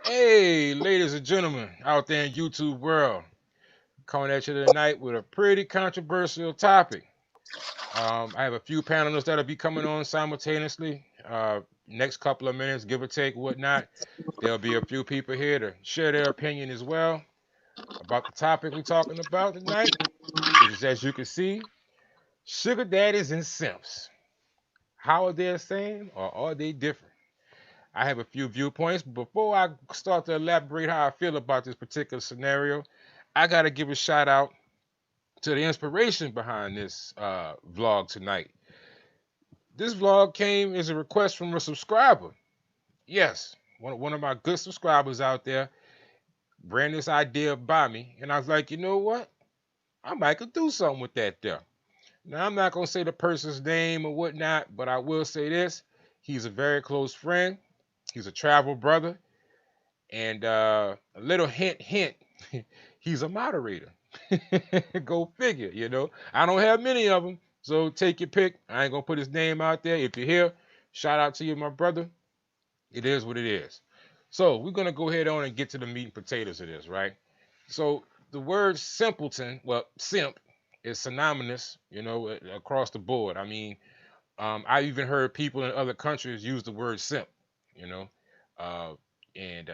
Hey, ladies and gentlemen, out there in YouTube world, coming at you tonight with a pretty controversial topic. I have a few panelists that'll be coming on simultaneously. Next couple of minutes, give or take, whatnot. There'll be a few people here to share their opinion as well about the topic we're talking about tonight, which is, as you can see, sugar daddies and simps. How are they the same or are they different? I have a few viewpoints, but before I start to elaborate how I feel about this particular scenario, I got to give a shout out to the inspiration behind this vlog tonight. This vlog came as a request from a subscriber. Yes, one of my good subscribers out there ran this idea by me, and I was like, you know what? I might could do something with that there. Now, I'm not going to say the person's name or whatnot, but I will say this. He's a very close friend. He's a travel brother. And a little hint, hint, he's a moderator. Go figure, you know. I don't have many of them, so take your pick. I ain't gonna put his name out there. If you're here, shout out to you, my brother. It is what it is. So we're gonna go ahead on and get to the meat and potatoes of this, right? So the word simpleton, well, simp, is synonymous, across the board. I mean, I even heard people in other countries use the word simp, you know. Uh, and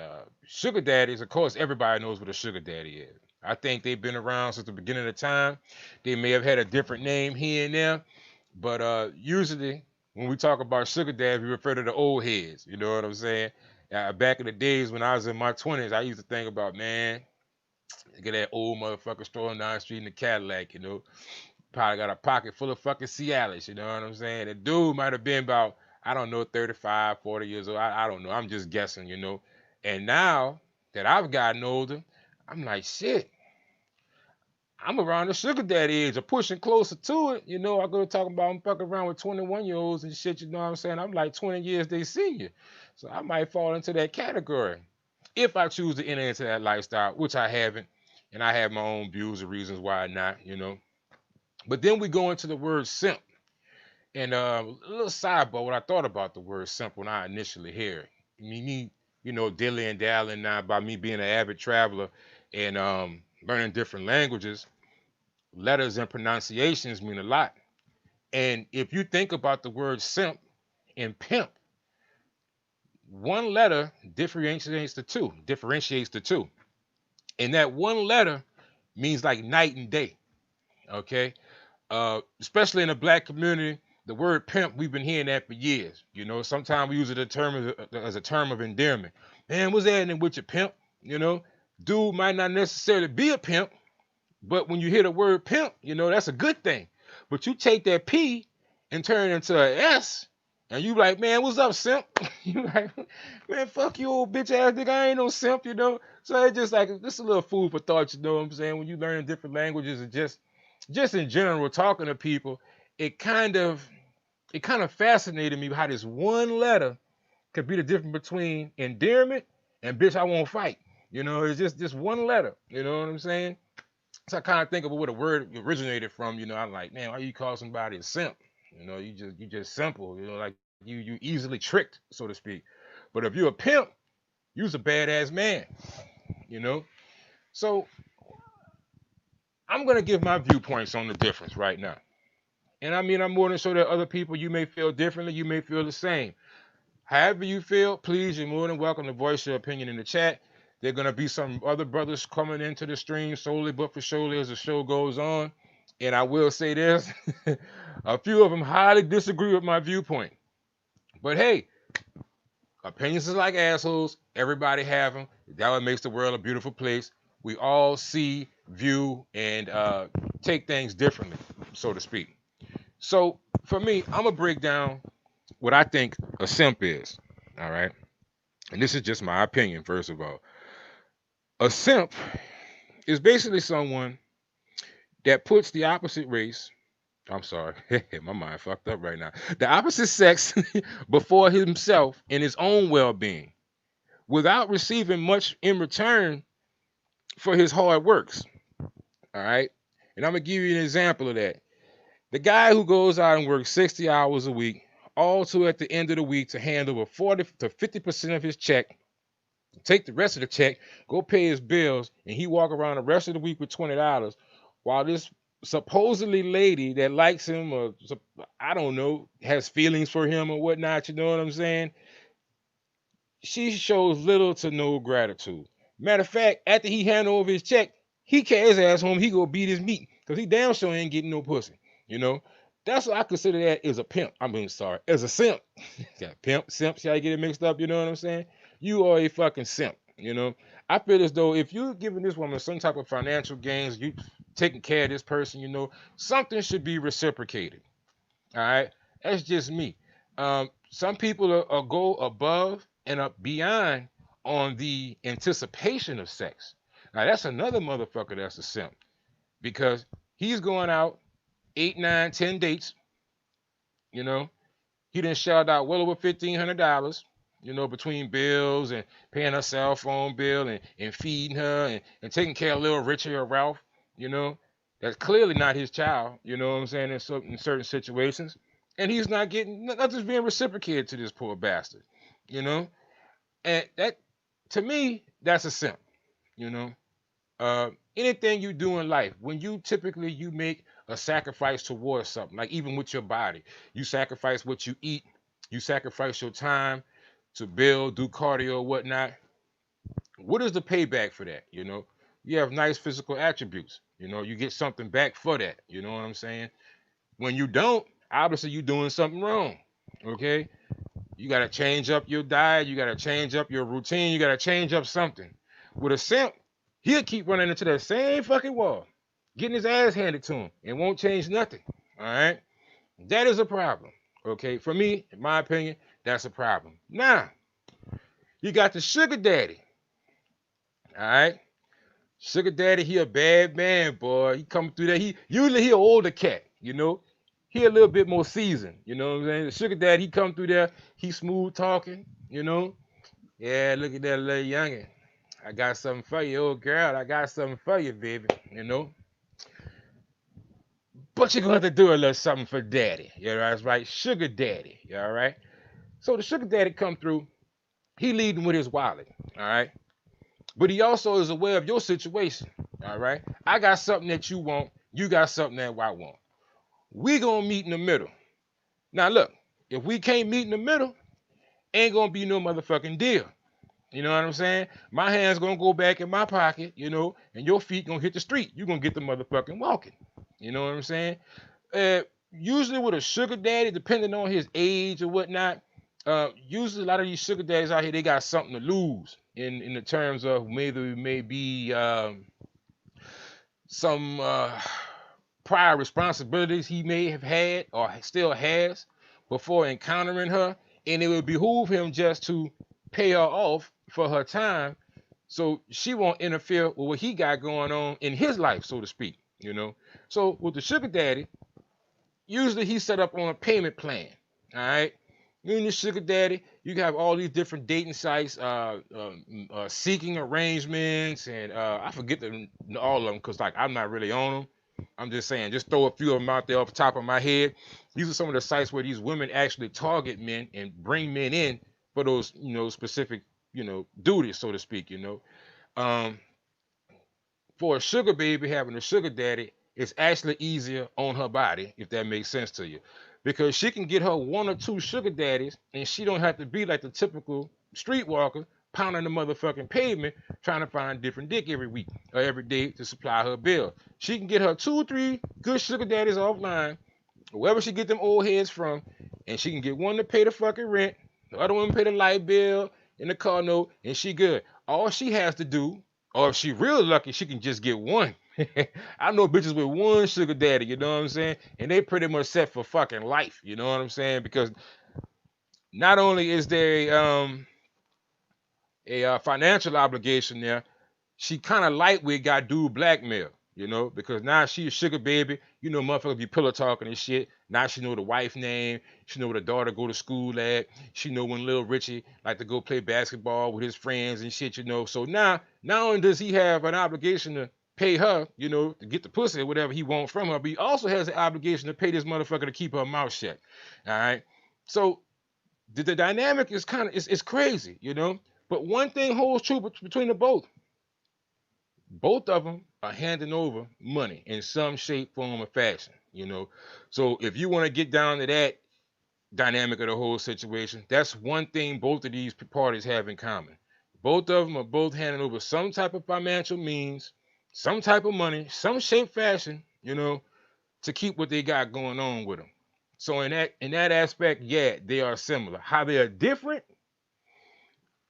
sugar daddies, of course, everybody knows what a sugar daddy is. I think they've been around since the beginning of time. They may have had a different name here and there, but usually when we talk about sugar daddies, we refer to the old heads. You know what I'm saying? Back in the days when I was in my 20s, I used to think about, man, look at that old motherfucker strolling down the street in the Cadillac, probably got a pocket full of fucking Cialis, you know what I'm saying? The dude might have been about, I don't know, 35, 40 years old. I don't know. I'm just guessing. And now that I've gotten older, I'm like, shit, I'm around the sugar daddy age or pushing closer to it. I go talking about I'm fucking around with 21-year-olds and shit, you know what I'm saying? I'm like 20 years they senior. So I might fall into that category if I choose to enter into that lifestyle, which I haven't. And I have my own views and reasons why not. But then we go into the word simp. And a little sidebar, what I thought about the word simp when I initially hear it. I mean, dilly and dallying now by me being an avid traveler and learning different languages, letters and pronunciations mean a lot. And if you think about the word simp and pimp, one letter differentiates the two. And that one letter means like night and day. Okay. Especially in the black community, the word pimp, we've been hearing that for years. Sometimes we use it as a term of endearment. Man, what's happening with your pimp? You know, dude might not necessarily be a pimp, but when you hear the word pimp, that's a good thing. But you take that P and turn it into an S, and you like, man, what's up, simp? You like, man, fuck you, old bitch ass nigga. I ain't no simp. So it's just like this a little food for thought, you know what I'm saying? When you learn different languages and just in general talking to people, it kind of fascinated me how this one letter could be the difference between endearment and bitch I won't fight. It's just one letter. You know what I'm saying? So I kind of think of where the word originated from. I'm like, man, why you call somebody a simp? You just simple. Like you easily tricked, so to speak. But if you're a pimp, you's a badass man. You know. So I'm gonna give my viewpoints on the difference right now. And I mean, I'm more than sure that other people, you may feel differently, you may feel the same. However you feel, please, you're more than welcome to voice your opinion in the chat. There are going to be some other brothers coming into the stream slowly but for surely as the show goes on. And I will say this, a few of them highly disagree with my viewpoint. But hey, opinions is like assholes. Everybody have them. That what makes the world a beautiful place. We all see, view, and take things differently, so to speak. So for me, I'm gonna break down what I think a simp is. All right. And this is just my opinion, first of all. A simp is basically someone that puts the opposite race, I'm sorry, my mind fucked up right now, the opposite sex before himself and his own well being without receiving much in return for his hard works. All right. And I'm going to give you an example of that. The guy who goes out and works 60 hours a week, all to at the end of the week to hand over 40 to 50% of his check take the rest of the check, go pay his bills, and he walk around the rest of the week with $20, while this supposedly lady that likes him, or I don't know, has feelings for him or whatnot. You know what I'm saying? She shows little to no gratitude. Matter of fact, after he hand over his check, he carry his ass home. He go beat his meat because he damn sure ain't getting no pussy. You know, that's what I consider that as a pimp. I mean, sorry, as a simp. Got pimp, simp. See how you get it mixed up? You know what I'm saying? You are a fucking simp. You know, I feel as though if you're giving this woman some type of financial gains, you taking care of this person, you know, something should be reciprocated. All right, that's just me. Some people are go above and up beyond on the anticipation of sex. Now that's another motherfucker that's a simp because he's going out 8, 9, 10 dates. You know, he done shelled out well over $1,500. You know, between bills and paying her cell phone bill and feeding her and taking care of little Richard or Ralph. You know, that's clearly not his child. You know what I'm saying? In certain situations, and he's not getting nothing's being reciprocated to this poor bastard. You know, and that to me that's a simp. You know, anything you do in life, when you typically you make a sacrifice towards something, like even with your body, you sacrifice what you eat, you sacrifice your time to build, do cardio, or whatnot. What is the payback for that? You know, you have nice physical attributes. You know, you get something back for that. You know what I'm saying? When you don't, obviously you're doing something wrong. Okay, you got to change up your diet. You got to change up your routine. You got to change up something. With a simp, he'll keep running into that same fucking wall, getting his ass handed to him, and won't change nothing. All right, that is a problem. Okay, for me, in my opinion, that's a problem. Now, you got the sugar daddy. All right, sugar daddy, he a bad man, boy. He coming through there. He an older cat. You know, he a little bit more seasoned. You know what I'm saying? The sugar daddy, he come through there. He smooth talking. You know, yeah. Look at that little youngin. I got something for you, old girl. I got something for you, baby. You know, but you're gonna have to do a little something for daddy. You know, that's right, sugar daddy. You all right? So the sugar daddy come through. He leading with his wallet. All right. But he also is aware of your situation. All right. I got something that you want. You got something that I want. We gonna meet in the middle. Now look, if we can't meet in the middle, ain't gonna be no motherfucking deal. You know what I'm saying? My hands gonna go back in my pocket, you know, and your feet gonna hit the street. You gonna get the motherfucking walking. You know what I'm saying? Usually with a sugar daddy, depending on his age or whatnot, usually a lot of these sugar daddies out here, they got something to lose in the terms of maybe some prior responsibilities he may have had or still has before encountering her, and it would behoove him just to pay her off for her time, so she won't interfere with what he got going on in his life, so to speak. You know, so with the sugar daddy, usually he's set up on a payment plan. All right. You and the sugar daddy, you have all these different dating sites, seeking arrangements, and I forget all of them because like I'm not really on them. I'm just saying, just throw a few of them out there off the top of my head. These are some of the sites where these women actually target men and bring men in for those, you know, specific, you know, duties, so to speak. You know, um, for a sugar baby having a sugar daddy, it's actually easier on her body, if that makes sense to you. Because she can get her one or two sugar daddies and she don't have to be like the typical streetwalker pounding the motherfucking pavement trying to find different dick every week or every day to supply her bill. She can get her 2 3 good sugar daddies offline, wherever she get them old heads from, and she can get one to pay the fucking rent, the other one to pay the light bill and the car note, and she good. All she has to do, or if she real lucky, she can just get one. I know bitches with one sugar daddy, you know what I'm saying? And they pretty much set for fucking life, you know what I'm saying? Because not only is there a financial obligation there, she kind of lightweight got dude blackmail, you know, because now she a sugar baby, you know, motherfucker be pillow talking and shit. Now she know the wife name, she know where the daughter go to school at, she know when little Richie like to go play basketball with his friends and shit, you know. So now, not only does he have an obligation to pay her, you know, to get the pussy or whatever he wants from her, but he also has an obligation to pay this motherfucker to keep her mouth shut. All right. So the dynamic is kind of it's crazy, you know. But one thing holds true between the both. Both of them are handing over money in some shape, form, or fashion. So if you want to get down to that dynamic of the whole situation, that's one thing both of these parties have in common. Both of them are both handing over some type of financial means, some type of money, some shape, fashion, to keep what they got going on with them. So in that aspect, yeah, they are similar. How they are different,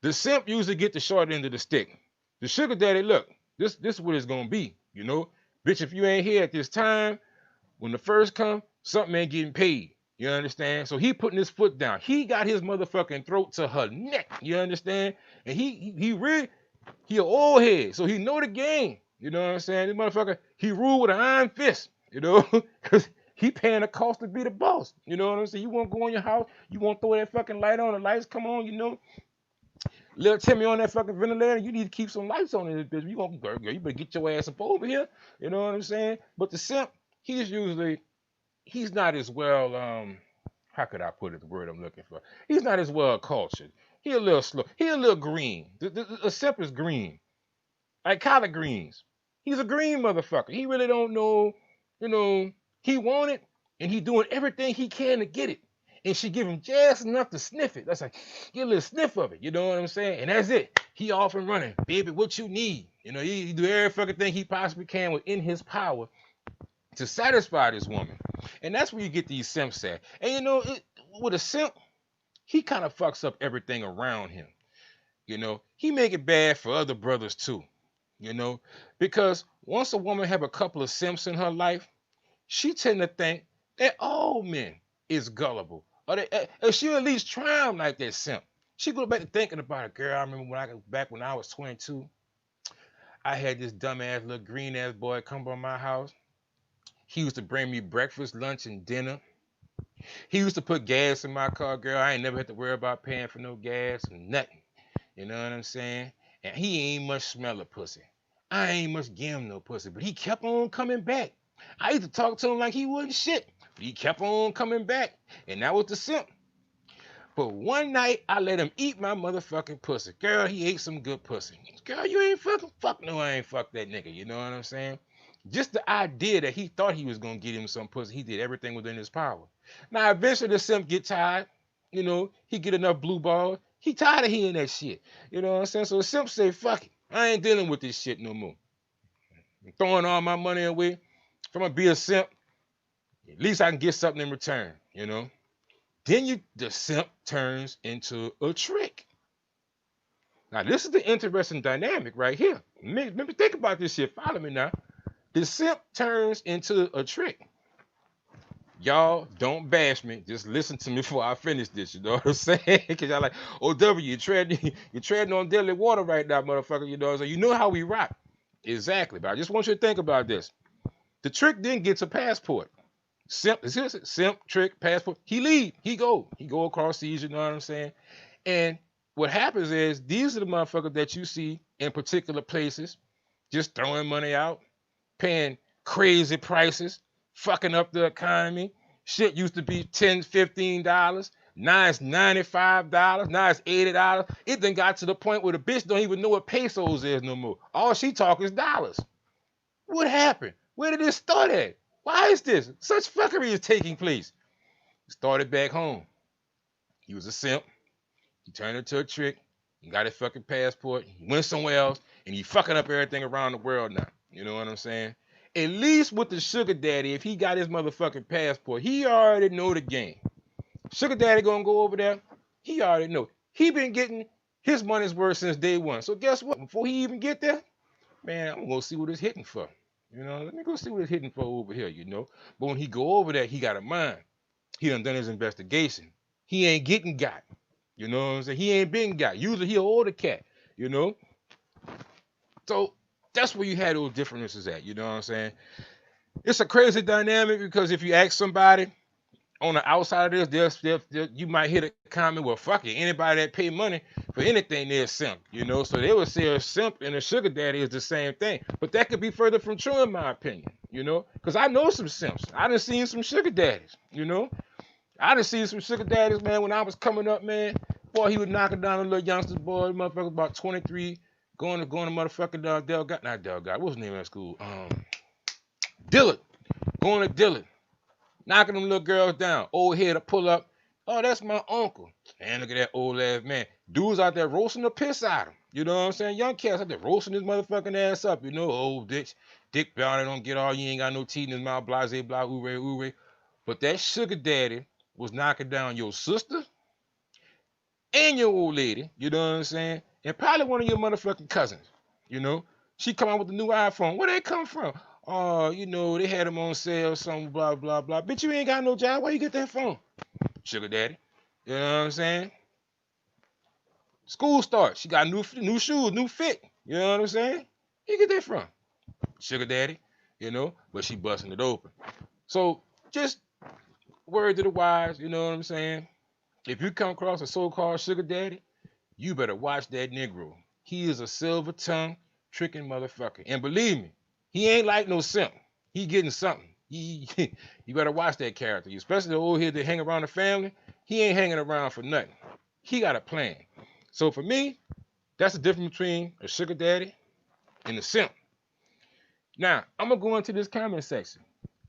the simp usually get the short end of the stick. The sugar daddy, look, this is what it's gonna be, Bitch, if you ain't here at this time, when the first come, something ain't getting paid. You understand? So he putting his foot down. He got his motherfucking throat to her neck. You understand? And he really, he an old head, so he know the game. You know what I'm saying? This motherfucker, he rule with an iron fist, because he paying the cost to be the boss. You know what I'm saying? You won't go in your house, you won't throw that fucking light on, the lights come on, Little Timmy on that fucking ventilator, you need to keep some lights on in this bitch. You better get your ass up over here. You know what I'm saying? But the simp, he's not as well, how could I put it, the word I'm looking for? He's not as well cultured. He a little slow. He a little green. The simp is green. Like collard greens. He's a green motherfucker. He really don't know, he want it, and he doing everything he can to get it. And she give him just enough to sniff it. That's like, get a little sniff of it. You know what I'm saying? And that's it. He off and running. Baby, what you need? He do every fucking thing he possibly can within his power to satisfy this woman. And that's where you get these simps at. And with a simp, he kind of fucks up everything around him. He make it bad for other brothers too. Because once a woman have a couple of simps in her life, she tend to think that all men is gullible. Or she'll at least try them like that simp. She go back to thinking about it. Girl, I remember back when I was 22, I had this dumbass little green ass boy come by my house. He used to bring me breakfast, lunch, and dinner. He used to put gas in my car, girl. I ain't never had to worry about paying for no gas or nothing. You know what I'm saying? And he ain't much smell of pussy. I ain't much give him no pussy, but he kept on coming back. I used to talk to him like he wasn't shit. But he kept on coming back. And that was the simp. But one night, I let him eat my motherfucking pussy. Girl, he ate some good pussy. Girl, you ain't fucking, fuck no, I ain't fuck that nigga. You know what I'm saying? Just the idea that he thought he was going to get him some pussy, he did everything within his power. Now, eventually, the simp get tired. He get enough blue balls. He tired of hearing that shit. You know what I'm saying? So the simp say, fuck it. I ain't dealing with this shit no more. I'm throwing all my money away. If I'm going to be a simp, at least I can get something in return, Then the simp turns into a trick. Now, this is the interesting dynamic right here. Let me think about this shit. Follow me now. The simp turns into a trick. Y'all don't bash me. Just listen to me before I finish this. You know what I'm saying? Because y'all like, OW, you're treading on deadly water right now, motherfucker. You know what I'm saying? You know how we rock. Exactly. But I just want you to think about this. The trick then gets a passport. Simp, trick, passport. He leave. He go across seas. You know what I'm saying? And what happens is these are the motherfuckers that you see in particular places, just throwing money out, paying crazy prices, fucking up the economy. Shit used to be $10, $15. Now it's $95. Now it's $80. It then got to the point where the bitch don't even know what pesos is no more. All she talk is dollars. What happened? Where did this start at? Why is this? Such fuckery is taking place. It started back home. He was a simp. He turned into a trick. He got his fucking passport. He went somewhere else, and he fucking up everything around the world now. You know what I'm saying? At least with the sugar daddy, if he got his motherfucking passport, he already know the game. Sugar daddy gonna go over there. He already know. He been getting his money's worth since day one. So guess what? Before he even get there, man, I'm gonna see what it's hitting for. Let me go see what it's hitting for over here, But when he go over there, he got a mind. He done his investigation. He ain't getting got. You know what I'm saying? He ain't been got. Usually he an older cat, So that's where you had those differences at, you know what I'm saying? It's a crazy dynamic because if you ask somebody on the outside of this, you might hit a comment, well, fuck it, anybody that pay money for anything, they're a simp, So they would say a simp and a sugar daddy is the same thing. But that could be further from true in my opinion, Because I know some simps. I done seen some sugar daddies, I done seen some sugar daddies, man, when I was coming up, man. Boy, he was knocking down a little youngster, boy. The motherfucker about 23, going to motherfucking Delgado, not Delgado. What's the name of that school? Dillard. Going to Dillard. Knocking them little girls down. Old head to pull up. Oh, that's my uncle. Man, look at that old ass man. Dudes out there roasting the piss out of him. You know what I'm saying? Young cats out there roasting his motherfucking ass up. You know, old bitch. Dick Bounty don't get all. You ain't got no teeth in his mouth. Blase, blah, ooh. But that sugar daddy was knocking down your sister and your old lady. You know what I'm saying? And probably one of your motherfucking cousins. You know? She come out with the new iPhone. Where they come from? Oh, you know, they had them on sale, something, blah, blah, blah. Bitch, you ain't got no job. Where you get that phone? Sugar daddy. You know what I'm saying? School starts. She got new shoes, new fit. You know what I'm saying? Where you get that from? Sugar daddy. You know? But she busting it open. So, just word to the wise, you know what I'm saying? If you come across a so-called sugar daddy, you better watch that Negro. He is a silver tongue tricking motherfucker. And believe me, he ain't like no simp. He getting something. You better watch that character. Especially the old head that hang around the family. He ain't hanging around for nothing. He got a plan. So for me, that's the difference between a sugar daddy and a simp. Now, I'm going to go into this comment section.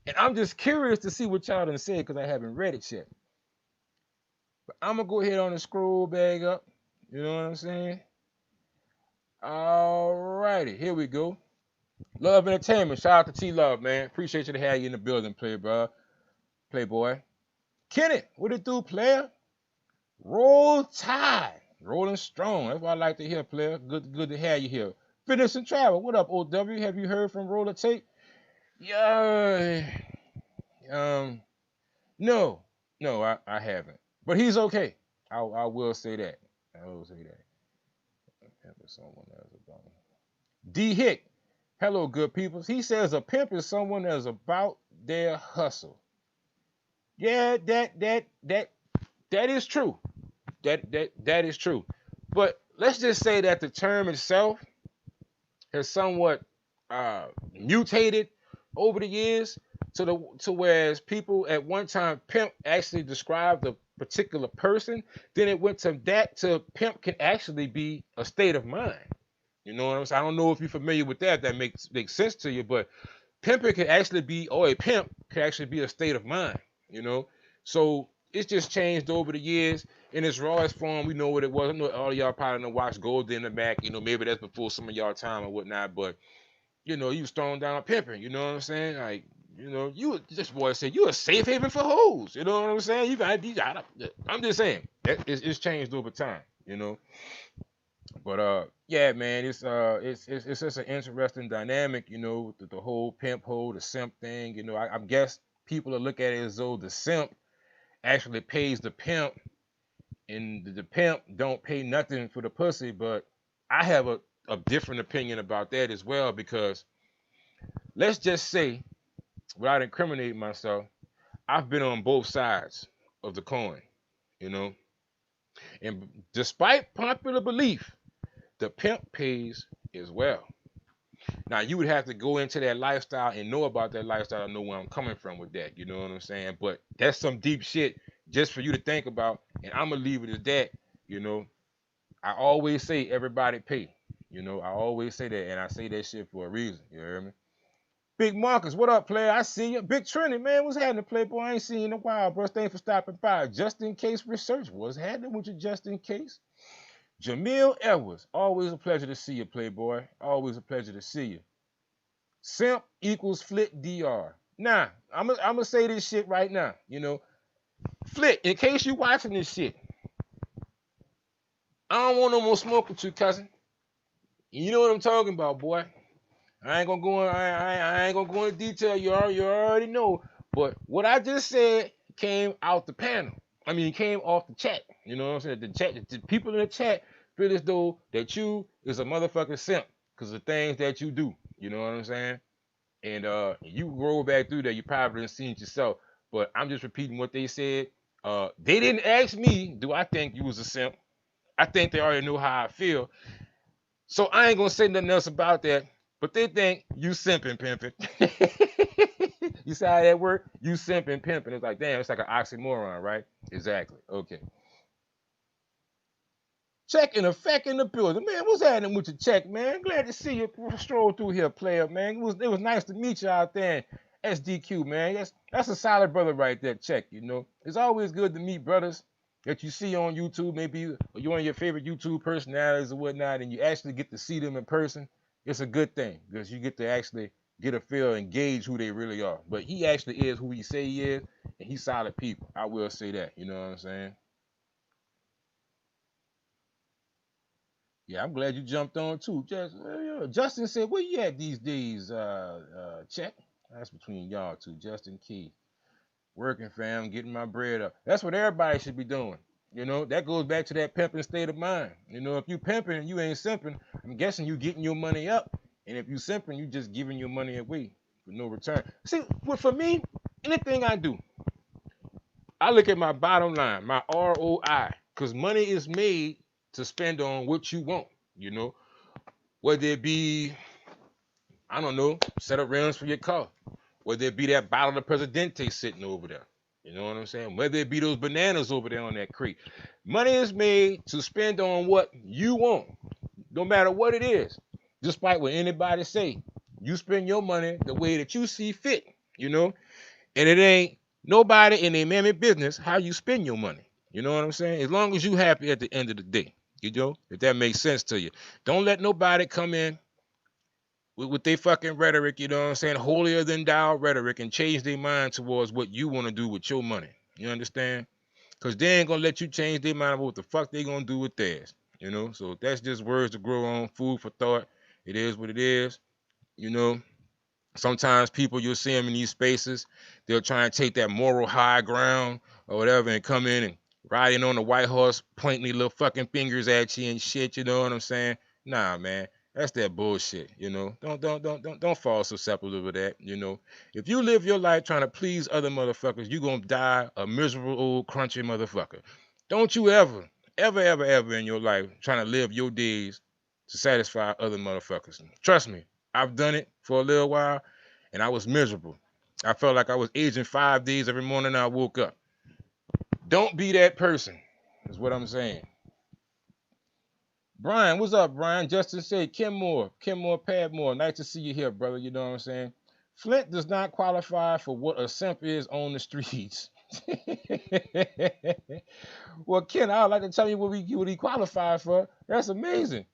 And I'm just curious to see what y'all done said because I haven't read it yet. But I'm going to go ahead on and scroll back up. You know what I'm saying? All righty. Here we go. Love Entertainment. Shout out to T-Love, man. Appreciate you to have you in the building, Playboy. Kenny, what it do, player? Roll Tide. Rolling strong. That's what I like to hear, player. Good to have you here. Fitness and Travel. What up, OW? Have you heard from Roller Tape? Yeah. No, I haven't. But he's okay. I will say that. I will say that. Someone else about D Hick. Hello, good people. He says a pimp is someone that's about their hustle. Yeah, that is true. That is true. But let's just say that the term itself has somewhat mutated over the years to whereas people at one time pimp actually described a particular person, then it went to that to pimp can actually be a state of mind. You know what I'm saying? I don't know if you're familiar with that. That makes sense to you, but pimping can actually be, or a pimp can actually be a state of mind. You know, so it's just changed over the years. In its rawest form, we know what it was. I know all of y'all probably know watch Golden the Mac. You know, maybe that's before some of y'all time or whatnot, but you know, you was throwing down pimping. You know what I'm saying? Like, you know, this boy said you a safe haven for hoes. You know what I'm saying? You got. I'm just saying it's changed over time. You know. But yeah, man, it's just an interesting dynamic, you know, the whole pimp hole, the simp thing. You know, I guess people will look at it as though the simp actually pays the pimp, and the pimp don't pay nothing for the pussy. But I have a different opinion about that as well, because let's just say, without incriminating myself, I've been on both sides of the coin, you know, and despite popular belief, the pimp pays as well. Now you would have to go into that lifestyle and know about that lifestyle to know where I'm coming from with that. You know what I'm saying? But that's some deep shit just for you to think about. And I'm gonna leave it at that. You know, I always say everybody pay. You know, I always say that, and I say that shit for a reason. You hear me? Big Marcus, what up, player? I see you. Big Trinity, man, what's happening, Playboy? I ain't seen you in a while, bro. Thanks for stopping by. Just in case research. What's happening with you, just in case? Jamil Edwards, always a pleasure to see you, Playboy. Always a pleasure to see you. Simp equals Flit DR. Nah, I'm gonna say this shit right now. You know, Flit, in case you watching this shit, I don't want no more smoke with you, cousin. You know what I'm talking about, boy. I ain't gonna go in. I ain't gonna go into detail. You already know. But what I just said came out the panel. I mean, it came off the chat. You know what I'm saying? The people in the chat feel as though that you is a motherfucking simp because of the things that you do. You know what I'm saying? And you roll back through there, you probably didn't see it yourself. But I'm just repeating what they said. They didn't ask me, do I think you was a simp? I think they already know how I feel. So I ain't gonna say nothing else about that. But they think you simping pimping. You see how that work? You simping pimping. It's like, damn, it's like an oxymoron, right? Exactly. Okay. Check in effect in the building. Man, what's happening with your check, man? Glad to see you stroll through here, player, man. It was nice to meet you out there in SDQ, man. That's a solid brother right there, check, you know. It's always good to meet brothers that you see on YouTube, maybe you're one of your favorite YouTube personalities or whatnot, and you actually get to see them in person. It's a good thing because you get to actually get a feel and gauge who they really are. But he actually is who he say he is, and he's solid people. I will say that. You know what I'm saying? Yeah, I'm glad you jumped on too. Justin said, "Where you at these days?" Check. That's between y'all two, Justin Key. Working, fam, getting my bread up. That's what everybody should be doing. You know, that goes back to that pimping state of mind. You know, if you pimping and you ain't simping, I'm guessing you getting your money up. And if you simping, you just giving your money away for no return. See, well, for me, anything I do, I look at my bottom line, my ROI, because money is made to spend on what you want. You know, whether it be, I don't know, set up rims for your car, whether it be that bottle of Presidente sitting over there. You know what I'm saying? Whether it be those bananas over there on that crate. Money is made to spend on what you want, no matter what it is. Despite what anybody say, you spend your money the way that you see fit, you know? And it ain't nobody in their mammy business how you spend your money. You know what I'm saying? As long as you happy at the end of the day, you know, if that makes sense to you. Don't let nobody come in with their fucking rhetoric, you know what I'm saying, holier than thou rhetoric, and change their mind towards what you want to do with your money. You understand? Because they ain't gonna let you change their mind about what the fuck they gonna do with theirs. You know, so that's just words to grow on, food for thought. It is what it is. You know, sometimes people, you'll see them in these spaces, they'll try and take that moral high ground or whatever and come in and riding on the white horse, pointing their little fucking fingers at you and shit. You know what I'm saying? Nah, man, that's that bullshit. You know, don't fall susceptible to that. You know, if you live your life trying to please other motherfuckers, you gonna die a miserable old crunchy motherfucker. Don't you ever in your life trying to live your days to satisfy other motherfuckers. Trust me, I've done it for a little while, and I was miserable. I felt like I was aging 5 days every morning I woke up. Don't be that person, is what I'm saying. Brian, what's up, Brian? Justin said, Kim Moore, Padmore. Nice to see you here, brother. You know what I'm saying? Flint does not qualify for what a simp is on the streets. Well, Ken, I'd like to tell you what he qualified for. That's amazing.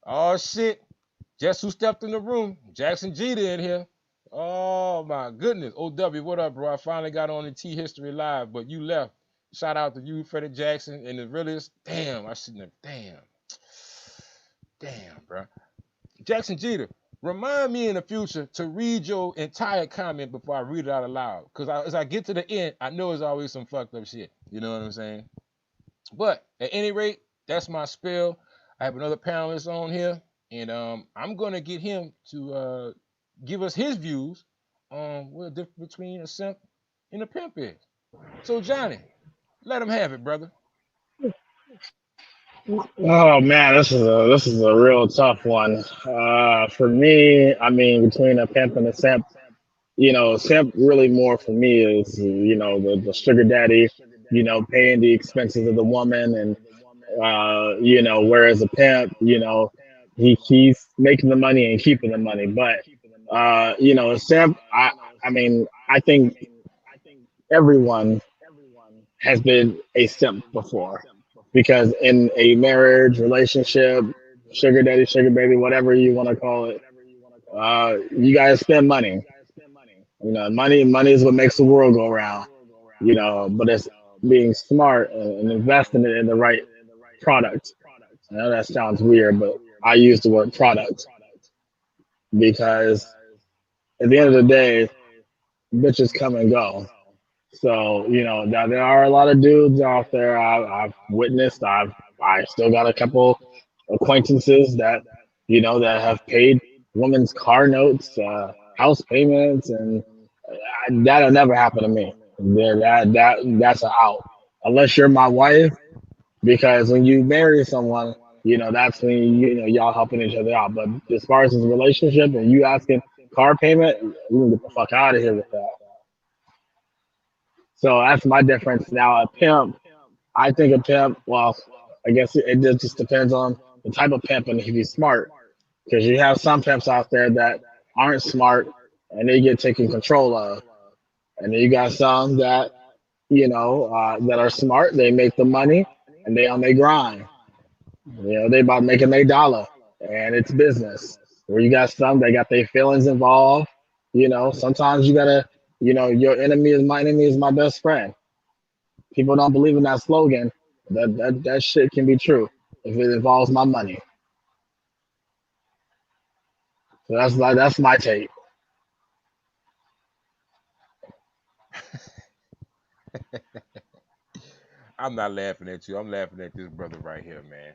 Oh shit. Guess who stepped in the room? Jackson Jeter in here. Oh my goodness. OW, what up, bro? I finally got on the T History Live, but you left. Shout out to you, Freddie Jackson, and the realest. Damn, I shouldn't have. Damn, bro. Jackson Jeter, remind me in the future to read your entire comment before I read it out aloud. Because as I get to the end, I know it's always some fucked up shit. You know what I'm saying? But at any rate, that's my spill. I have another panelist on here, and I'm gonna get him to give us his views on what the difference between a simp and a pimp is. So Johnny, let him have it, brother. Oh man, this is a real tough one. For me, I mean, between a pimp and a simp, simp really more for me is the sugar daddy, paying the expenses of the woman, and whereas a pimp, he's making the money and keeping the money. But a simp, I mean, I think everyone has been a simp before, because in a marriage relationship, sugar daddy, sugar baby, whatever you want to call it, you guys spend money. Money is what makes the world go round. But it's being smart and investing it in the right product. I know that sounds weird, but I use the word product because at the end of the day, bitches come and go. So now there are a lot of dudes out there I've witnessed. I still got a couple acquaintances that that have paid women's car notes, house payments, and that'll never happen to me. That's a out unless you're my wife, because when you marry someone, that's when y'all helping each other out. But as far as his relationship and you asking car payment, we can get the fuck out of here with that. So that's my difference. Now, a pimp, I think a pimp, well, I guess it just depends on the type of pimp and if he's smart. Because you have some pimps out there that aren't smart and they get taken control of, and then you got some that that are smart. They make the money and they on their grind. They about making their dollar, and it's business. Where you got some that got their feelings involved. Sometimes you gotta, your enemy is my best friend. People don't believe in that slogan. That shit can be true if it involves my money. So that's my take. I'm not laughing at you. I'm laughing at this brother right here, man.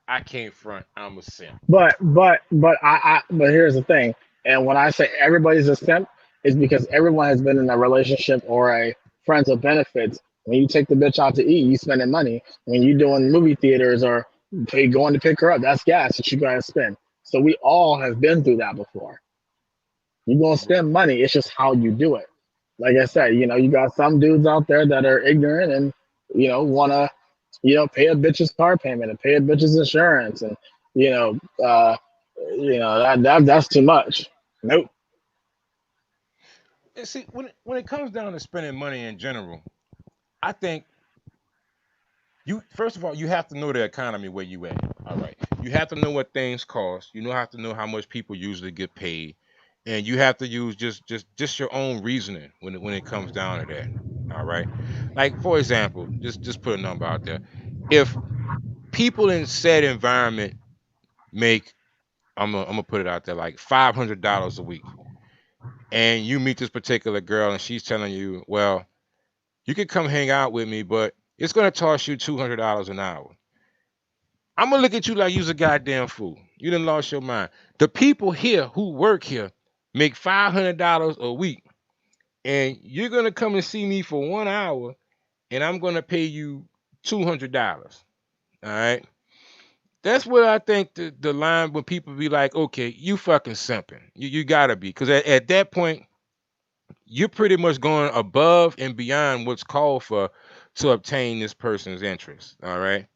I can't front. I'm a simp. But here's the thing. And when I say everybody's a simp, it's because everyone has been in a relationship or a friends of benefits. When you take the bitch out to eat, you spending money. When you doing movie theaters or going to pick her up, that's gas that you gotta spend. So we all have been through that before. You're gonna spend money. It's just how you do it. Like I said, you got some dudes out there that are ignorant and wanna pay a bitch's car payment and pay a bitch's insurance and you know uh that's too much. Nope. And see, when it comes down to spending money in general, I think you first of all you have to know the economy where you at. All right, you have to know what things cost. You know have to know how much people usually get paid, and you have to use just your own reasoning when it comes down to that. All right, like for example, just put a number out there. If people in said environment make I'm gonna put it out there like $500 a week, and you meet this particular girl and she's telling you, well, you can come hang out with me, but it's gonna cost you $200 an hour. I'm gonna look at you like you's a goddamn fool. You done lost your mind. The people here who work here make $500 a week, and you're gonna come and see me for 1 hour, and I'm gonna pay you $200. All right. That's where I think the line when people be like, okay, you fucking simping. You gotta be. Because at that point, you're pretty much going above and beyond what's called for to obtain this person's interest. All right.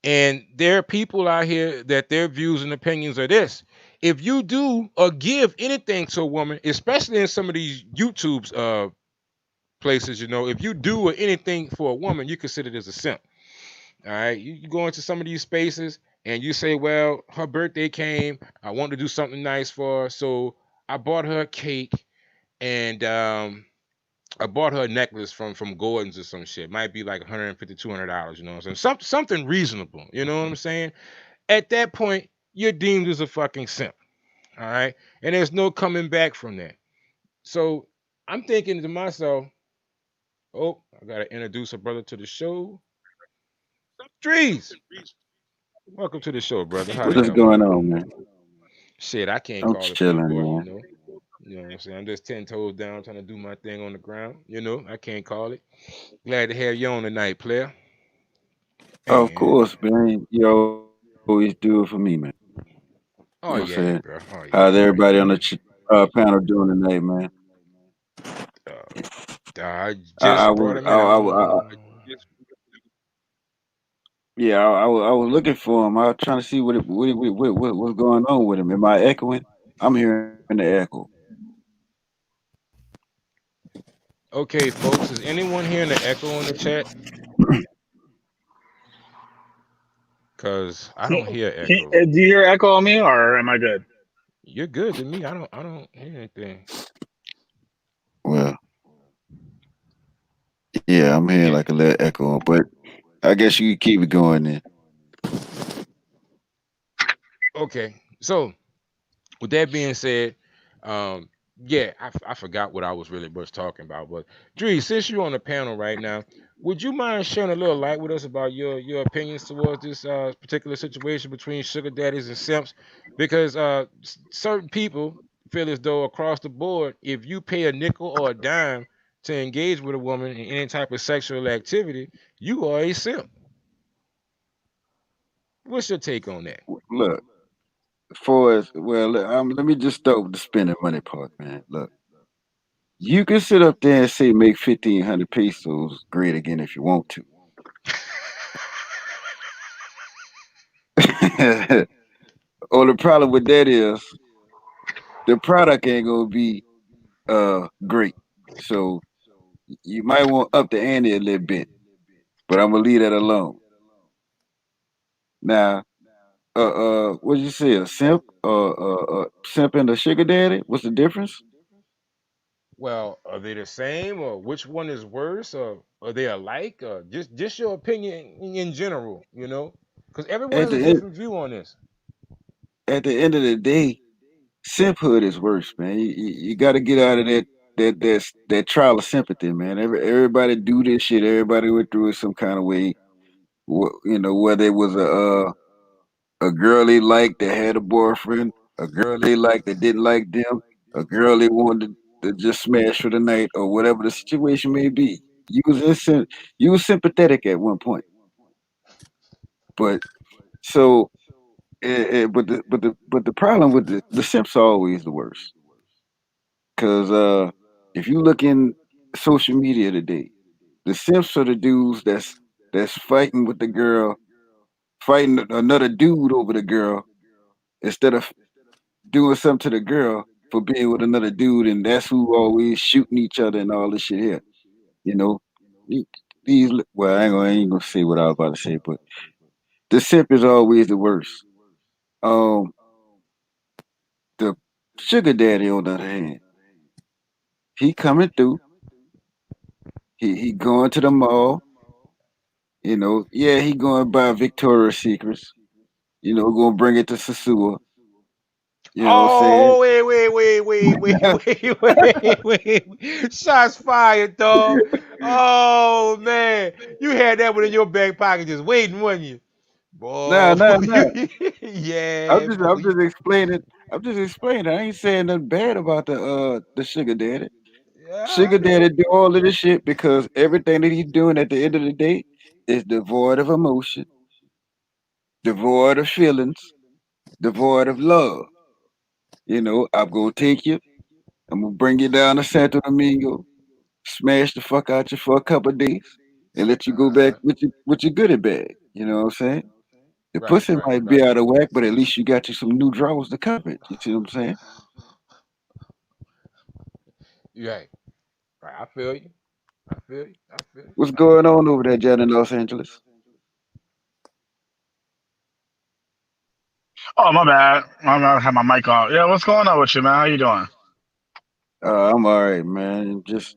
And there are people out here that their views and opinions are this. If you do or give anything to a woman, especially in some of these YouTube's places, if you do or anything for a woman, you consider it as a simp. All right. You go into some of these spaces and you say, well, her birthday came. I want to do something nice for her. So I bought her a cake and I bought her a necklace from Gordon's or some shit. Might be like $150, $200, you know what I'm saying? Something reasonable, you know what I'm saying? At that point, you're deemed as a fucking simp. All right. And there's no coming back from that. So I'm thinking to myself, oh, I gotta introduce a brother to the show. Drees, welcome to the show, brother. How What the is hell, man? going on, man? Shit, I can't I'm call it, pretty chilling, boy. man. You know what I'm saying? I'm just 10 toes down, trying to do my thing on the ground. I can't call it. Glad to have you on tonight, player. Of And course, man. You always do it for me, man. You know what I'm saying? oh yeah, bro. How's Oh yeah, everybody oh on the yeah. panel doing tonight, man? I I just brought was, him in. I don't know. yeah, I was looking for him. I was trying to see what's going on with him. Am I echoing? I'm hearing the echo. Okay, folks. Is anyone hearing the echo in the chat? Cause I don't hear echo. Do you hear echo on me or am I good? You're good to me. I don't hear anything. Well, yeah, I'm hearing Yeah. like a little echo, but I guess you can keep it going then. Okay. So with that being said, um, yeah, I forgot what I was really was talking about. But Dree, since you're on the panel right now, would you mind sharing a little light with us about your opinions towards this particular situation between sugar daddies and simps? Because certain people feel as though across the board, if you pay a nickel or a dime to engage with a woman in any type of sexual activity, you are a simp. What's your take on that? Look, for as well, look, let me just start with the spending money part, man. Look. You can sit up there and say make 1,500 pesos great again if you want to. Only problem with that is the product ain't gonna be great. So you might want up the ante a little bit, but I'm gonna leave that alone. Now, what did you say? A simp, simp and a sugar daddy? What's the difference? Well, are they the same, or which one is worse, or are they alike? Or just your opinion in general, because everyone At has a the end, different view on this. at the end of the day, simphood is worse, man. You got to get out of that trial of sympathy, man. Everybody do this shit. Everybody went through it some kind of way. Whether it was a girl they liked that had a boyfriend, a girl they liked that didn't like them, a girl they wanted to just smash for the night, or whatever the situation may be. You was sympathetic at one point, but so but the problem with the simps are always the worst. Cause if you look in social media today, the simps are the dudes that's fighting with the girl, fighting another dude over the girl, instead of doing something to the girl for being with another dude, and that's who always shooting each other and all this shit here. You know, The- these well, I ain't gonna say what I was about to say, but the simp is always the worst. Um, the sugar daddy on the other hand, he coming through. He going to the mall. Yeah, he going by Victoria's Secrets. Gonna bring it to Sasua. You know what I'm Oh, wait. Shots fired, dog. Oh, man. You had that one in your back pocket just waiting, wasn't you? Nah, Boy, nah, nah. yeah, I'm boy. just explaining. I'm just explaining. I ain't saying nothing bad about the sugar daddy. Yeah. Sugar daddy do all of this shit because everything that he's doing at the end of the day is devoid of emotion, devoid of feelings, devoid of love. I'm gonna take you. I'm gonna bring you down to Santo Domingo, smash the fuck out you for a couple of days, and let you go back Uh-huh. with your goodie bag. You know what I'm saying? The Right, pussy right, might be right. out of whack, but at least you got you some new drawers to cover it. You see what I'm saying? Right. Right. I feel you. I feel you. I feel you. What's I feel going you. on over there, John, in Los Angeles? Oh, my bad. I have my mic off. Yeah, what's going on with you, man? How you doing? I'm all right, man. Just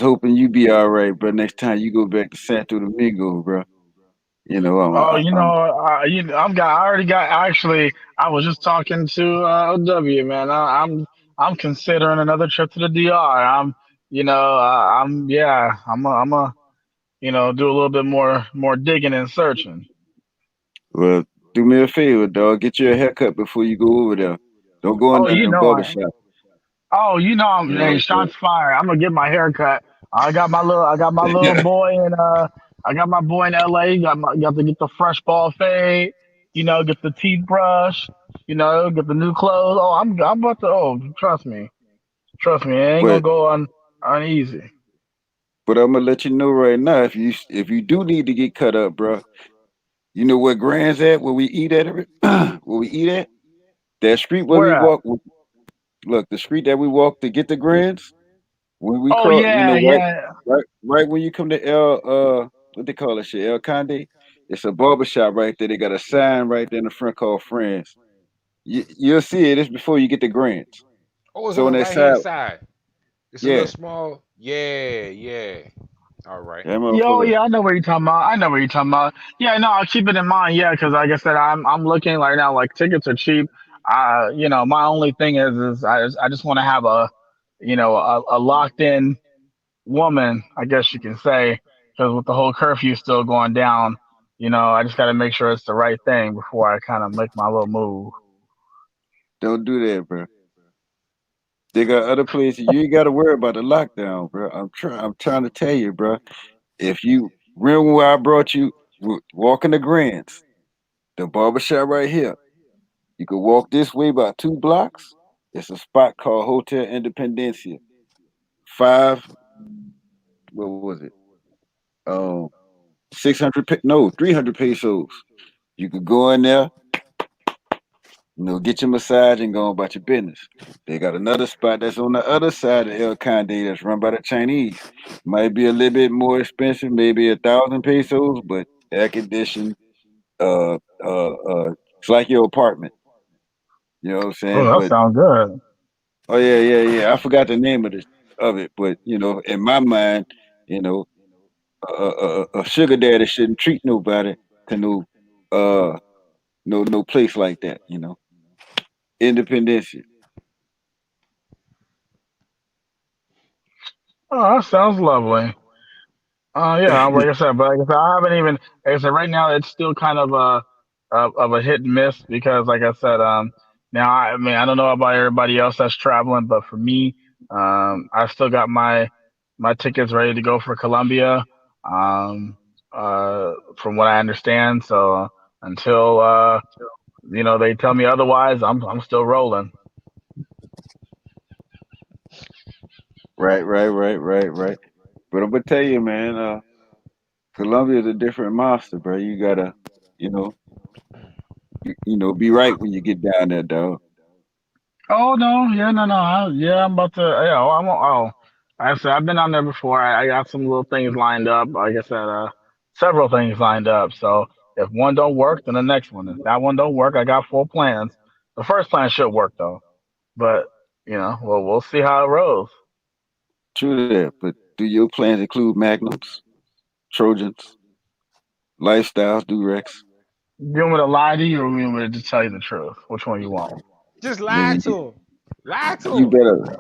hoping you be all right, bro. Next time you go back to Santo Domingo, bro. Oh, I'm I already got. Actually, I was just talking to OW, man. I'm considering another trip to the DR. I'm do a little bit more digging and searching. well. Do me a favor, dog. Get you a haircut before you go over there. Don't go in Oh, there in a barber I. shop. Oh, You know hey, what I'm shots fired. I'm gonna get my hair cut. I got my little saying? boy in I got my boy in LA. Got to get the fresh ball fade. Get the teeth brush. Get the new clothes. Oh, I'm about to. Oh, trust me. It ain't gonna but go uneasy. but I'm gonna let you know right now. If you do need to get cut up, bro, you know where Grand's at? Where we eat at? Where we eat at? That street where we Where at? walk. Look, the street that we walk to get the Grands. When we Oh cross, yeah, yeah. right when you come to what they call it shit, El Conde, it's a barber shop right there. They got a sign right there in the front called Friends. You'll see it. It's before you get the Grands. Oh, it's on So on the that right hand side, side. It's a little yeah, small. Yeah, yeah. All right. that Yo, motherfucker. yeah, I know what you're talking about. I know what you're talking about. Yeah, no, I'll keep it in mind. Yeah, because like I said, I'm looking right now. Like tickets are cheap. My only thing is I just want to have a locked in woman, I guess you can say, because with the whole curfew still going down, I just got to make sure it's the right thing before I kind of make my little move. Don't do that, bro. They got other places. You ain't got to worry about the lockdown, bro. I'm trying to tell you, bro. If you remember where I brought you, walking the Grands, the barber shop right here. You could walk this way about 2 blocks. It's a spot called Hotel Independencia. Five, what was it? Um, 600, no, 300 pesos. You could go in there, get your massage and go about your business. They got another spot that's on the other side of El Conde that's run by the Chinese. Might be a little bit more expensive, maybe 1,000 pesos, but air conditioned. It's like your apartment. You know what I'm Oh, saying? that But sounds good. oh yeah. I forgot the name of it, but in my mind, you know, a sugar daddy shouldn't treat nobody to uh no place like that. Independence. Oh, that sounds lovely. Yeah, like I said, but like I said, I haven't even. Like I said, right now it's still kind of a hit and miss because, like I said, now I mean I don't know about everybody else that's traveling, but for me, I still got my tickets ready to go for Colombia. Um, from what I understand, so until they tell me otherwise, I'm still rolling. Right. But I'm gonna tell you, man, Colombia's a different monster, bro. You gotta, you know, be right when you get down there, dog. Oh no, yeah, no. Yeah, I'm about to. Yeah, I said I've been on there before. I got some little things lined up. Like I said, several things lined up. So if one don't work, then the next one. If that one don't work, I got four plans. The first plan should work though, but we'll see how it rolls. True that. But do your plans include Magnums, Trojans, lifestyles, Durex? You want me to lie to you, or you want me to just tell you the truth? Which one you want? Just lie Man, to him. Lie you to better.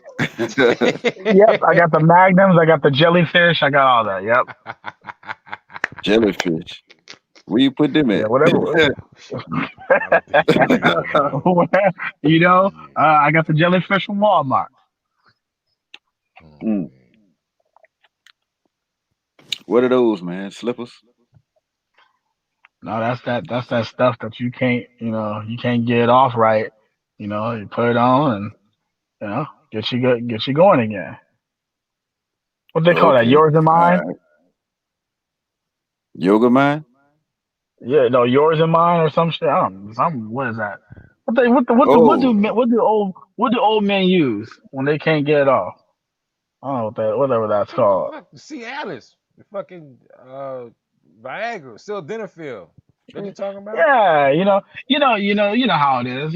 Yep, I got the magnums. I got the jellyfish. I got all that. Yep. Jellyfish. Where you put them Yeah, at? whatever. him. Shit. I don't think you want that one, huh? I got the jellyfish from Walmart. Mm. Okay. What are those, man? Slippers? No, that's that stuff that you can't get off right. You put it on and get you going again. What they call that? Okay. Yours and All mine? right. Yoga man? Yeah, no, yours and mine or some shit. I don't know. What is that? Oh, What do old men use when they can't get it off? I don't know whatever that's called. Fuck, see Alice. The fucking Viagra, sildenafil. That you talking about? Yeah, you know how it is.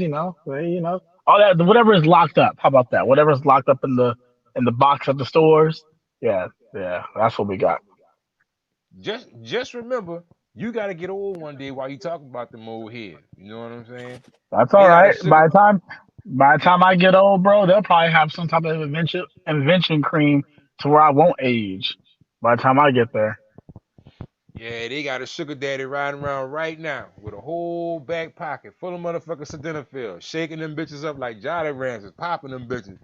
All that whatever is locked up. How about that? Whatever's locked up in the box at the stores. Yeah, that's what we got. Just remember, you gotta get old one day while you talking about them old heads. You know what I'm saying? That's They all got a right. sugar. By the time I get old, bro, they'll probably have some type of invention cream to where I won't age. By the time I get there. Yeah, they got a sugar daddy riding around right now with a whole back pocket full of motherfucking sildenafil, shaking them bitches up like Jolly Ranchers, popping them bitches.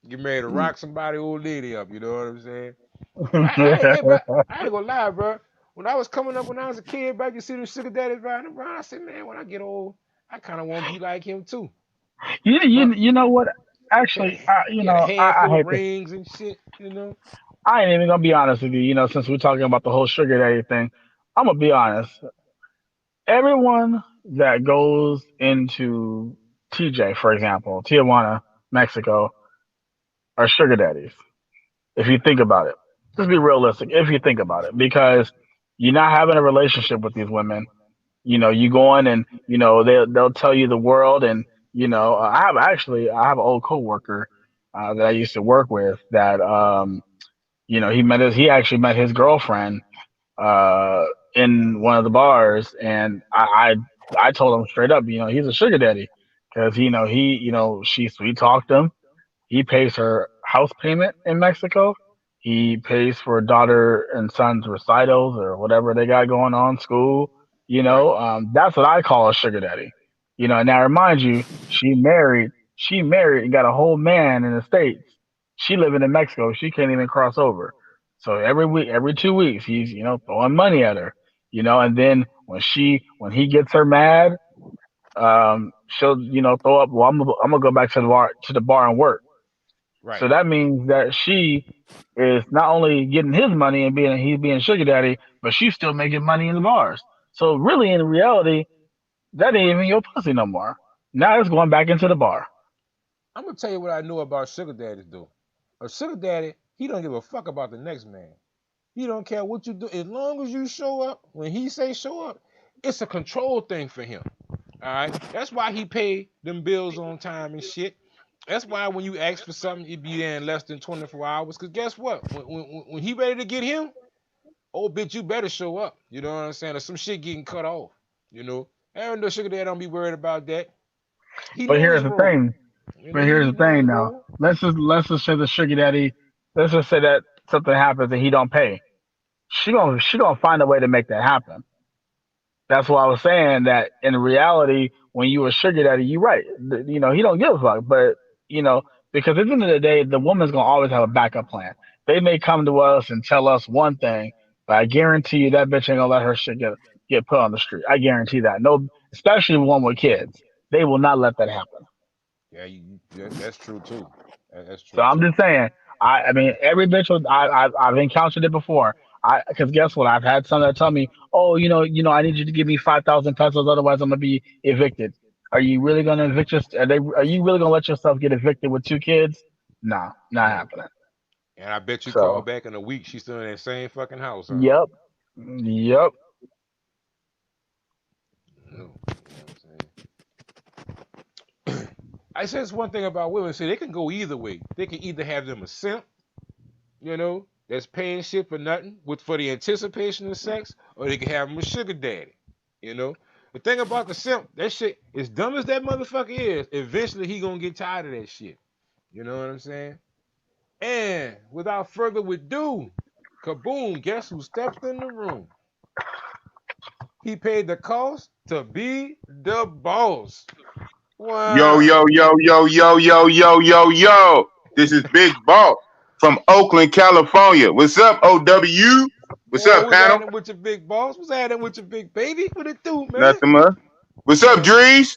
Get ready to mm, rock somebody old lady up. You know what I'm saying? But I ain't gonna lie, bro. When I was coming up when I was a kid, back you see the sugar daddies riding around. I said, man, when I get old, I kind of want to be like him too. But you know what? he had Actually, he had a I handful of hate to. rings and shit. You know? I ain't even gonna be honest with you. Since we're talking about the whole sugar daddy thing, I'm gonna be honest. Everyone that goes into TJ, for example, Tijuana, Mexico, are sugar daddies. If you think about it, just be realistic. If you think about it, because you're not having a relationship with these women. You go in and they'll tell you the world, and I have an old coworker that I used to work with that he actually met his girlfriend uh, in one of the bars, and I told him straight up, he's a sugar daddy because she sweet talked him. He pays her house payment in Mexico. He pays for daughter and son's recitals or whatever they got going on, school. Right. That's what I call a sugar daddy. And now remind you, she married and got a whole man in the States. She living in Mexico. She can't even cross over. So every week, every 2 weeks, he's, throwing money at her. And then when he gets her mad, she'll, throw up, well, I'm gonna go back to the bar and work. Right. So that means that she is not only getting his money and he's being sugar daddy, but she's still making money in the bars. So really, in reality, That ain't even your pussy no more. Now it's going back into the bar. I'm gonna tell you what I know about sugar daddies though. A sugar daddy, he don't give a fuck about the next man. He don't care what you do. As long as you show up, when he say show up, it's a control thing for him. All right. That's why he pay them bills on time and shit. That's why when you ask for something, it be there in less than 24 hours. Cause guess what? When he ready to get him, oh bitch, you better show up. You know what I'm saying? Or some shit getting cut off. You know, Aaron the sugar dad don't be worried about that. He But know here's his the role. thing. You know, But here's he the know thing his now. role. Let's just say the sugar daddy. Let's just say that something happens and he don't pay. She gonna find a way to make that happen. That's why I was saying that in reality, when you a sugar daddy, you right. He don't give a fuck. But you know, because at the end of the day, the woman's gonna always have a backup plan. They may come to us and tell us one thing, but I guarantee you that bitch ain't gonna let her shit get put on the street. I guarantee that. No, especially one with kids, they will not let that happen. Yeah, that's true too. That's So true I'm too. just saying. I mean, every bitch I've encountered it before. Because guess what? I've had some that tell me, "Oh, I need you to give me 5,000 pesos, otherwise I'm gonna be evicted." Are you really gonna evict your? Are you really gonna let yourself get evicted with two kids? No, not No. happening. And I bet you call So, back in a week, she's still in that same fucking house, huh? yep, yep. No. You know what I'm saying? I said it's one thing about women. See, they can go either way. They can either have them a simp, that's paying shit for nothing for the anticipation of sex, or they can have them a sugar daddy. You know? The thing about the simp, that shit, as dumb as that motherfucker is, eventually he gonna get tired of that shit. You know what I'm saying? And without further ado, kaboom, guess who stepped in the room? He paid the cost to be the boss. Yo, Wow. yo, yo, yo, yo, yo, yo, yo, yo. This is Big Boss from Oakland, California. What's up, OW? What's Whoa, up, what's panel? happening with your big boss? What's happening with your big baby? What it do, man? Nothing much. What's You up, know? Drees?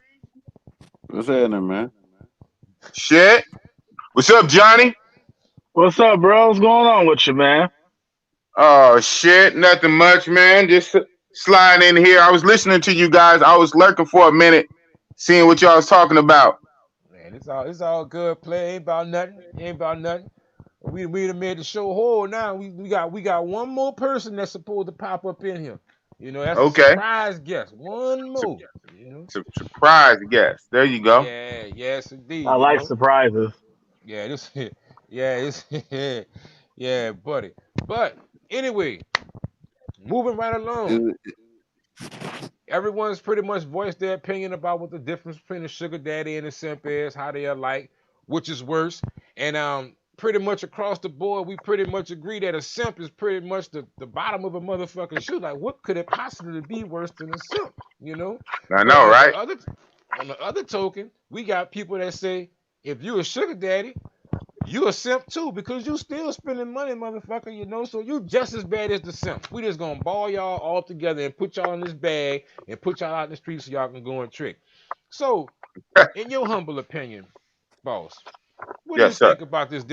What's happening, man? Shit. What's up, Johnny? What's up, bro? What's going on with you, man? Oh, shit. Nothing much, man. Just sliding in here. I was listening to you guys. I was lurking for a minute, seeing what y'all was talking about. Man, it's all good play. Ain't about nothing. Ain't about nothing. We done made the show whole now. We got one more person that's supposed to pop up in here. That's a Okay. surprise guest. One Su- more. You know. surprise guest. There you go. Yeah, yes I indeed. like surprises. Yeah, this yeah, this yeah, buddy. But anyway, moving right along. Is Everyone's pretty much voiced their opinion about what the difference between a sugar daddy and a simp is, how they are like, which is worse. And pretty much across the board, we pretty much agree that a simp is pretty much the bottom of a motherfucking shoe. Like, what could it possibly be worse than a simp? You know? I But know, right? on the other token, we got people that say if you a sugar daddy, you a simp too because you still spending money, motherfucker. So you just as bad as the simp. We just gonna ball y'all all together and put y'all in this bag and put y'all out in the streets so y'all can go and trick. So, in your humble opinion, boss, what do you Yes, sir. think about this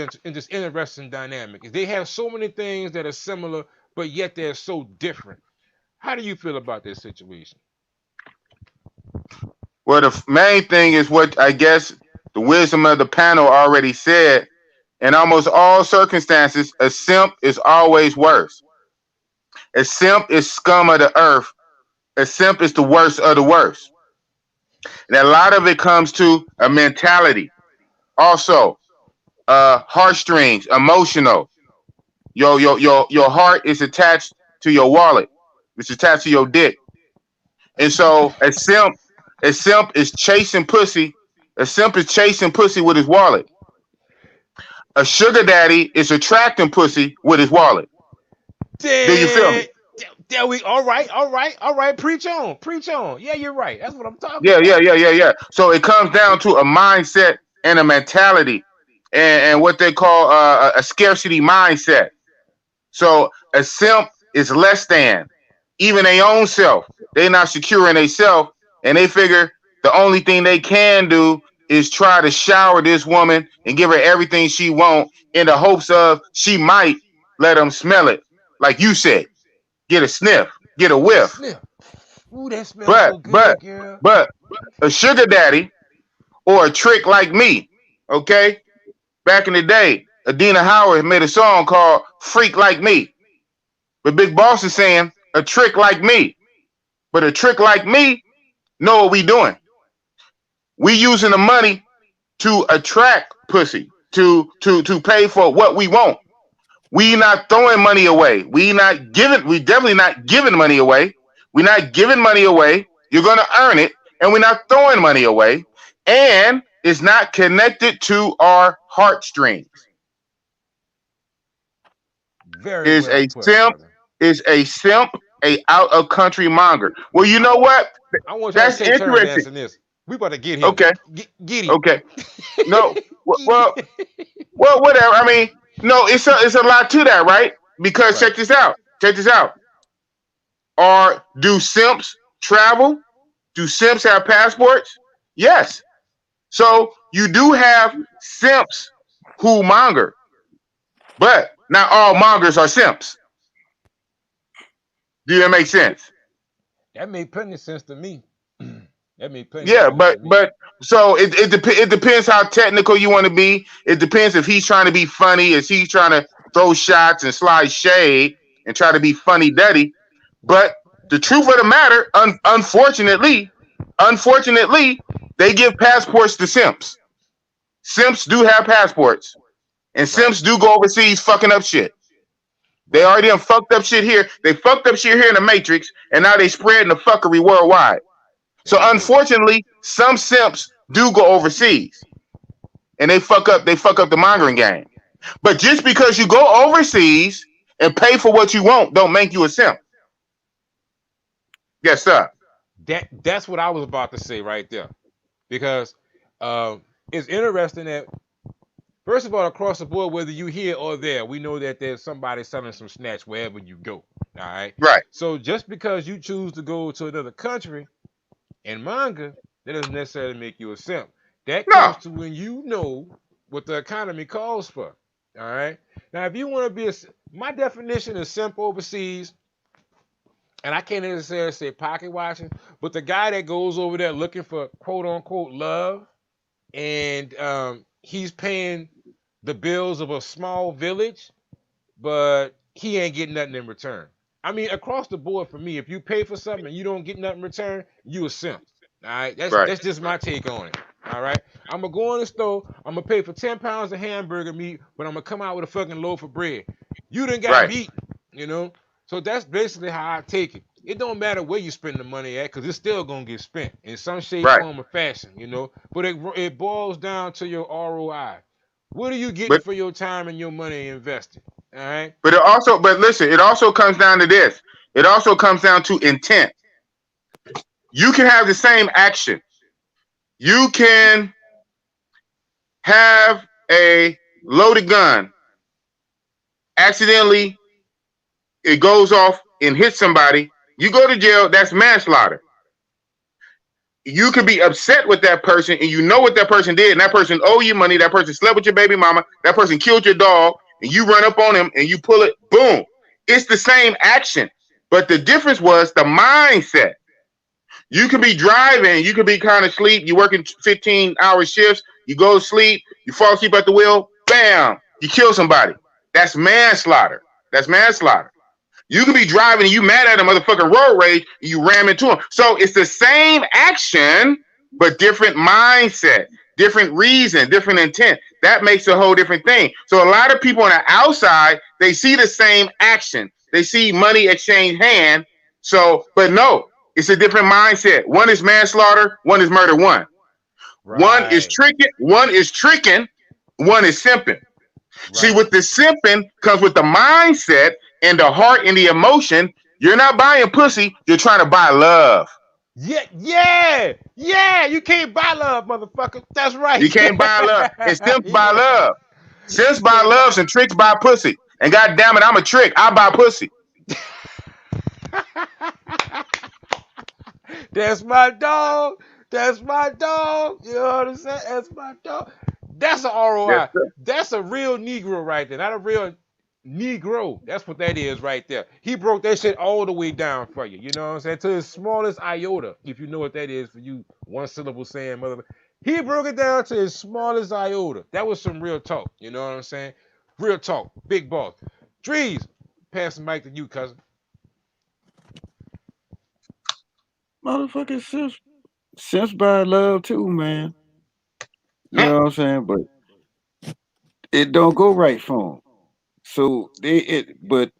interesting dynamic? Is they have so many things that are similar, but yet they're so different. How do you feel about this situation? Well, the main thing is what I guess the wisdom of the panel already said. In almost all circumstances, a simp is always worse. A simp is scum of the earth. A simp is the worst of the worst. And a lot of it comes to a mentality. Also, heartstrings, emotional. Your heart is attached to your wallet. It's attached to your dick. And so a simp is chasing pussy. A simp is chasing pussy with his wallet. A sugar daddy is attracting pussy with his wallet. Do you feel me? There, there we. All right, all right, all right. Preach on, preach on. Yeah, you're right. That's what I'm talking Yeah, yeah, about. yeah, yeah, yeah. So it comes down to a mindset and a mentality, and what they call a scarcity mindset. So a simp is less than even their own self. They're not secure in themselves, and they figure the only thing they can do is try to shower this woman and give her everything she want in the hopes of she might let them smell it, like you said, get a sniff, get a Get a whiff. sniff. Ooh, that smells But so but good, girl. but a sugar daddy or a trick like me, okay? Back in the day, Adina Howard made a song called "Freak Like Me," but Big Boss is saying a trick like me. But a trick like me, know what we doing? We using the money to attract pussy, to pay for what we want. We not throwing money away. We definitely not giving money away. We not giving money away. You're gonna earn it, and we're not throwing money away. And it's not connected to our heartstrings. Very Is well a put, simp, brother. is a simp, a out of country monger. Well, you know what? I want y'all to That's take turns interesting. answering this. We about to get him. Okay, Get him. okay. No, Get well, him. well, whatever. I mean, no, it's a lot to that, right? Because Right. check this out. Check this out. Or do simps travel? Do simps have passports? Yes. So you do have simps who monger, but not all mongers are simps. Do that make sense? That made plenty of sense to me. That made plenty of Yeah, sense to but me. but so it depends how technical you want to be. It depends if he's trying to be funny, if he's trying to throw shots and slide shade and try to be funny duddy. But the truth of the matter, unfortunately, they give passports to simps. Simps do have passports, and Right. simps do go overseas fucking up shit. They Right. already done fucked up shit here. They fucked up shit here in the Matrix, and now they spreading the fuckery worldwide. There So you go. unfortunately, some simps do go overseas, and they fuck up the mongering game. But just because you go overseas and pay for what you want, don't make you a simp. Yes, sir. That's what I was about to say right there. Because it's interesting that first of all, across the board, whether you here or there, we know that there's somebody selling some snatch wherever you go. All right. Right, So just because you choose to go to another country and manga, that doesn't necessarily make you a simp. That no, comes to when you know what the economy calls for. All right. Now, if you want to be my definition of simp overseas, and I can't necessarily say pocket watching, but the guy that goes over there looking for quote unquote love, and he's paying the bills of a small village, but he ain't getting nothing in return. I mean, across the board for me, if you pay for something and you don't get nothing in return, you a simp. All right, that's right, that's just my take on it. All right, I'm gonna go in the store, I'm gonna pay for 10 pounds of hamburger meat, but I'm gonna come out with a fucking loaf of bread. You done got right, beat, you know. So that's basically how I take it. It don't matter where you spend the money at, cause it's still gonna get spent in some shape, right. form, or fashion, you know. But it boils down to your ROI. What are you getting But for your time and your money invested? All right. but listen, it also comes down to this. It also comes down to intent. You can have the same action. You can have a loaded gun, accidentally it goes off and hits somebody. You go to jail. That's manslaughter. You could be upset with that person, and you know what that person did, and that person owe you money. That person slept with your baby mama. That person killed your dog, and you run up on him and you pull it. Boom! It's the same action, but the difference was the mindset. You could be driving, you could be kind of sleep. You working 15-hour shifts. You go to sleep. You fall asleep at the wheel. Bam! You kill somebody. That's manslaughter. That's manslaughter. You can be driving and you mad at a motherfucking road rage and you ram into him. So it's the same action, but different mindset, different reason, different intent. That makes a whole different thing. So a lot of people on the outside, they see the same action. They see money exchange hand. So, but no, it's a different mindset. One is manslaughter, one is murder one. Right. One is tricking, one is simping. See, Right. with the simping comes with the mindset and the heart and the emotion. You're not buying pussy, you're trying to buy love. Yeah. Yeah. Yeah. You can't buy love, motherfucker. That's right. You can't buy love. And simps buy Yeah. love. Simps You buy can't buy. loves and tricks buy pussy. And god damn it, I'm a trick. I buy pussy. That's my dog. That's my dog. You know what I'm saying? That's my dog. That's an Yes, ROI. sir. That's a real Negro right there. Not a real. Negro. That's what that is right there. He broke that shit all the way down for you. You know what I'm saying? To his smallest iota, if you know what that is for you, one syllable saying mother. He broke it down to his smallest iota. That was some real talk. You know what I'm saying? Real talk. Big boss. Drees, pass the mic to you, cousin. Motherfucking Simps by love too, man. You know what I'm saying? But it don't go right for them. So but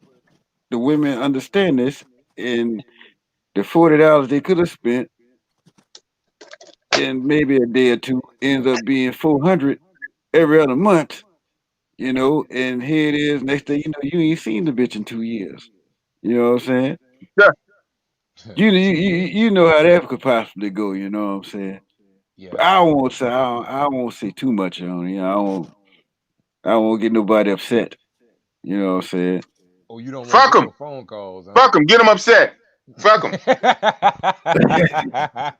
the women understand this, and the $40 they could have spent in maybe a day or two ends up being 400 every other month. You know, and here it is. Next thing you know, you ain't seen the bitch in 2 years. You know what I'm saying? Yeah. You know how that could possibly go. You know what I'm saying? But Yes. I won't say too much on it. You know, I won't get nobody upset. You know what I'm saying? Oh, you don't want to Fuck get him. no phone calls, huh? Fuck him. Get him upset. Fuck him.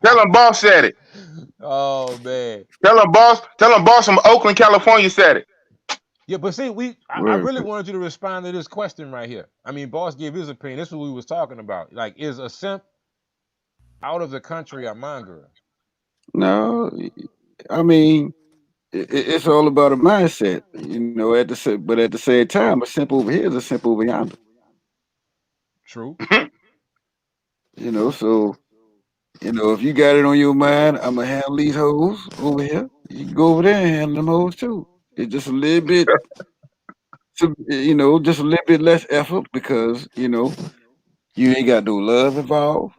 Tell him boss said it. Oh man. Tell him boss. Tell him boss from Oakland, California said it. Yeah, but see, I Word. really wanted you to respond to this question right here. I mean, boss gave his opinion. This is what we was talking about. Like, is a simp out of the country a mongrel? No, I mean it's all about a mindset. You know, but at the same time, a simp over here is a simp over yonder. True. You know, so if you got it on your mind, I'm gonna handle these hoes over here. You can go over there and handle them hoes too. It's just a little bit, just a little bit less effort because you ain't got no love involved.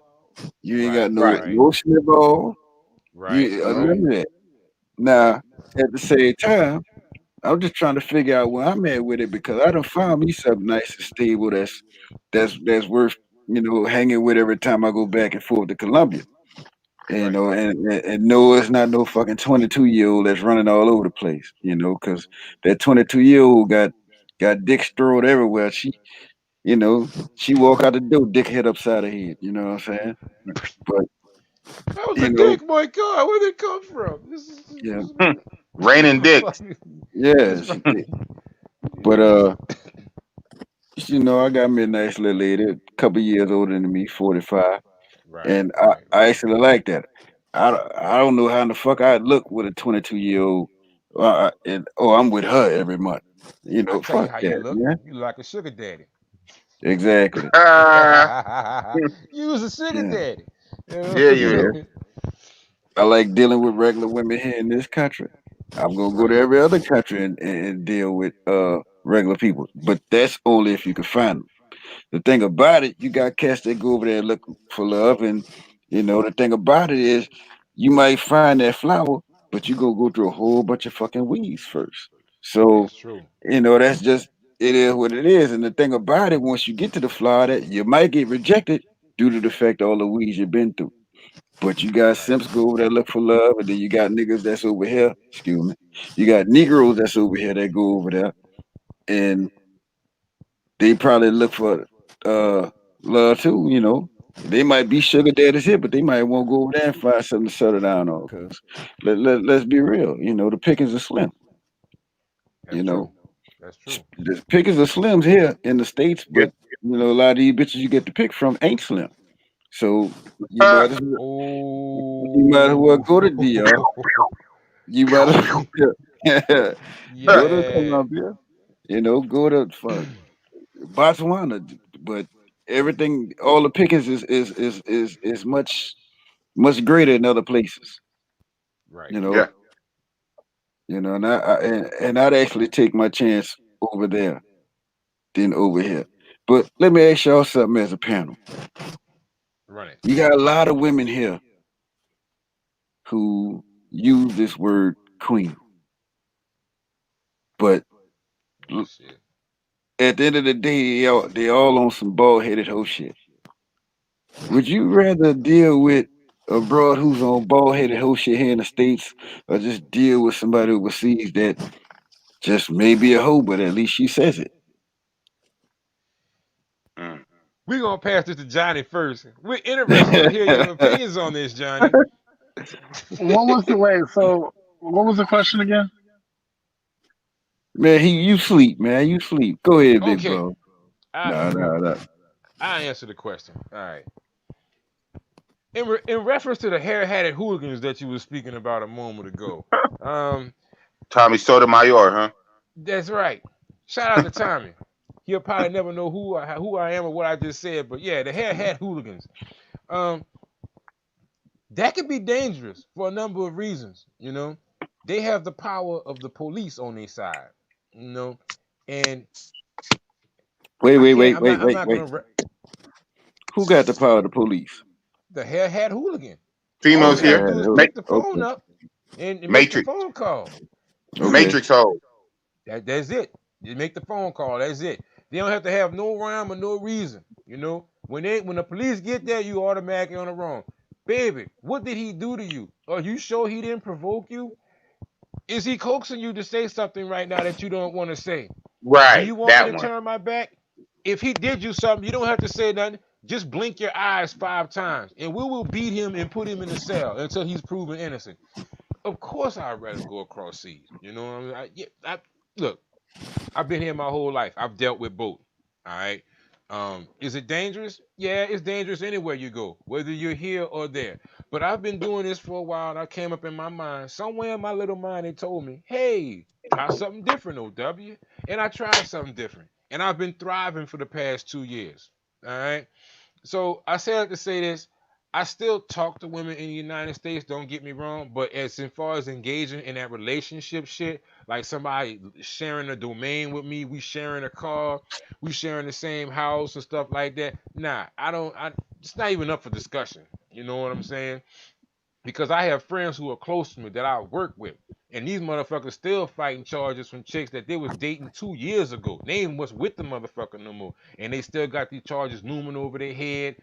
You ain't Right. got no Right. Right. emotion involved. Right. You Right. none of that. Right. Now, at the same time, I'm just trying to figure out where I'm at with it because I done found me something nice and stable that's worth hanging with every time I go back and forth to Columbia. Right. And no, it's not no fucking 22-year-old that's running all over the place. Because that 22-year-old got dick strode everywhere. You know, she walk out the door, dick head upside her head. You know what I'm saying? But That was a you know, dick, my God. Where did it come from? This is yeah, Raining dicks. fucking. It's yes. from. But I got me a nice little lady, a couple years older than me, 45, Right. and I, Right. I actually like that. I don't know how in the fuck I'd look with a 22-year-old, and I'm with her every month. I tell you Fuck how you that, look. man. You like a sugar daddy. Exactly. You was a sugar Yeah, daddy. You know? Yeah, you you is. know. I like dealing with regular women here in this country. I'm gonna go to Right. every other country and deal with regular people, but that's only if you can find them. The thing about it, you got cats that go over there looking for love, and the thing about it is, you might find that flower, but you go through a whole bunch of fucking weeds first. So That's true. that's just it is what it is. And the thing about it, once you get to the flower, that you might get rejected due to the fact of all the weeds you've been through. But you got Right. simps go over there look for love, and then you got niggas that's over here. Excuse me. You got Negroes that's over here that go over there, and they probably look for love too. They might be sugar daddies here, but they might want to go over there and find something to settle down on. Because let's be real, the pickings are slim. That's You know, true. That's true. the pickings are slims here in the states, Yeah. but a lot of these bitches you get to pick from ain't slim. So you Uh, might as well, you might as well Oh. go to DR. You might as well go to Yeah. Colombia. Go to Botswana. But everything, all the pickings is much greater in other places. Right. You know, yeah. and I'd actually take my chance over there than over here. But let me ask y'all something as a panel. Run it. You got a lot of women here who use this word queen, but Oh shit. at the end of the day, they all on some bald headed hoe shit. Would you rather deal with a broad who's on bald headed hoe shit here in the States, or just deal with somebody overseas that just may be a hoe, but at least she says it? Mm. We're gonna pass this to Johnny first. We're interested to hear your opinions on this, Johnny. What was the way? So what was the question again? Man, you sleep, man. You sleep. Go ahead, big Okay, bro. I No, no, no. I answer the question. All right. In reference to the hair-hatted hooligans that you were speaking about a moment ago, um, Tommy Sotomayor, huh? that's right. Shout out to Tommy. He'll probably never know who I am or what I just said, but yeah, the hair-hat hooligans. Um, that could be dangerous for a number of reasons. They have the power of the police on their side. You know, and Wait, I wait, can't. wait, I'm not. wait, I'm wait, not wait. gonna. Who got the power of the police? The hair-hat hooligan. All Oh, Females you got to here. do is yeah. pick the phone Okay. up and make the Matrix. phone call. Okay. Matrix hole. That's it. You make the phone call. That's it. They don't have to have no rhyme or no reason. When the police get there, you automatically on the wrong. Baby, what did he do to you? Are you sure he didn't provoke you? Is he coaxing you to say something right now that you don't want to say? Do Right. you want me That to one. turn my back? If he did you something, you don't have to say nothing. Just blink your eyes 5 times, and we will beat him and put him in the cell until he's proven innocent. Of course, I'd rather go across seas. You know what I mean? Look, I've been here my whole life. I've dealt with both. All right. Is it dangerous? Yeah, it's dangerous anywhere you go, whether you're here or there. But I've been doing this for a while, and I came up in my mind, somewhere in my little mind, they told me, "Hey, try something different, OW." And I tried something different, and I've been thriving for the past 2 years. All right. So I said to say this. I still talk to women in the United States, don't get me wrong, but as far as engaging in that relationship shit, like somebody sharing a domain with me, we sharing a car, we sharing the same house and stuff like that. Nah, I don't. It's not even up for discussion. You know what I'm saying? Because I have friends who are close to me that I work with, and these motherfuckers still fighting charges from chicks that they was dating 2 years ago. They ain't was with the motherfucker no more, and they still got these charges looming over their head.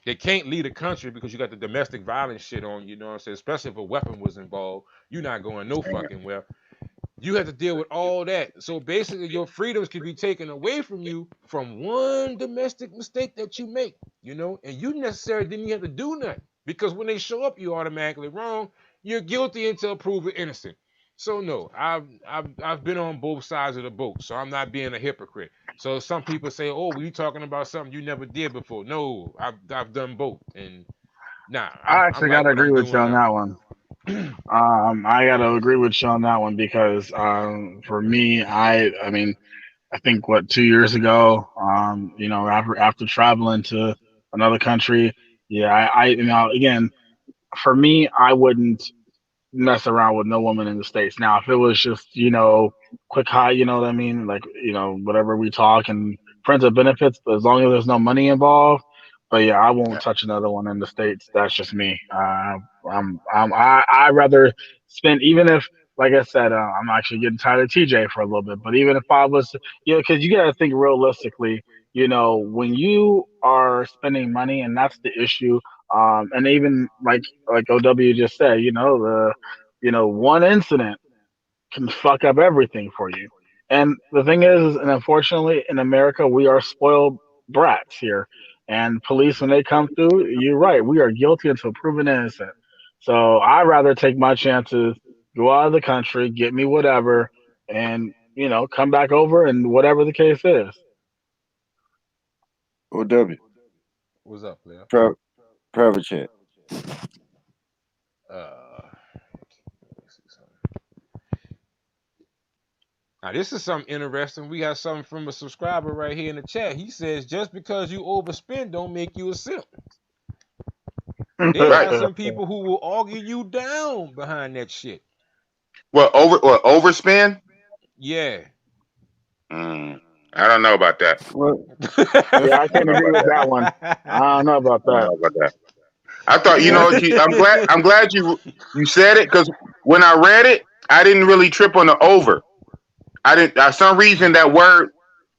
They can't leave the country because you got the domestic violence shit on. You know what I'm saying? Especially if a weapon was involved, you're not going no fucking well. You have to deal with all that. So basically, your freedoms can be taken away from you from one domestic mistake that you make, and you necessarily didn't have to do nothing because when they show up, you automatically wrong. You're guilty until proven innocent. So no, I've been on both sides of the boat, so I'm not being a hypocrite. So some people say, "Oh, were you talking about something you never did before?" No, I've done both, and nah, I I'm actually like gotta what agree I'm with you doing on now. that one. I gotta agree with you on that one because for me, I mean, I think what 2 years ago, after traveling to another country, yeah, again, for me, I wouldn't mess around with no woman in the States. Now, if it was just, quick high, you know what I mean? Like, whatever we talk and friends with benefits, as long as there's no money involved. But yeah, I won't touch another one in the States. That's just me. I rather spend, even if, like I said, I'm actually getting tired of TJ for a little bit, but even if I was, because you got to think realistically, when you are spending money and that's the issue, and even like OW just said, one incident can fuck up everything for you. And the thing is, and unfortunately, in America, we are spoiled brats here. And police, when they come through, you're right, we are guilty until proven innocent. So I'd rather take my chances, go out of the country, get me whatever, and come back over and whatever the case is. OW. What's up, player? Pri- Private chat. Let me see something. Now, this is something interesting. We got something from a subscriber right here in the chat. He says, just because you overspend don't make you a simp. They Right. got some people who will argue you down behind that shit. Overspend? Yeah. Mm, I don't know about that. Well, Yeah, that's I I don't can't know agree about with that. that one. I don't know about I don't that. know about that. I thought, that's I'm glad you said it because when I read it, I didn't really trip on the over. I didn't. For some reason that word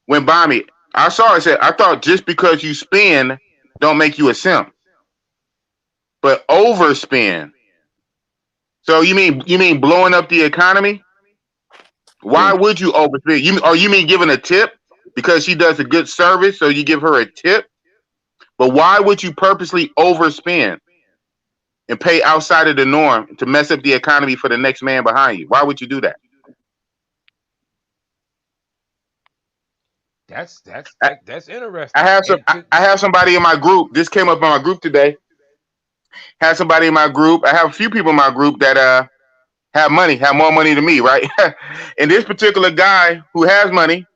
went by me. I saw it said I thought just because you spend don't make you a simp, but overspend. So you mean blowing up the economy? Why yeah. would you overspend? You mean giving a tip because she does a good service, so you give her a tip? But why would you purposely overspend and pay outside of the norm to mess up the economy for the next man behind you? Why would you do that? That's I interesting. have some. And to I have somebody in my group. This came up in my group today. Have somebody in my group. I have a few people in my group that have money, have more money than me, right? And this particular guy who has money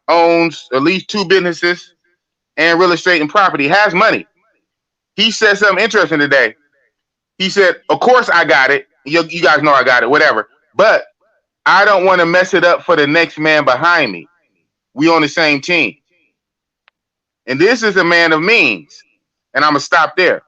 owns at least two businesses and real estate and property. Has money. He said something interesting today. He said, "Of course I got it. You guys know I got it. Whatever. But I don't want to mess it up for the next man behind me. We on the same team. And this is a man of means. And I'm gonna stop there.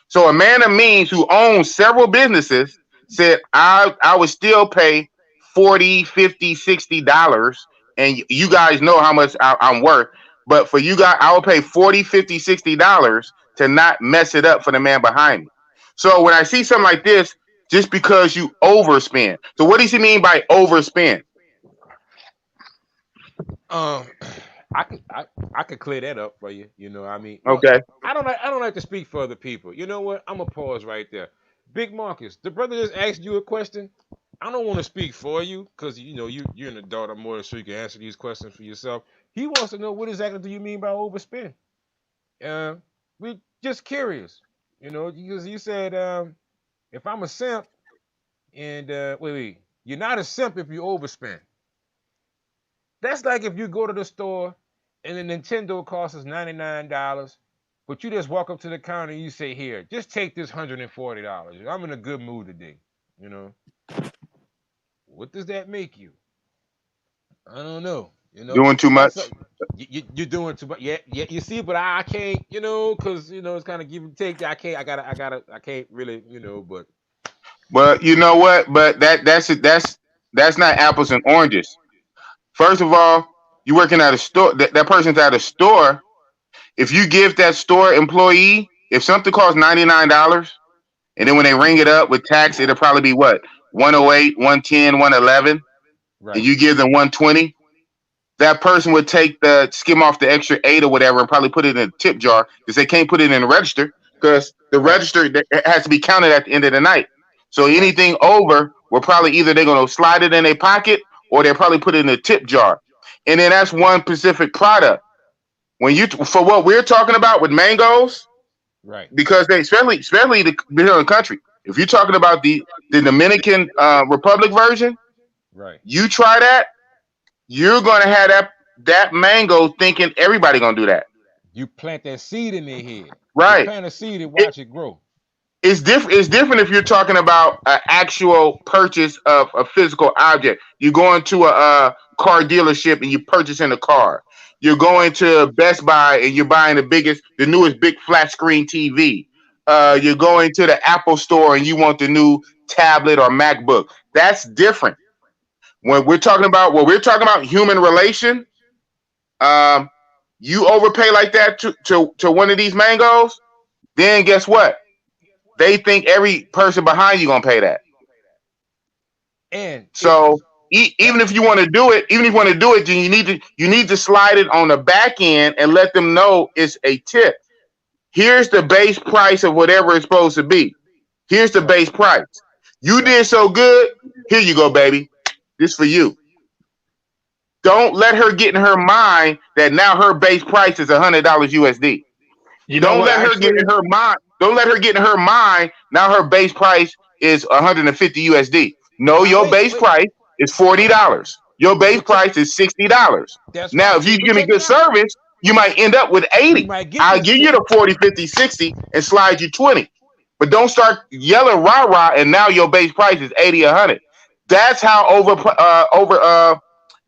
So a man of means who owns several businesses said, I would still pay 40, 50, $60. And you guys know how much I'm worth. But for you guys, I will pay 40, 50, $60 to not mess it up for the man behind me. So when I see something like this, just because you overspend. So what does he mean by overspend? um, I could clear that up for you. You know, I mean, well, Okay. I don't like to speak for other people. You know what? I'm gonna pause right there. Big Marcus, the brother just asked you a question. I don't want to speak for you because you know you're an adult. I'm more than sure you can answer these questions for yourself. He wants to know what exactly do you mean by overspend? Uh, we just curious. You know, because you said if I'm a simp and wait, you're not a simp if you overspend. That's like if you go to the store and the Nintendo costs us $99, but you just walk up to the counter and you say, "Here, just take this $140. I'm in a good mood today." You know, what does that make you? I don't know. You know, Doing too that's much. a, you're doing too much. Yeah, yeah. You see, but I can't. You know, because you know it's kind of give and take. I can't. I can't really. You know, but Well, you know what? But that's not apples and oranges. First of all, you working at a store. That person's at a store. If you give that store employee, if something costs $99, and then when they ring it up with tax, it'll probably be what 108, 110, 111, and right, you give them 120. That person would take the skim off the extra eight or whatever and probably put it in a tip jar because they can't put it in the register because the right, register has to be counted at the end of the night. So right, anything over will probably either they're going to slide it in their pocket or they'll probably put it in a tip jar. And then that's one specific product. When you for what we're talking about with mangoes, right, because they especially the here in the country. If you're talking about the Dominican Republic version, right. you try that, you're gonna have that mango thinking everybody gonna do that. You plant that seed in their head. You Right. plant a seed and It, watch it grow. it's different. It's different if you're talking about an actual purchase of a physical object. You go into a car dealership and you purchasing a car. You're Right, going to Best Buy and you're buying the newest big flat screen TV. right, You're going to the Apple store and you want the new tablet or MacBook. That's different. When we're talking about human relation, um, you overpay like that to one of these mangoes, then guess what? They think every person behind you gonna pay that. and it So that even if you want to do it, then you need to slide it on the back end and let them know it's a tip. Here's the base price of whatever it's supposed to be. Here's the right, base price. You right. did so good. Here you go, baby. This for you. Don't let her get in her mind that now her base price is $100 USD. You know Don't what? let her get in Actually, her mind. Don't let her get in her mind. Now her base price is 150 USD. No, Now your base wait, price is $40. Your base but check. price is $60. That's Now, right. if you But give me check it good out. service, you might end up with You 80. might get I'll this give you fit. the 40, 50, 60 and slide you 20. But don't start yelling rah rah and now your base price is 80, 100. That's how over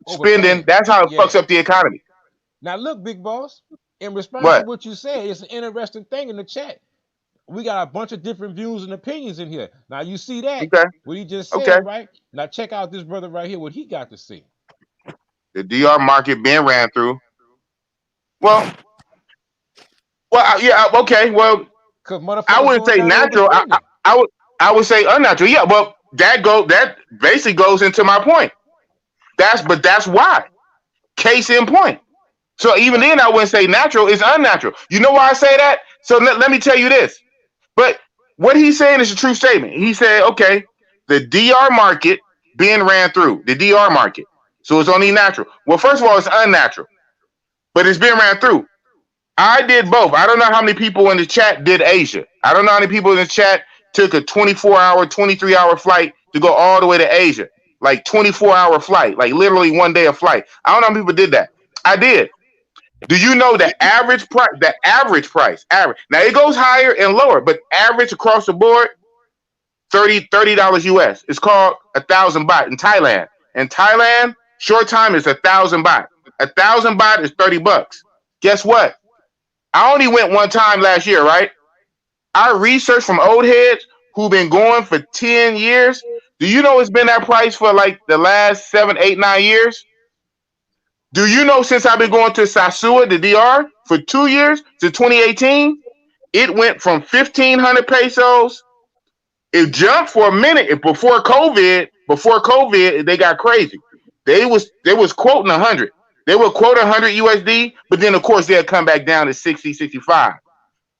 spending. Overpaying. That's how it Yeah. fucks up the economy. Now look, big boss. In response to What? what you said, it's an interesting thing in the chat. We got a bunch of different views and opinions in here. Now you see that Okay. what he just Okay. said, right? Now check out this brother right here. What he got to say. The DR market been ran through. Well, yeah, okay. Well, Cause I motherfuckers wouldn't going say down natural. overspending. I would say unnatural. Yeah, well, that basically goes into my point. That's why. Case in point. So even Right. then, I wouldn't say natural. It's unnatural. You know why I say that? So let me tell you this. But what he's saying is a true statement. He said, okay, the DR market being ran through the DR market, so it's only natural. Well, first of all, it's unnatural. but it's been ran through. I did both. I don't know how many people in the chat did Asia. I don't know how many people in the chat took a 24-hour, 23-hour flight to go all the way to Asia. Like 24-hour flight, like literally one day of flight. I don't know how many people did that. I did. Do you know the average price? The average price, average. Now it goes higher and lower, but average across the board, $30 US. It's called 1,000 baht in Thailand. In Thailand, short time is 1,000 baht. 1,000 baht is $30. Guess what? I only went one time last year, right? I researched from old heads who've been going for 10 years. Do you know it's been that price for like the last 7, 8, 9 years? Do you know since I've been going to Sasua, the DR, for 2 years to 2018, it went from 1,500 pesos. It jumped for a minute before COVID. Before COVID, they got crazy. They was quoting 100. They would quote 100 USD, but then of course they'll come back down to 60, 65.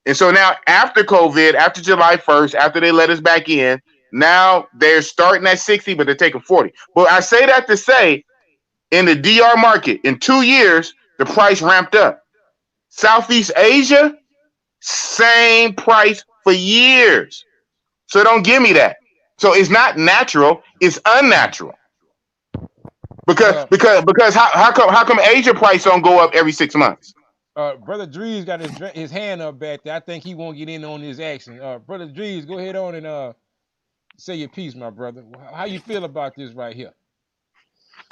And so now after COVID, after July 1st, after they let us back in, now they're starting at 60, but they're taking 40. But I say that to say, in the DR market, in 2 years, the price ramped up. Southeast Asia, same price for years. So don't give me that. So it's not natural, it's unnatural. Because Uh, because because how come Asia price don't go up every 6 months? Brother Drees got his hand up back there. I think he won't get in on this action. Brother Drees, go ahead on and say your piece, my brother. How you feel about this right here?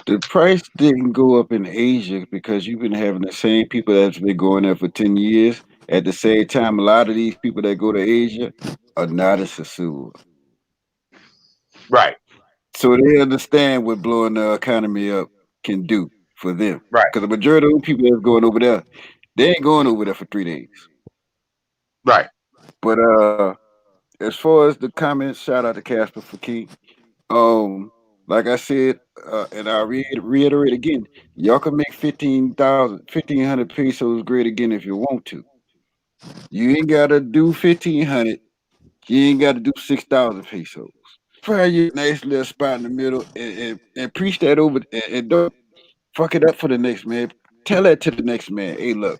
The price didn't go up in Asia because you've been having the same people that's been going there for 10 years. At the same time, a lot of these people that go to Asia are not as secure. Right, So they understand what blowing the economy up can do for them. right, Because the majority of the people that's going over there, they ain't going over there for 3 days. right. But as far as the comments, shout out to Casper for King. Um, like I said, and I reiterate again, y'all can make 1,500 pesos great again if you want to. You ain't gotta do 1,500. You ain't gotta do 6,000 pesos. Find you a nice little spot in the middle and preach that over and don't fuck it up for the next man. Tell that to the next man. Hey, look,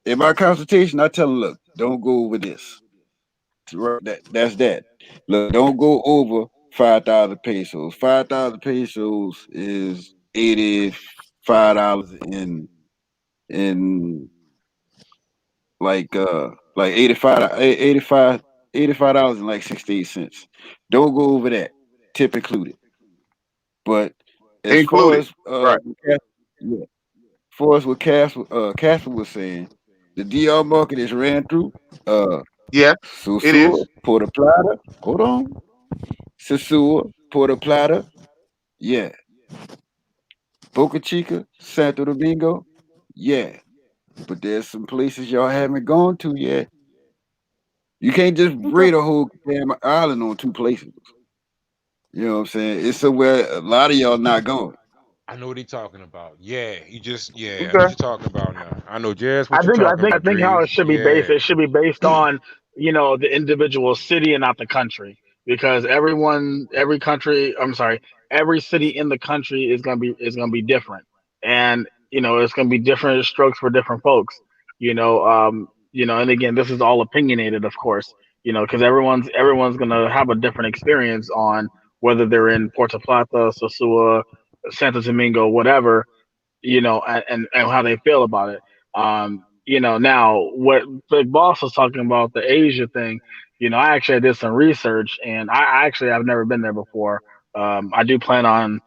in my consultation, I tell him, look, don't go over this. That's that. Look, don't go over 5,000 pesos. 5,000 pesos is $85 in like 85 $85 and like 68 cents. Don't go over that. Tip included. But as far Included. as Right. yeah, as far as what Casper was saying, the DR market is ran through. Uh, Yes, it Susua, is. Puerto Plata. Hold on. Susua, Puerto Plata. Yeah. Boca Chica, Santo Domingo. Yeah. But there's some places y'all haven't gone to yet. You can't just Okay. rate a whole damn island on two places. You know what I'm saying? It's somewhere a lot of y'all not going. I know what he talking about. Yeah, I know what Okay. you're talking about now. I know just I what you're think talking I about, think how Drees. it should be based. Yeah. It should be based on the individual city and not the country, because every country. I'm sorry, every city in the country is gonna be different, and it's gonna be different strokes for different folks. And again, this is all opinionated, of course. Because everyone's gonna have a different experience on whether they're in Puerto Plata, Sosua, Santo Domingo, whatever, and how they feel about it. Now what Big Boss was talking about, the Asia thing, I actually did some research, and I actually have never been there before. I do plan on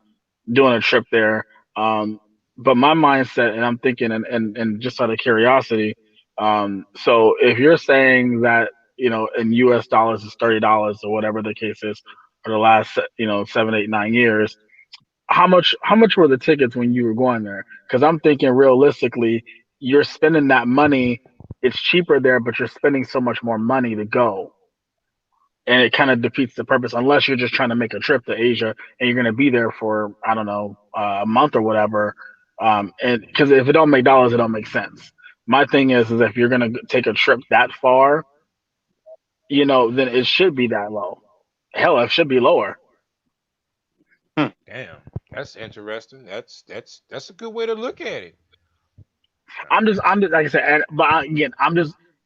doing a trip there. But my mindset, and I'm thinking, and just out of curiosity, so if you're saying that, in US dollars is $30 or whatever the case is for the last, 7, 8, 9 years, how much were the tickets when you were going there? Because I'm thinking realistically, you're spending that money. It's cheaper there, but you're spending so much more money to go, and it kind of defeats the purpose unless you're just trying to make a trip to Asia and you're going to be there for, I don't know, a month or whatever. And because if it don't make dollars, it don't make sense. My thing is if you're going to take a trip that far, then it should be that low. Hell, it should be lower. Hmm. Damn. That's interesting. That's a good way to look at it. I'm just like I said, again,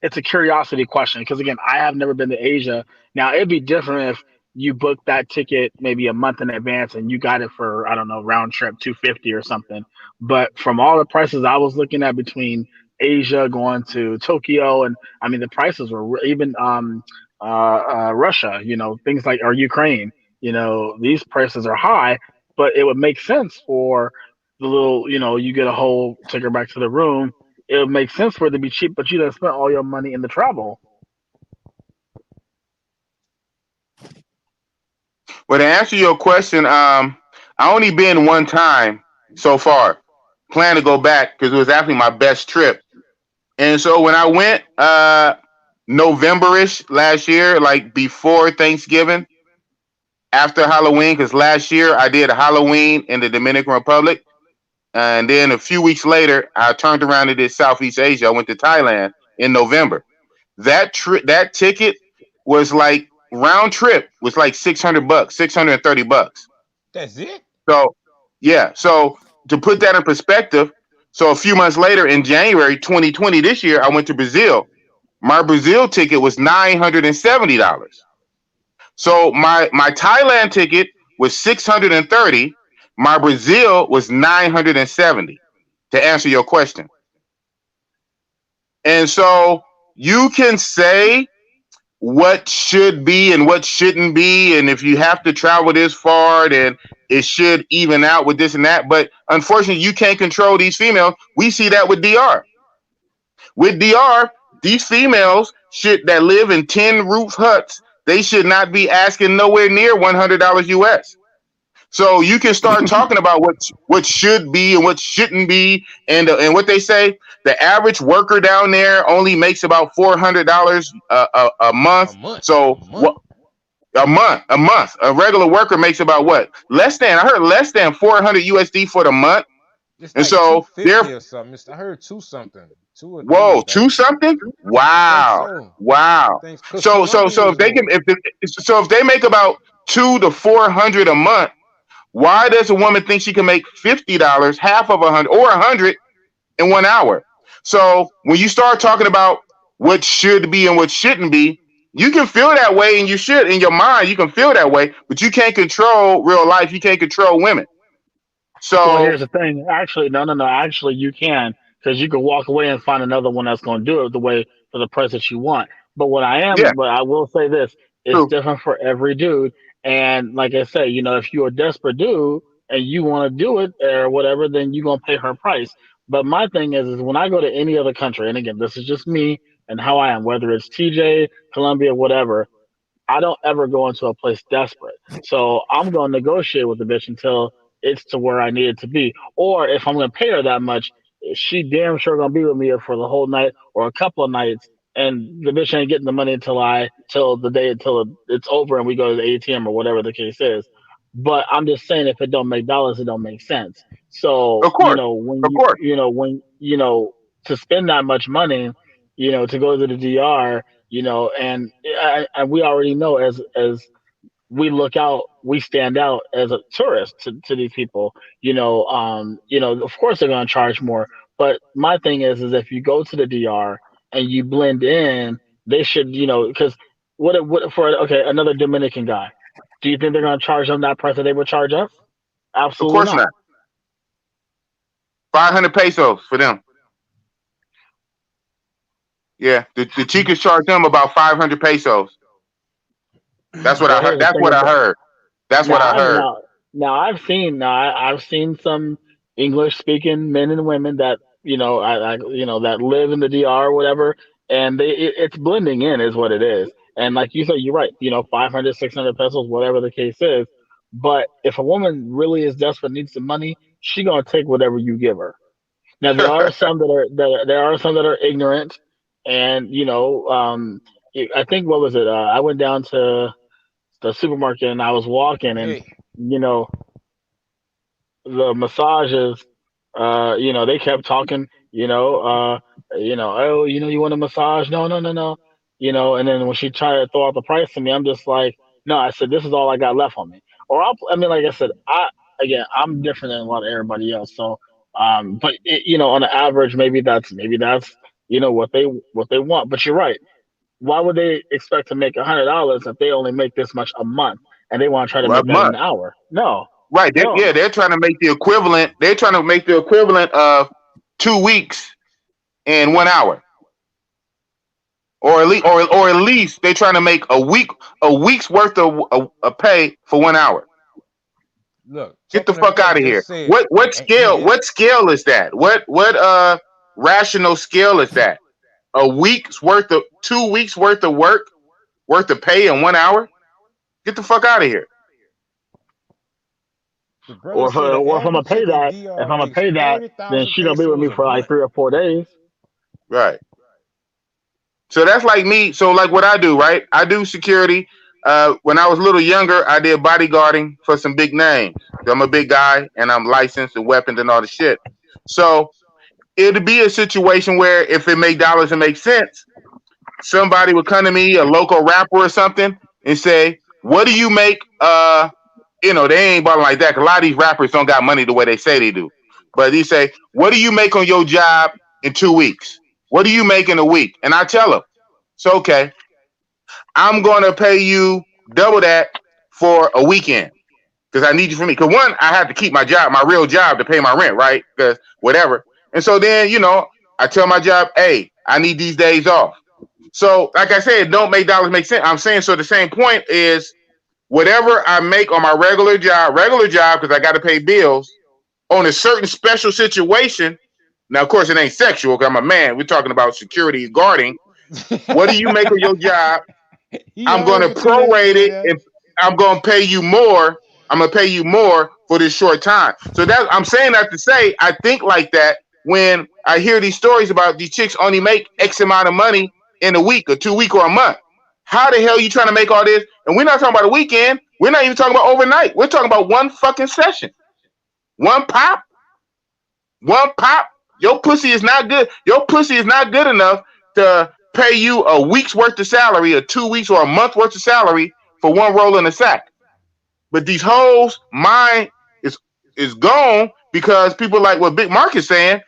it's a curiosity question because again, I have never been to Asia. Now it'd be different if you booked that ticket maybe a month in advance and you got it for I don't know round trip 250 or something. But from all the prices I was looking at between Asia going to Tokyo and I mean the prices were even Russia, things like or Ukraine, these prices are high, but it would make sense for the little, you get a whole ticket back to the room. It would make sense for it to be cheap, but you done spent all your money in the travel. Well, to answer your question, I only been one time so far. Plan to go back because it was actually my best trip. And so when I went November-ish last year, like before Thanksgiving, after Halloween, because last year I did Halloween in the Dominican Republic. And then a few weeks later, I turned around and did Southeast Asia. I went to Thailand in November. That ticket was like round trip was like $600, $630. That's it. So yeah, so to put that in perspective, so a few months later in January 2020 this year, I went to Brazil. My Brazil ticket was $970. So my Thailand ticket was 630. My Brazil was 970 to answer your question. And so you can say what should be and what shouldn't be. And if you have to travel this far, then it should even out with this and that. But unfortunately, you can't control these females. We see that with DR. With DR, these females that live in 10 roof huts, they should not be asking nowhere near $100 US. So you can start talking about what should be and what shouldn't be, and what they say. The average worker down there only makes about $400 a A month. month. So A what? month. A month, a month. A regular worker makes about what? Less than. I heard less than 400 USD for the month. It's And like so they're 250 or something. I heard two something, 2 or 3. whoa, two something. I think Wow, so. wow. Thanks, because So Colombia if is they can, more. if they make about 200 to 400 a month, why does a woman think she can make $50, half of 100, or 100 in 1 hour? So when you start talking about what should be and what shouldn't be, you can feel that way, and you should in your mind. You can feel that way, but you can't control real life. You can't control women. Well, So here's the thing. Actually, no, no, no. Actually, you can because you can walk away and find another one that's going to do it the way for the price that you want. yeah, But I will say this: it's true. different for every dude. And like I say, if you're a desperate dude and you want to do it or whatever, then you're gonna pay her price. But my thing is when I go to any other country, and again, this is just me and how I am, whether it's TJ, Colombia, whatever. I don't ever go into a place desperate. So I'm going to negotiate with the bitch until it's to where I need it to be. Or if I'm going to pay her that much, she damn sure going to be with me for the whole night or a couple of nights. And the bitch ain't getting the money till the day until it's over and we go to the ATM or whatever the case is. But I'm just saying, if it don't make dollars, it don't make sense. So Of course, when of course. to spend that much money, to go to the DR, and we already know as we stand out as a tourist to these people. Of course they're going to charge more. But my thing is if you go to the DR and you blend in, they should, because what for okay another Dominican guy. Do you think they're going to charge them that price that they would charge us? Of Absolutely course not. not. 500 pesos for them. Yeah, the chicas charge them about 500 pesos. That's what I Well, heard. here's the That's thing what I about heard. That's what now I I've heard. I've seen some English speaking men and women that that live in the DR or whatever, and it's blending in is what it is. And like you said, you're right. 500, 600 pesos, whatever the case is. But if a woman really is desperate, needs some money, she gonna take whatever you give her. Now there are some that are ignorant, and I think what was it? I went down to the supermarket and I was walking and Hey, you know the massages they kept talking oh you want a massage, no, no, no, no, and then when she tried to throw out the price to me, I'm just like, no, I said this is all I got left on me. Or I mean, like I said, I'm different than a lot of everybody else. So But on the average, maybe that's what they want. But you're right. Why would they expect to make $100 if they only make this much a month and they want to try to Well, a make that in month. an hour? No, Right. no. Yeah, they're trying to make the equivalent. They're trying to make the equivalent of 2 weeks in 1 hour, or at least they're trying to make a week's worth of a pay for 1 hour. Look, Get the talking to fuck Pimp out of just here. said, What and he scale? did. What scale is that? What rational scale is that? A week's worth of 2 weeks worth of work, worth of pay in 1 hour? Get the fuck out of here. The brother Or if, said the or if I'm gonna average pay chick in that, DR makes then 40,000 she gonna be with me pesos a for like month. 3 or 4 days. Right. So that's like me. So like what I do, right? I do security. When I was a little younger, I did bodyguarding for some big names. I'm a big guy and I'm licensed and weapons and all the shit. So it'd be a situation where if it made dollars and make sense, somebody would come to me, a local rapper or something, and say, "What do you make?" They ain't balling like that. 'Cause a lot of these rappers don't got money the way they say they do. But they say, "What do you make on your job in 2 weeks? What do you make in a week?" And I tell them, "So okay, I'm gonna pay you double that for a weekend because I need you for me. Because one, I have to keep my job, my real job, to pay my rent, right? Because whatever. And so then, I tell my job, hey, I need these days off. So, like I said, don't make dollars make sense. I'm saying, so the same point is whatever I make on my regular job, because I got to pay bills on a certain special situation. Now, of course, it ain't sexual because I'm a man. We're talking about security guarding. What do you make on your job? He I'm going heard to what you just prorate said, it, yeah. and I'm going to pay you more. I'm going to pay you more for this short time. So that I'm saying that to say I think like that when I hear these stories about these chicks only make X amount of money in a week or 2 week or a month. How the hell are you trying to make all this? And we're not talking about a weekend. We're not even talking about overnight. We're talking about one fucking session. One pop. One pop. Your pussy is not good. Your pussy is not good enough to pay you a week's worth of salary, or 2 weeks or a month worth of salary for one roll in the sack. But these hoes, mine is gone because people like what Big Mark is saying,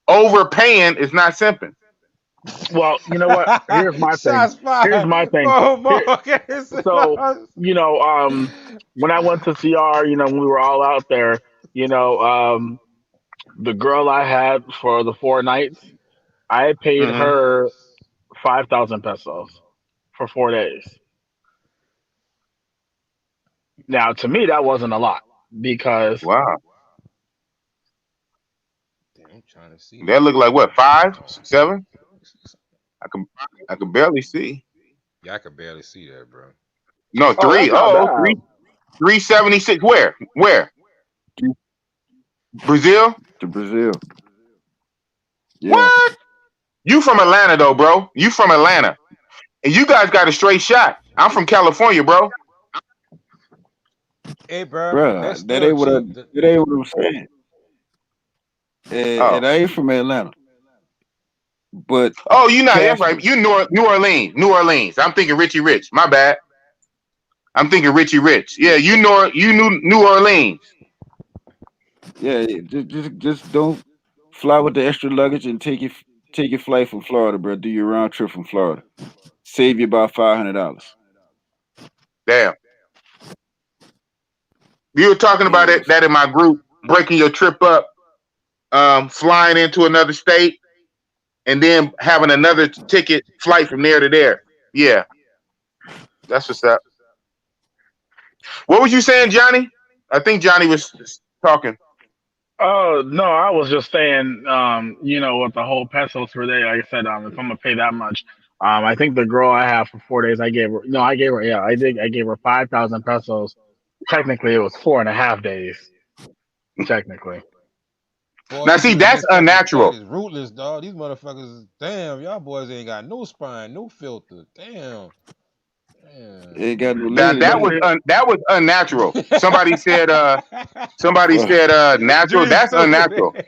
overpaying is not simping. Well, you know what? Here's my thing. Shots Here's fired. my thing. More, Here, more. Okay, so when I went to CR, when we were all out there, you know, the girl I had for the 4 nights, I paid Mm-hmm. her 5,000 pesos for 4 days. Now, to me, that wasn't a lot because Wow. Damn, I'm trying to see That this look like shit. what, 5, 7? I can I can barely see. Yeah, I could barely see that, bro. No, oh, three. that's not Oh, bad. three 376. Where? Where? Brazil? To Brazil. Yeah. What? You from Atlanta though, bro. You from Atlanta. And you guys got a straight shot. I'm from California, bro. Hey, bro, that's Bruh, still cheap. that ain't what I'm saying. And Oh. I ain't from Atlanta. But Oh, you not, that's cash right. You New Orleans. New Orleans. I'm thinking Richie Rich. My bad. I'm thinking Richie Rich. Yeah, you knew New Orleans. yeah, just don't fly with the extra luggage and take your flight from Florida, bro. Do your round trip from Florida. Save you about $500. Damn. You were talking about it Yes. that in my group, breaking your trip up, flying into another state, and then having another ticket flight from there to there. Yeah, that's what's up. What was you saying, Johnny? I think Johnny was talking. Oh no, I was just saying, with the whole pesos per day, like I said, if I'm gonna pay that much, I think the girl I have for 4 days, I gave her 5,000 pesos. Technically, it was 4.5 days. Technically, Boy, Now, these see, dudes in that's this fucking chat unnatural. is rootless, dog. These motherfuckers, damn, y'all boys ain't got no spine, no filter. Damn. Damn. Ain't got no That lady, but that do was see, that was unnatural. Somebody said somebody they? said natural. Judy's That's unnatural. stupid.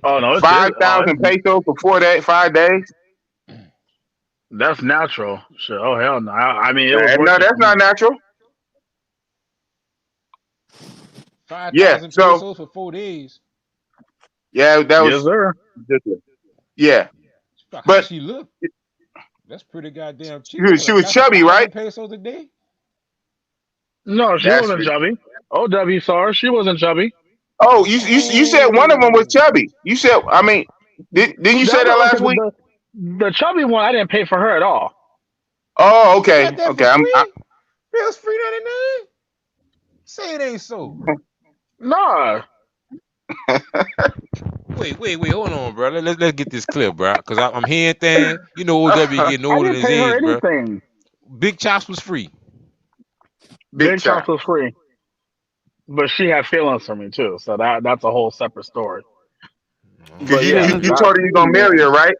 oh no, it's Five it, oh, thousand pesos for 4 days, 5 days. that's natural. Sure. Oh hell no. I mean, it was worth No, it that's for not me. natural. Five Yeah. thousand So pesos for 4 days. Yeah, that Yes, was sir. ridiculous. Yeah, Fuck, how but she look? That's pretty goddamn she cheap. was, she was That's a chubby, right? thousand pesos a day. No, she That's wasn't chubby. OW saw her. She wasn't chubby. Oh, you said one of them was Oh, chubby. You said, I mean, didn't you say That that was okay. last week? The chubby one, I didn't pay for her at all. Oh, you got okay, that for okay. free? It was free 99. Say it ain't so. Nah, Wait, hold on, bro. Let's get this clear, bro. Cause I'm hearing things. You know, OW getting I older than didn't his pay her age, bro. anything. Big Chops was free. Big Big chop. Chops was free, but she had feelings for me too. So that's a whole separate story. Cause But Oh, yeah, you told her you gonna marry her, right?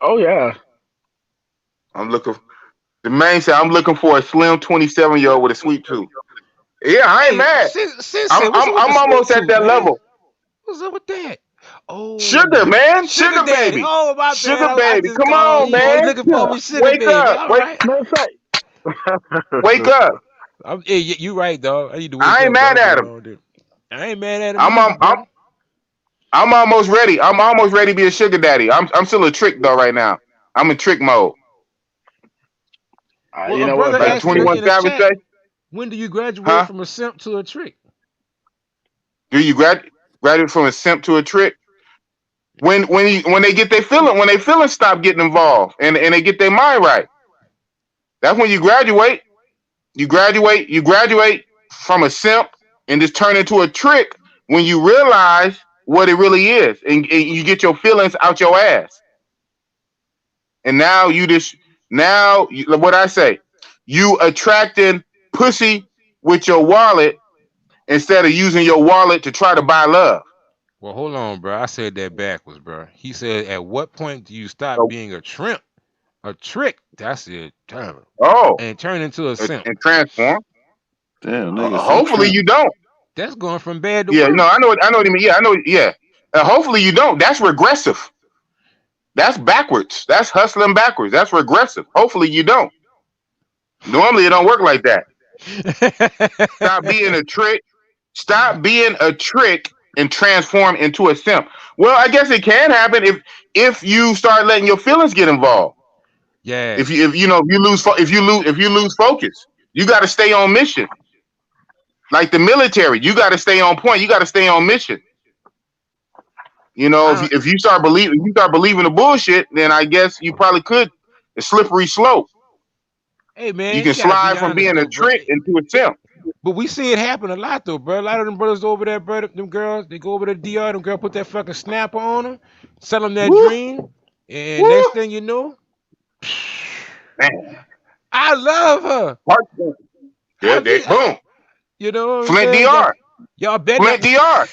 oh yeah. I'm looking. The man said I'm looking for a slim 27-year-old with a sweet tooth. Yeah, I ain't hey, mad. Sensei, what's up with the I'm sweet almost at tooth, that man? level. What's up with that? Sugar, Oh, man, sugar sugar daddy. baby, Oh, my bad. sugar I baby. just Come called on, you. Oh, you man. looking for me, sugar Wake baby? up, All right. Matter of fact, wake up. Hey, you right, dog. I need to wake I ain't up, mad dog. I've at been him. all day. I ain't mad at him I'm either, brother. I'm almost ready. I'm almost ready to be a sugar daddy. I'm still a trick though right now. I'm in trick mode. Well, you a know what? brother Like asked me 21 in the Savage chat, say, when do you graduate huh? from a simp to a trick? Do you graduate from a simp to a trick? When they get their feeling, when they feeling stop getting involved and they get their mind right. That's when you graduate. You graduate from a simp and just turn into a trick when you realize what it really is, and you get your feelings out your ass. And now what I say, you attracting pussy with your wallet instead of using your wallet to try to buy love. Well, hold on, bro. I said that backwards, bro. He said, at what point do you stop So, being a trimp, a trick? That's it. Damn. oh, And turn into a simp. and transform. Damn, nigga say Hopefully trim. you don't. That's going from bad to Yeah, no, worse. I know what you mean. Yeah, I know. Yeah, hopefully you don't. That's regressive. That's backwards. That's hustling backwards. That's regressive. Hopefully you don't. Normally it don't work like that. Stop being a trick. Stop being a trick and transform into a simp. Well, I guess it can happen if you start letting your feelings get involved. Yeah. If you lose focus, you got to stay on mission. Like the military, you got to stay on point. You got to stay on mission. You know, I if you start believing the bullshit, then I guess you probably could. It's slippery slope. Hey You man, can you gotta be slide from honest being a though, bro. trick into a simp. But we see it happen a lot though, bro. A lot of them brothers over there, bro, them girls, they go over to DR, them girl put that fucking snapper on them, sell them that Woo, dream, and woo, next thing you know, man. I love her. Heart, I yeah, be, boom. you know what I'm Flint saying? DR. Y'all bet Flint not. DR.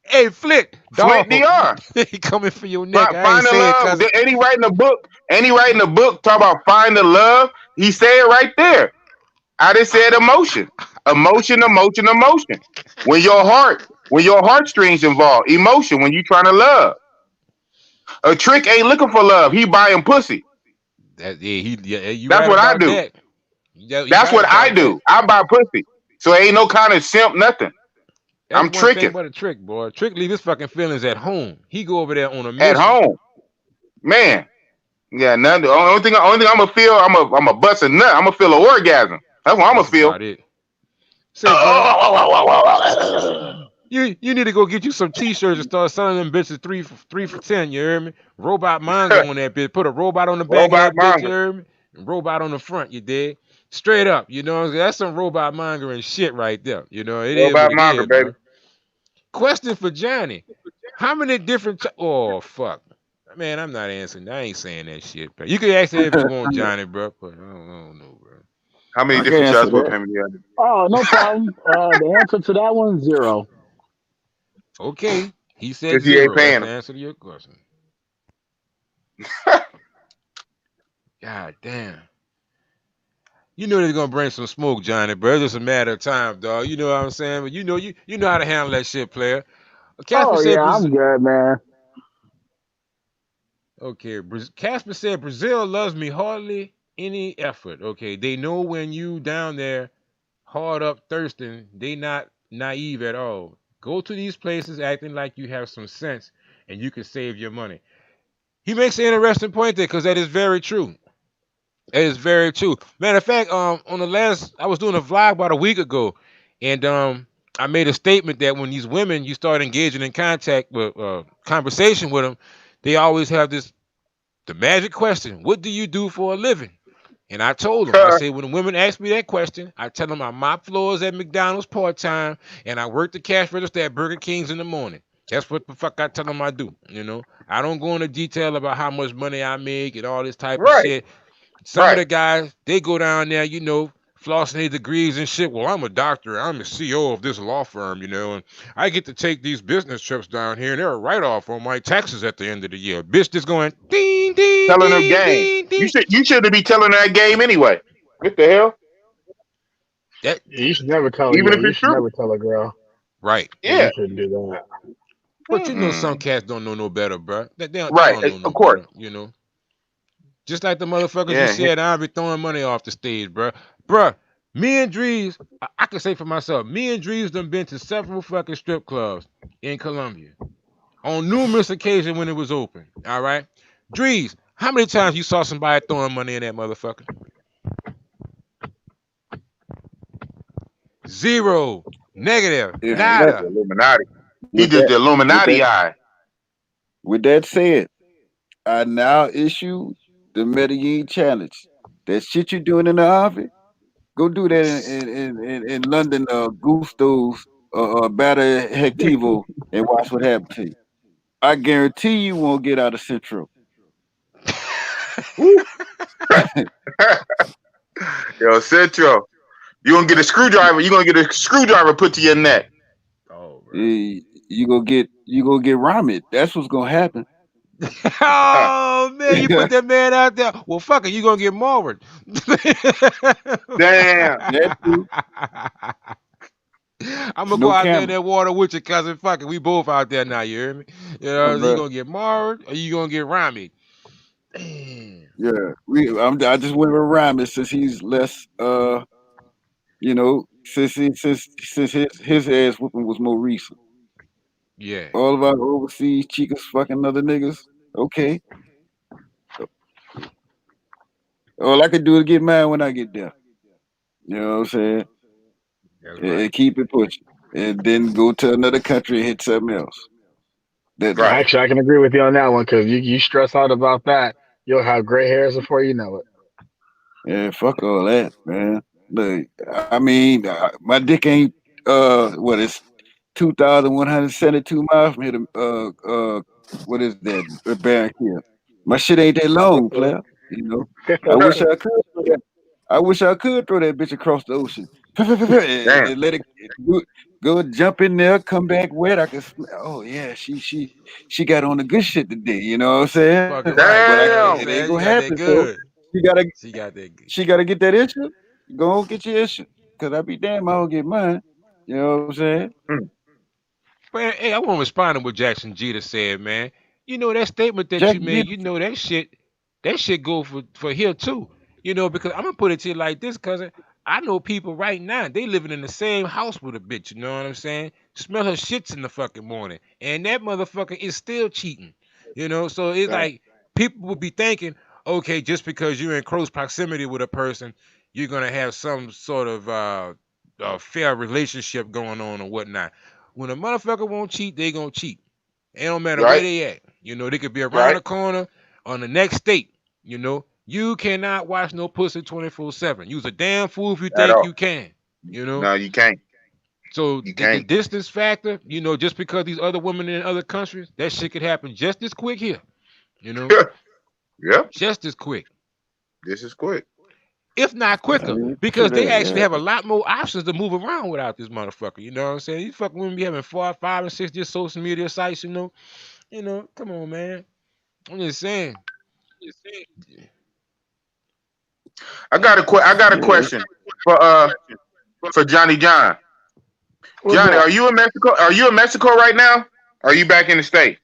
Hey, Flick, Flint dog, DR. he coming for your neck. I ain't Find the saying love. cause Ain't he writing a book? Ain't he writing a book talk about find the love? He said it right there. I just said emotion. Emotion, emotion, emotion. When your heartstrings involved, emotion when you trying to love. A trick ain't looking for love. He buying pussy. that, yeah, you That's right what I about do. that. Yeah, you That's right what I about that. do. I buy pussy. So ain't no kind of simp, nothing. That's I'm one thing tricking about a trick, boy. Trick leave his fucking feelings at home. He go over there on a at mission. home. Man. Yeah, nothing. The only thing I'm gonna feel, I'm a bust a nut. I'm gonna feel an orgasm. That's what I'm gonna That's feel. about it. Say, bro, you need to go get you some t-shirts and start selling them bitches three for 10. You hear me? Robot manga on that bitch. Put a robot on the back of Robot that bitch. You manga. hear me? And robot on the front. You dig? Straight up. You know what I'm saying? That's some robot manga and shit right there. You know it is Robot what it manga, is, baby. bro. Question for Johnny: how many different? Oh fuck, man, I'm not answering. I ain't saying that shit. But you can ask that if you want, Johnny, bro. But I don't know, bro. How many I can different answer shots will that. pay me the other? Oh, no problem. The answer to that one, zero. Okay, he said Because he ain't zero. That's paying the them. answer to your question. God damn. You know they're gonna bring some smoke, Johnny, bro. It's just a matter of time, dog. You know what I'm saying? But you know how to handle that shit, player. Casper Oh said yeah, Brazil. I'm good, man. Okay, Casper said Brazil loves me hardly any effort. Okay, they know when you down there hard up thirsting, they not naive at all. Go to these places acting like you have some sense and you can save your money. He makes an interesting point there because that is very true. That is very true. Matter of fact, on the last, I was doing a vlog about a week ago, and I made a statement that when these women you start engaging in contact with, conversation with them, they always have this the magic question: "What do you do for a living?" And I told them, I said, when the women ask me that question, I tell them I mop floors at McDonald's part time, and I work the cash register at Burger King's in the morning. That's what the fuck I tell them I do. I don't go into detail about how much money I make and all this type of Right, shit. Some of right. the guys, they go down there, flossing their degrees and shit. Well, I'm a doctor. I'm the CEO of this law firm, and I get to take these business trips down here, and they're a write-off on my taxes at the end of the year. Bitch just going, ding, ding, Telling her ding, game. ding, You ding. should be telling her that game anyway. What the hell? That, You should never tell. Even Yeah, if you it's should true. never tell a girl. right. Yeah, you Yeah. shouldn't do that. But some Mm-mm. cats don't know no better, bro. They Right. don't know Of no course. better. Just like the motherfuckers you Yeah. said, I'll be throwing money off the stage, bro. Bruh, me and Drees, I can say for myself, me and Drees done been to several fucking strip clubs in Colombia on numerous occasions when it was open. All right, Drees, how many times you saw somebody throwing money in that motherfucker? Zero, negative, If nada. Illuminati. He with just that the with Illuminati that eye. with that said, I now issue the Medellin challenge. That shit you doing in the office, go do that in London, Gusto's, Bata Hectivo, and watch what happens to you. I guarantee you won't get out of Central. Woo. Yo, Central. You gonna get a screwdriver. You gonna get a screwdriver put to your neck. Oh, bro. You gonna get ramen. That's what's gonna happen. Oh man, you put that man out there. Well, fuck it, you gonna get mauled. Damn. That too. I'm gonna go No out there in camera, that water with you, cousin. Fuck it, we both out there now. You hear me? So you bro. gonna get marred or you gonna get rhymy? Damn. Yeah, I just went with ramen since he's less. Since his ass whooping was more recent. Yeah, All of our overseas chicas fucking other niggas. Okay, all I could do is get mine when I get there. You know what I'm saying? that's And right. keep it pushing, and then go to another country and hit something else. That Right. Actually, I can agree with you on that one because you stress out about that, you'll have gray hairs before you know it. yeah, fuck all that, man. Look, I mean, my dick ain't what is 2,172 miles from here to what is that? Barranquilla. My shit ain't that long, player. You know, I wish I could. I wish I could throw that bitch across the ocean Damn. and let it go jump in there, come back wet. I can smell. Oh yeah, she got on the good shit today. You know what I'm saying? Fucking But right. You know what I'm it Damn. ain't saying? gonna You got happen. that So good. she gotta She got that good. she gotta get that issue. Go on, get your issue. Cause I be damn, I don't get mine. You know what I'm saying? Mm. Man, hey, I want to respond to what Jackson Jeter said, man. That statement that Jack you made, did. that shit go for here too. Because I'm gonna put it to you like this, cousin. I know people right now, they living in the same house with a bitch, you know what I'm saying? Smell her shits in the fucking morning. And that motherfucker is still cheating. So it's Damn. like people would be thinking, okay, just because you're in close proximity with a person, you're gonna have some sort of fair relationship going on or whatnot. When a motherfucker won't cheat, they gonna cheat. It don't matter where Right. they at. They could be around Right. the corner on the next state. You cannot watch no pussy 24/7. You's a damn fool if you At think all. you can. You know. No, you can't. So You the can't. distance factor, just because these other women in other countries, that shit could happen just as quick here. You know, Yep. just as quick, This is quick. if not I quicker, mean, because shit, they actually have a lot more options to move around without this motherfucker. You know what I'm saying? These fucking women be having 4, 5, and 6 just social media sites. Come on, man. I'm just saying. I got a yeah. question for Johnny John. What's Johnny, up? are you in Mexico? Are you in Mexico right now? Are you back in the States?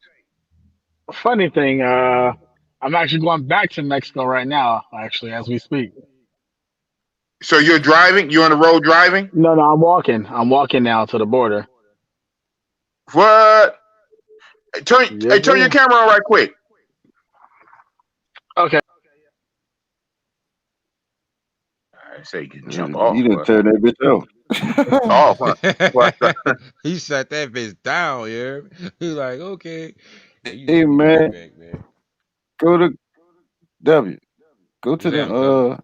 Funny thing, I'm actually going back to Mexico right now, actually, as we speak. So you're driving? You're on the road driving? No, no, I'm walking. I'm walking now to the border. What? Yes, Turn your sir. camera on right quick. Okay. I say you can jump off, You didn't but turn that bitch off. off, huh? What the? He shut that bitch down, yeah. He's like, okay. Yeah, you Hey need to be right man, back, man. go to W. Go What's to the happening, cuz? uh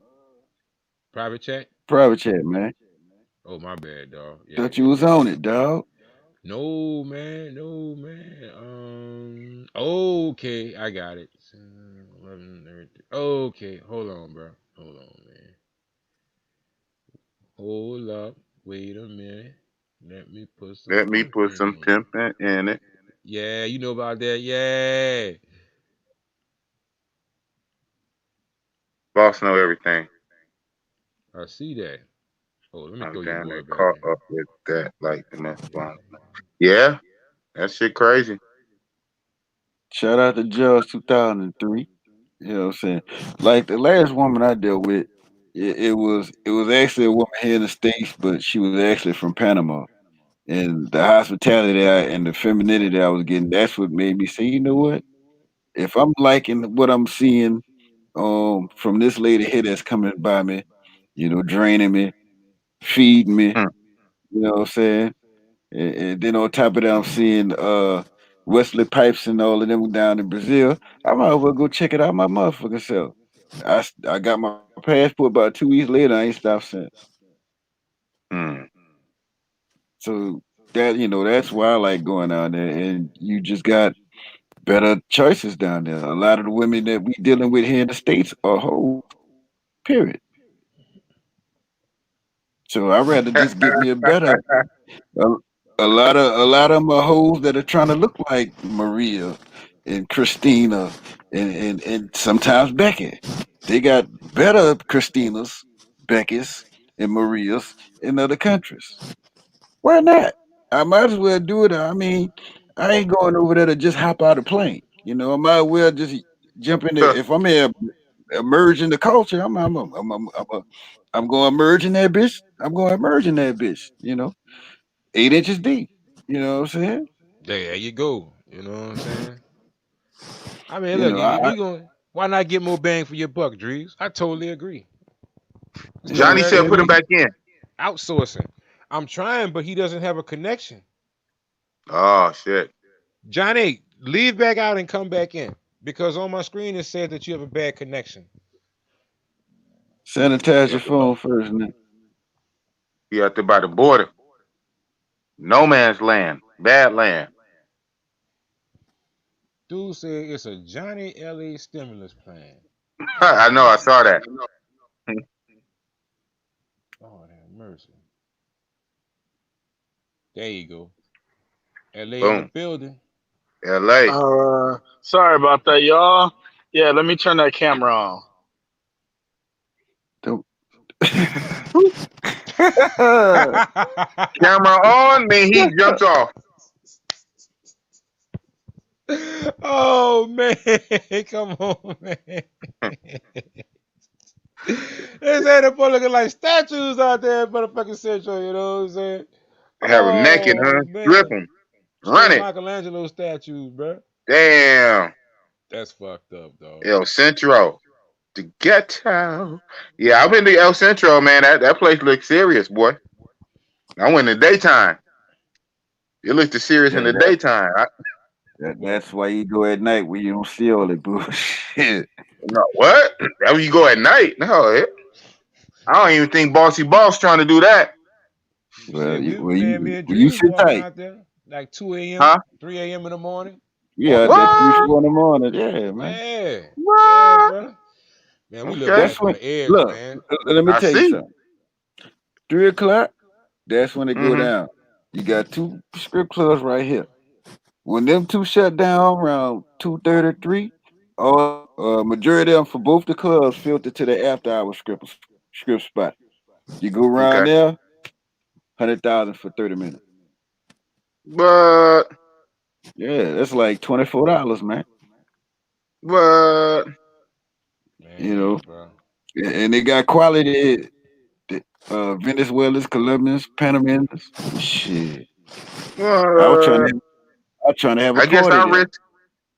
Private chat? private chat, man. Oh, my bad, dog. Yeah, Thought you yeah, was yeah. on it, dog. No, man. No, man. Okay. I got it. 11, 13. Okay. Hold on, bro. Hold on, man. Hold up. Wait a minute. Let me put some Let me put pimping some in it. pimping in it. Yeah, you know about that. Yeah. Boss know everything. I see that. Oh, let me I'm throw your damn boy near back caught in. up with that. Like the next one. Yeah, that shit crazy. Shout out to Judge 2003. You know what I'm saying? Like the last woman I dealt with, it was actually a woman here in the States, but she was actually from Panama. And the hospitality and the femininity I was getting, that's what made me say, you know what? If I'm liking what I'm seeing from this lady here that's coming by me, draining me, feeding me, Hmm. you know what I'm saying? And then on top of that, I'm seeing Wesley Pipes and all of them down in Brazil. I might as well go check it out my motherfucking self. I got my passport about 2 weeks later. I ain't stopped since. Hmm. So that's why I like going down there. And you just got better choices down there. A lot of the women that we dealing with here in the States are hoes, period. So I'd rather just get me a better. A, a lot of them are hoes that are trying to look like Maria and Christina and sometimes Becky. They got better Christinas, Beckys, and Marias in other countries. Why not? I might as well do it. I mean, I ain't going over there to just hop out of plane. I might as well just jump in there. If I'm here emerge in the culture, I'm going to emerge in that bitch. I'm going to emerge in that bitch. 8 inches deep. You know what I'm saying? There you go. You know what I'm saying? I mean, You look, know, if I you going, why not get more bang for your buck, Drees? I totally agree. It's you know no what I'm Johnny better said saying? put than him back in. outsourcing. I'm trying, but he doesn't have a connection. Oh shit. Johnny, leave back out and come back in because on my screen it says that you have a bad connection. Sanitize He your out there by, phone first, man. he out there by the border. No man's land. Bad land. Dude said it's a Johnny LA stimulus plan. I know. I Oh, saw that. Lord have mercy. There you go. LA in the Boom. building. L.A. Sorry about that, y'all. Yeah, let me turn that camera on. Don't. Camera on. Me. He jumps off. Oh man, come on, man. They say the boy looking like statues out there in motherfucking Central, you know what I'm saying? Have him naked, huh? Oh Strip man. him. Straight Run it. Michelangelo statues, bro. Damn. That's fucked up, dog. El Centro. The ghetto. Yeah, I've been to El Centro, man. That place looks serious, boy. I went in the daytime. It looked serious in Yeah, the daytime. Well, that's why you go at night when you don't see all that bullshit. No, what? That when you go at night? No, I don't even think Bossy Boss trying to do that. Well, shit, you, we well, man, me you, and well, you Drees sit walking tight. out there like 2 a.m., Huh? 3 a.m. in the morning, Yeah, walking that down the three, What? street. 4 in the morning. Yeah, man. Yeah, yeah, What? bro. Man, we live Okay. That's life on when. the edge, Look, man. let me I tell you see. something. 3 o'clock. That's when it go Mm-hmm. down. You got two strip clubs right here. When them two shut down around 2:33, all majority of them for both the clubs filtered to the after hour script spot. You go around Okay. there, 100,000 for 30 minutes. But Yeah, that's like $24, man. but You know, Man, bro. and they got quality. Venezuelans, Colombians, Panamanians. Shit, I was trying to. what? I'm trying to have a I guess party I there. risk.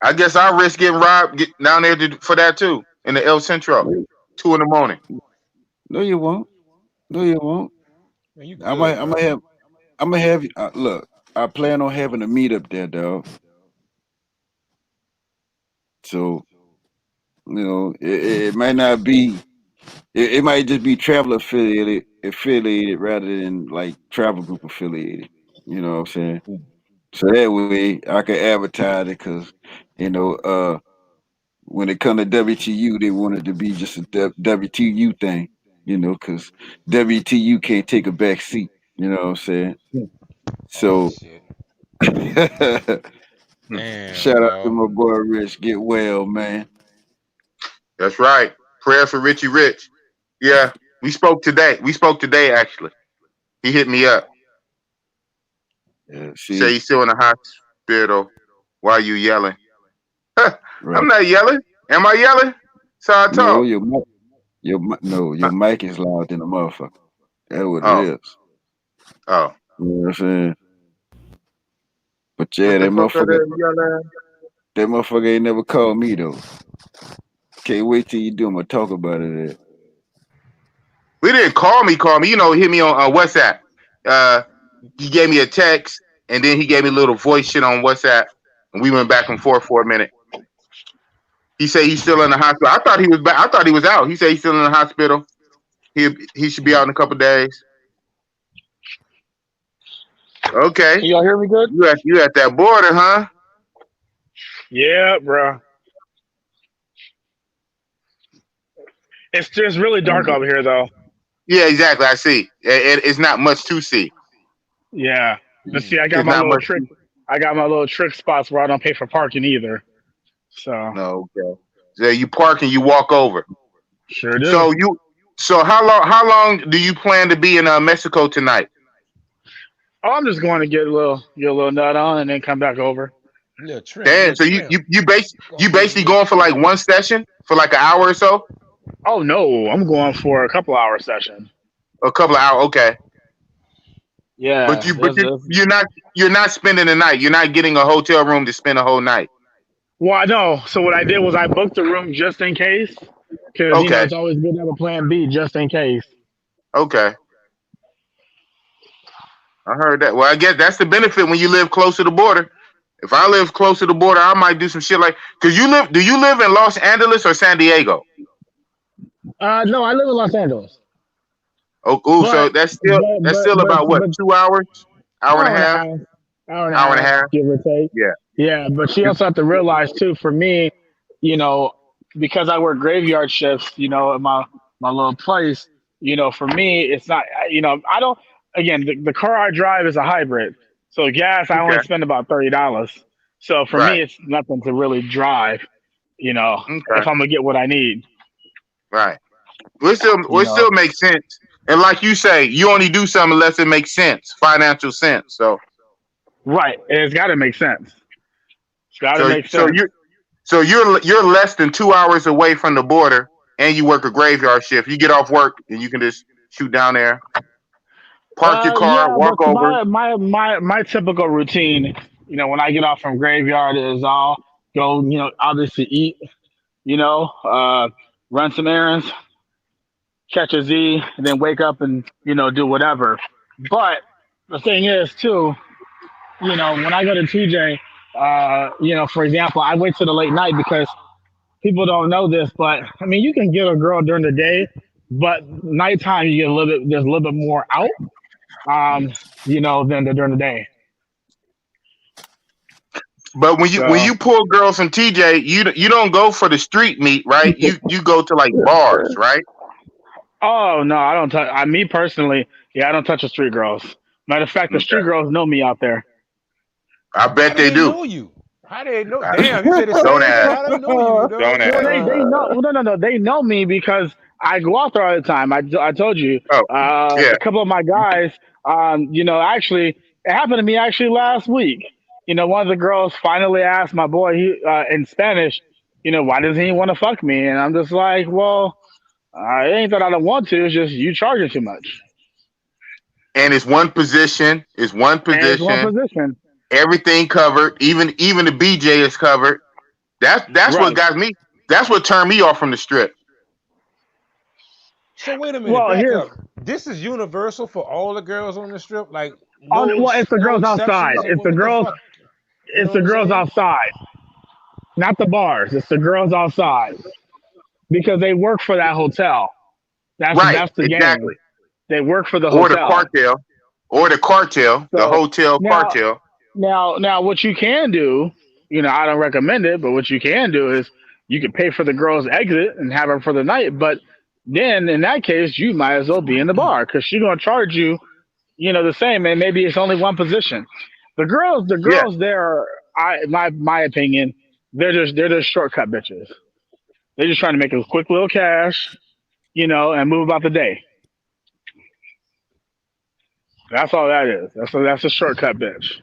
I guess I risk getting robbed down there for that too in the El Centro, No, 2 in the morning. no, you won't. No, you won't. Man, you I good, might. bro. I'm gonna have. Look, I plan on having a meet up there, dog. So it might not be. It might just be travel affiliated rather than like travel group affiliated. You know what I'm saying? So that way I can advertise it because you know when it come to WTU, they want it to be just a WTU thing. You know, because WTU can't take a back seat. You know what I'm saying? Oh So shit. Hmm. Damn, shout out to dog. my boy Rich. Get well, man. That's right. Prayers for Richie Rich. Yeah, we spoke today. We spoke today actually. He hit me up. Yeah, Say see, he's still in the hospital. Why you yelling? I'm right. not yelling. Am I yelling? So I No, talk. no, Uh, your mic is loud than a motherfucker. That's what it Oh, is. oh. You know what I'm saying? But What yeah, the fuck are they yelling? that motherfucker ain't never called me though. Can't wait till you do. I'm gonna talk about it. We didn't call me. Call me. Hit me on WhatsApp. Uh, he gave me a text, and then he gave me a little voice shit on WhatsApp, and we went back and forth for a minute. He said he's still in the hospital. I thought he was back. I thought he was out. He said he's still in the hospital. He should be out in a couple of days. Okay, Can y'all hear me good? you at that border, huh? Yeah, bro. It's just really dark over here, though. Yeah, exactly. I see. It's not much to see. Yeah, but see, Mm. I got It's my not little much. trick. I got my little trick spots where I don't pay for parking either. So No, okay. So you park and you walk over. sure do. So you. So how long do you plan to be in Mexico tonight? Oh, I'm just going to get a little nut on and then come back over. Little trim, Damn. little So you trim. you you base Go you get a basically little going for like trim. one session for like an hour or so, Oh no, I'm going for a couple hour session. a couple of hours. Okay. But Yeah, you but you're not spending the night. You're not getting a hotel room to spend a whole night. well, I know. So what I did was I booked the room just in case, because Okay. it's always good to have a plan B just in case. Okay. I heard that. Well, I guess that's the benefit when you live close to the border. If I live close to the border, I might do some shit like. Cause do you live in Los Angeles or San Diego? No, I live in Los Angeles, Oh, ooh, so but that's still but that's but still but about what, but 2 hours, hour and a hour and a half, half, hour and a hour and a half, half. give or take. Yeah. Yeah, but you also have to realize too, for me, you know, because I work graveyard shifts, at my little place, for me, it's not, I don't. Again, the car I drive is a hybrid, so gas I only Okay. spend about $30. So for me, Right. it's nothing to really drive, Okay. if I'm gonna get what I need, Right. It still makes sense. And like you say, you only do something unless it makes sense, financial sense. So right? It's got to make sense. It's got to so make so sense. you're less than 2 hours away from the border, and you work a graveyard shift. You get off work and you can just shoot down there, park your car, Yeah, walk but over. my typical routine, when I get off from graveyard is I'll go, obviously eat, you know, uh, run some errands, catch a Z, and then wake up and do whatever. But the thing is too, when I go to TJ, for example, I wait till the late night because people don't know this, but I mean, you can get a girl during the day, but nighttime you get a little bit, there's a little bit more out, um, than during the day. But when So, you pull girls from TJ, you don't go for the street meet, right? You go to like bars, right? oh no, I don't touch. Me personally, yeah, I don't touch the street girls. Matter of fact, the street Okay. girls know me out there. I How bet do they they do. know you? How do they know? Uh, Damn, you said the don't same shit. ask. How they know you, Don't dog? Well, ask. they know. Well, no. They know me because I go out there all the time. I told you. Oh, yeah. A couple of my guys. Actually, it happened to me actually last week. One of the girls finally asked my boy in Spanish. Why doesn't he want to fuck me? And I'm just like, well, it ain't that I don't want to. It's just you charging too much. And it's one position. It's one And it's one position. position. everything covered, even the BJ is covered. That's what Right. got me. That's what turned me off from the strip. So wait a minute, Well, back here's up. This is universal for all the girls on the strip, like on. Well, it's the no girls outside. exceptions, or what the fuck? You know It's what the I'm girls saying? outside, not the bars. It's the girls outside because they work for that hotel. Right, That's the game. exactly. They work for the Or the hotel. cartel, or the cartel, the So hotel now, cartel. what you can do, I don't recommend it, but what you can do is you can pay for the girl's exit and have her for the night. But then in that case, you might as well be in the bar because she's gonna charge you, the same, and maybe it's only one position. The Yeah, girls there, my opinion, they're just shortcut bitches. They're just trying to make a quick little cash, and move about the day. That's all that is. That's a shortcut bitch.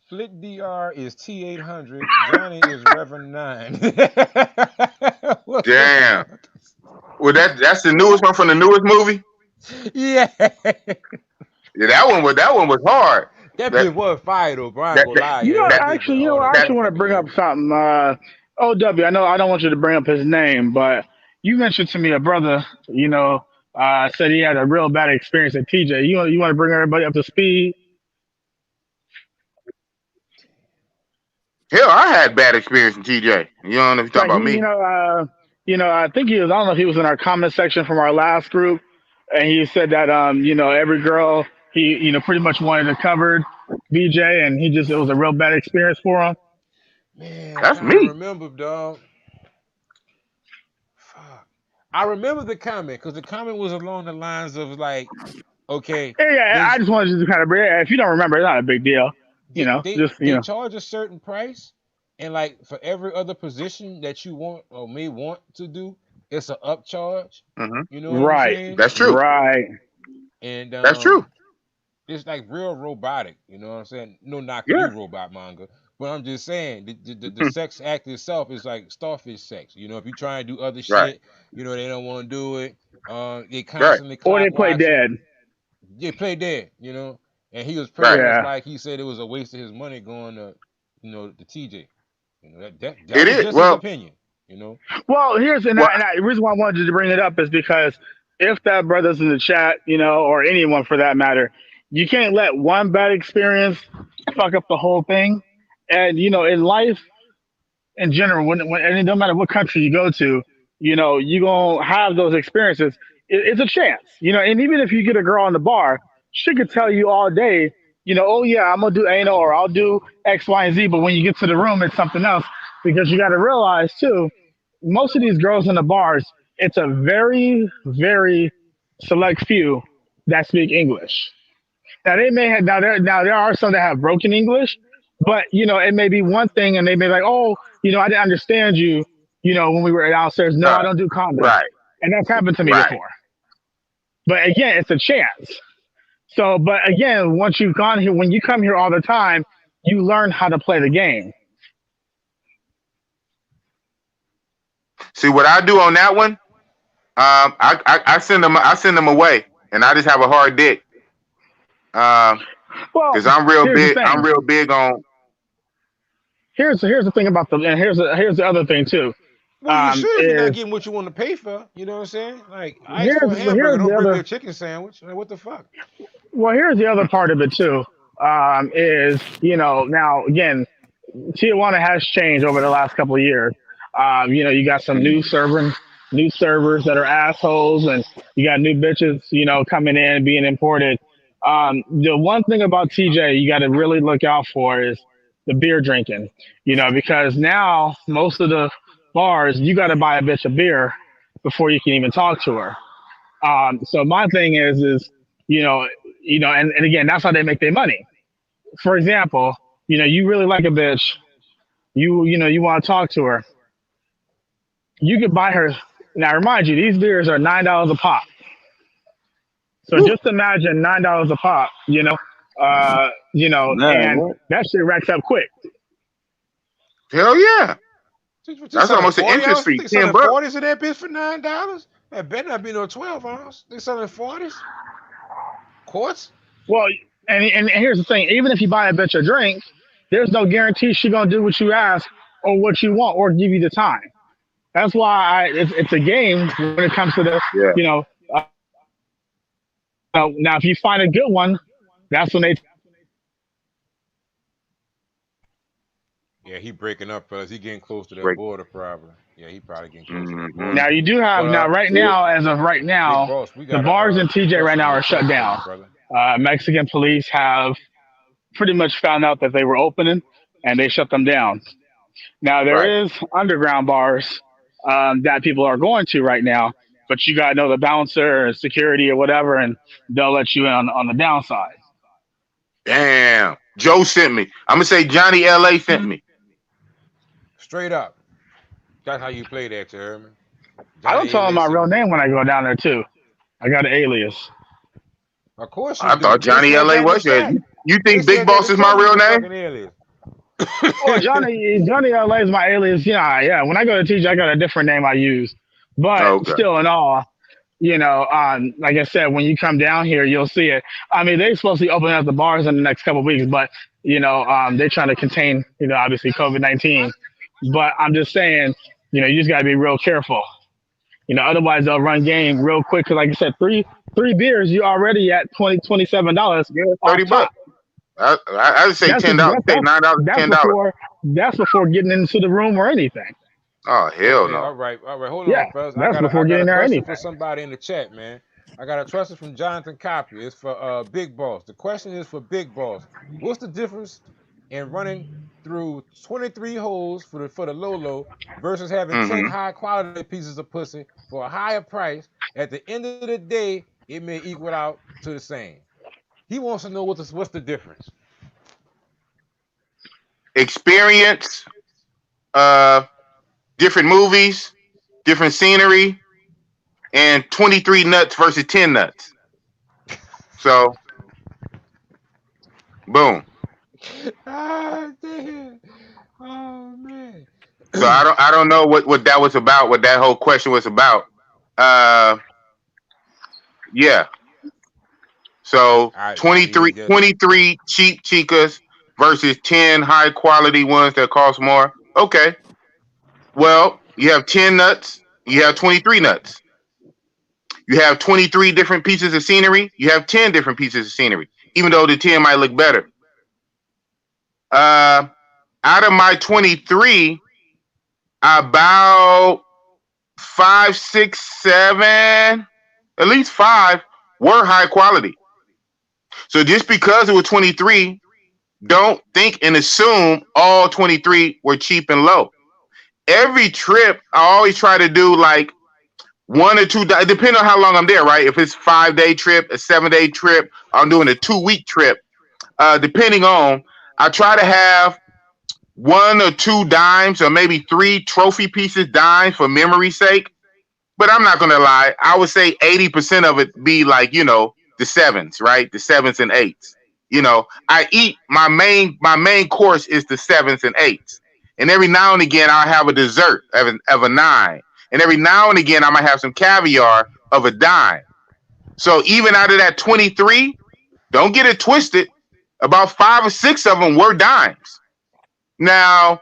Flick DR is T800. Johnny is Reverend 9. What the damn. fuck? Well, that's the newest one from the newest movie. Yeah. Yeah, that one was hard. That That bitch was fire though, bro. I ain't that gonna that lie. Yeah, that that bitch was I hard as a that. actually want to motherfucker, bring yeah. up something. OW, I know I don't want you to bring up his name, but you mentioned to me a brother, said he had a real bad experience at TJ. You want to bring everybody up to speed? Hell, I had bad experience in TJ. You don't know if you're talking Right. about me. I think he was. I don't know if he was in our comment section from our last group, and he said that every girl he pretty much wanted to cover BJ, and it was a real bad experience for him. Man, I'm That's trying to me. remember, dog. Fuck. I remember the comment because the comment was along the lines of like, okay, Yeah, they I just wanted you to kind of bring it. If you don't remember, it's not a big deal. they they, Just they charge a certain price, and like for every other position that you want or may want to do, it's a upcharge. Hmm. You know what I'm right, saying? That's true. right. And That's true. it's like real robotic. You know what I'm saying? No knock to Yeah. you, robot manga. But I'm just saying the sex act itself is like starfish sex. You know, if you try and do other Right. shit, they don't want to do it. They Right. constantly Or they clock play watching. dead. They play dead. And he was pretty Right. much Yeah. like he said it was a waste of his money going to, the TJ. That It was is. just his Well. opinion. You know. Well, Well. the reason why I wanted to bring it up is because if that brother's in the chat, or anyone for that matter, you can't let one bad experience fuck up the whole thing. And in life in general, and it don't matter what country you go to, you gonna have those experiences. It's a chance, and even if you get a girl in the bar, she could tell you all day, oh yeah, I'm gonna do anal or I'll do X, Y, and Z. But when you get to the room, it's something else because you got to realize too, most of these girls in the bars, it's a very, very select few that speak English. Now they may have now there are some that have broken English, but it may be one thing and they may be like, oh, I didn't understand you, when we were downstairs. No, I don't do condoms. Right. And that's happened to me Right. before. But again, it's a chance. So, but again, once you've gone here, when you come here all the time, you learn how to play the game. See what I do on that one. I send them away, and I just have a hard dick. Well, Because I'm real here's the big. I'm thing. real big on. Here's the thing about and here's the other thing too. Well, you should if you're not Is getting what you want to pay for. You know what I'm saying? Like, I asked for a hamburger, here's don't the bring me a other chicken sandwich. Like, what the fuck? well here's the other part of it too. Is now again Tijuana has changed over the last couple of years. You got some new servers that are assholes, and you got new bitches, coming in being imported. The one thing about TJ you got to really look out for is the beer drinking, because now most of the bars you got to buy a bitch a beer before you can even talk to her. So my thing is, and again, that's how they make their money. For example, you really like a bitch, you want to talk to her, you could buy her. Now, remind you, these beers are $9 a pop. So Whew, just imagine $9 a pop, Nah, and what? that shit racks up quick. hell yeah. What you That's selling almost an 40 interest ounce? fee. They selling $10. 40s in that bitch for $9? That better not be no 12 ounce. They selling 40s? Quarts? Well, And here's the thing: even if you buy a bitch a drink, there's no guarantee she's gonna do what you ask or what you want or give you the time. That's why it's a game when it comes to the Yeah. you know. Now, if you find a good one, that's when they. Yeah, he breaking up, fellas. He getting close to that Break. border, probably. Yeah, he probably getting close to that Mm-hmm. border. Now you do have But now right Yeah. now as of right Big now, boss, we the got a bars in TJ right question now in the are shut chat for you, down. brother. Mexican police have pretty much found out that they were opening, and they shut them down. Now Right. there is underground bars that people are going to right now, but you gotta know the bouncer or security or whatever, and they'll let you in on the downside. Damn. Joe sent me. I'm gonna say Johnny LA sent me. Straight up. That's how you play that, you heard me? I don't Johnny tell them LA my sent real me that. name when I go down there too. I got an alias. Of course you I do. thought They Johnny said LA that in the was there. chat. You They think Big said that in Boss the is my chat. You real the name? fucking alias. Oh, Johnny LA is my alias. Yeah, yeah. When I go to teach, I got a different name I use. But Okay. still, in all, like I said, when you come down here, you'll see it. I mean, they're supposed to be opening up the bars in the next couple of weeks, but they're trying to contain, obviously COVID-19. But I'm just saying, you just got to be real careful. Otherwise they'll run game real quick. Cause like I said, three beers, you already at $27 Yeah, off 30 bucks. top. I would say That's just, $10. Say $9 to that's $10. before getting into the room or anything. Oh hell Okay, no. all right. Hold Yeah, on, fellas. I that's got a I before got getting a there or question for anything. somebody in the chat, man. I got a question from Jonathan Copy. It's for Big Boss. The question is for Big Boss. What's the difference in running through 23 holes for the Lolo versus having 10 Mm-hmm. high quality pieces of pussy for a higher price? At the end of the day, it may equal out to the same. He wants to know what's the difference. Experience, uh, different movies, different scenery, and 23 nuts versus 10 nuts. So boom. Ah, damn. Oh man. So I don't know what that was about, what that whole question was about. Uh yeah. So All right, so he 23, just 23 cheap chicas versus 10 high quality ones that cost more. Okay. Well, you have 10 nuts, you have 23 nuts. You have 23 different pieces of scenery, you have 10 different pieces of scenery, even though the 10 might look better. Uh, Out of my 23, about five, six, seven, at least five were high quality. So just because it was 23, don't think and assume all 23 were cheap and low. Every trip, I always try to do like 1 or 2, depending on how long I'm there, right? If it's 5-day trip, a 7-day trip, I'm doing a 2-week trip. Depending on, I try to have 1 or 2 dimes or maybe 3 trophy pieces dimes for memory's sake. But I'm not gonna lie, I would say 80% of it be like, the sevens, right? The sevens and eights. I eat my main course is the sevens and eights. And every now and again I'll have a dessert of a 9. And every now and again I might have some caviar of a dime. So even out of that 23, don't get it twisted. About 5 or 6 of them were dimes. Now,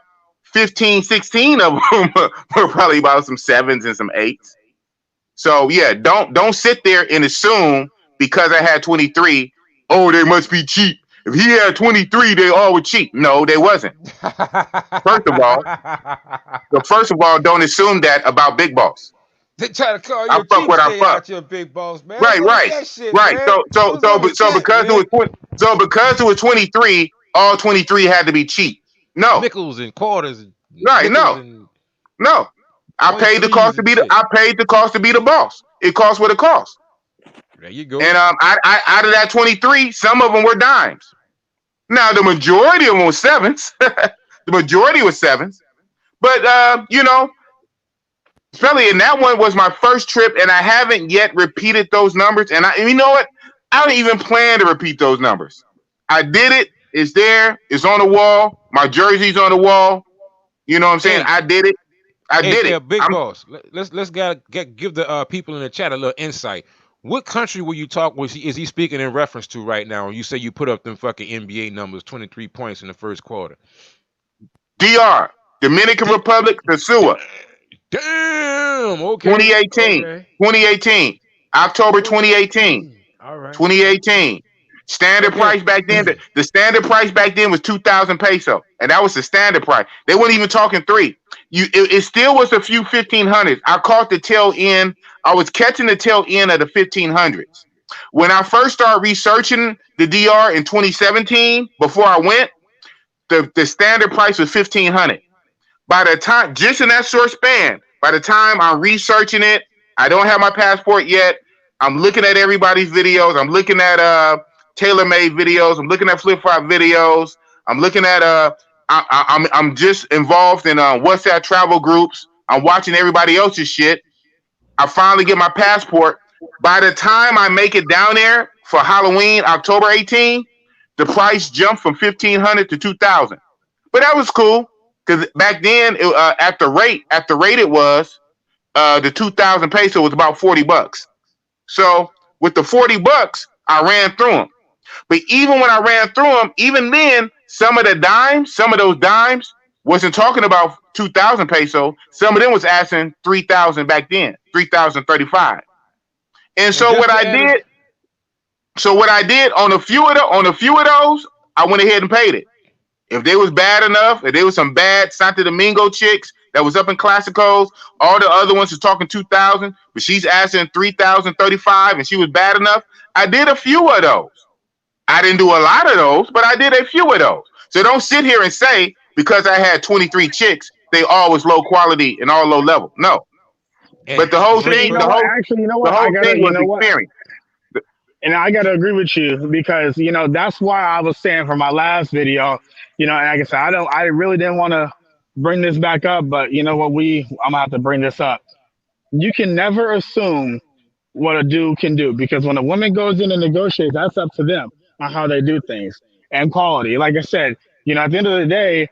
15, 16 of them were probably about some sevens and some eights. So yeah, don't sit there and assume because I had 23, oh, they must be cheap. If he had 23, they all were cheap. No, they wasn't. First of all, don't assume that about Big Boss. They try to call I you a fuck what I cheapskate fuck. out your Big Boss, man. What's Right, wrong with right, that shit, right. man? What's wrong with shit, Because man? because it was 23, all 23 had to be cheap. No, Nickels and quarters and right, nickels no, and no. I point paid the threes cost to and be the shit. I paid the cost to be the boss. It costs what it costs. There you go. And I out of that 23, some of them were dimes. Now the majority of them were sevens. The majority was sevens. But especially in that one was my first trip, and I haven't yet repeated those numbers. And you know what? I don't even plan to repeat those numbers. I did it. It's there. It's on the wall. My jersey's on the wall. You know what I'm saying? Hey, I did it. I did it. Big I'm Boss. Let's give the people in the chat a little insight. What country will you talk? Is he speaking in reference to right now? You say you put up them fucking NBA numbers, 23 points in the first quarter. DR, Dominican D- Republic, the d- sewer. damn. Okay. 2018. Okay. 2018. October 2018. 2018. All right. Okay. 2018. Standard Okay. price back then. The standard price back then was 2,000 peso, and that was the standard price. They weren't even talking three. It still was a few 1500s. I caught the tail end. I was catching the tail end of the 1500s. When I first started researching the DR in 2017, before I went, the standard price was 1,500. By the time, just in that short span, by the time I'm researching it, I don't have my passport yet. I'm looking at everybody's videos. I'm looking at tailor-made videos. I'm looking at flip-flop videos. I'm looking at I'm just involved in WhatsApp travel groups. I'm watching everybody else's shit. I finally get my passport. By the time I make it down there for Halloween, October 18, the price jumped from 1,500 to 2,000. But that was cool because back then, at the rate it was, the 2,000 peso was about $40. So with the $40, I ran through them. But even when I ran through them, even then, some of those dimes wasn't talking about 2,000 peso. Some of them was asking 3,000 back then, 3,035. And And so just what to I add, did on a few of those, I went ahead and paid it. If they was bad enough, if there was some bad Santo Domingo chicks that was up in Classicos, all the other ones was talking 2,000, but she's asking 3,035, and she was bad enough. I did a few of those. I didn't do a lot of those, but I did a few of those. So don't sit here and say because I had 23 chicks, they all was low quality and all low level. No, but and the whole Actually, just you thing, for know the what? Actually, you know the what? whole thing was experience. And I gotta agree with you because that's why I was saying for my last video, and like I said, I really didn't want to bring this back up, but you know what? I'm gonna have to bring this up. You can never assume what a dude can do because when a woman goes in and negotiates, that's up to them on how they do things and quality. Like I said, at the end of the day,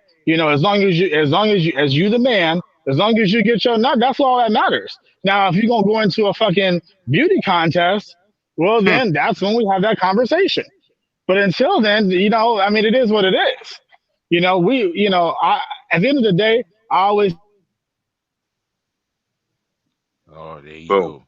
as you the man, as long as you get your nut, that's all that matters. Now, if you're gonna go into a fucking beauty contest, well, then that's when we have that conversation. But until then, I mean, it is what it is. At the end of the day, I always oh, there you Boom. go.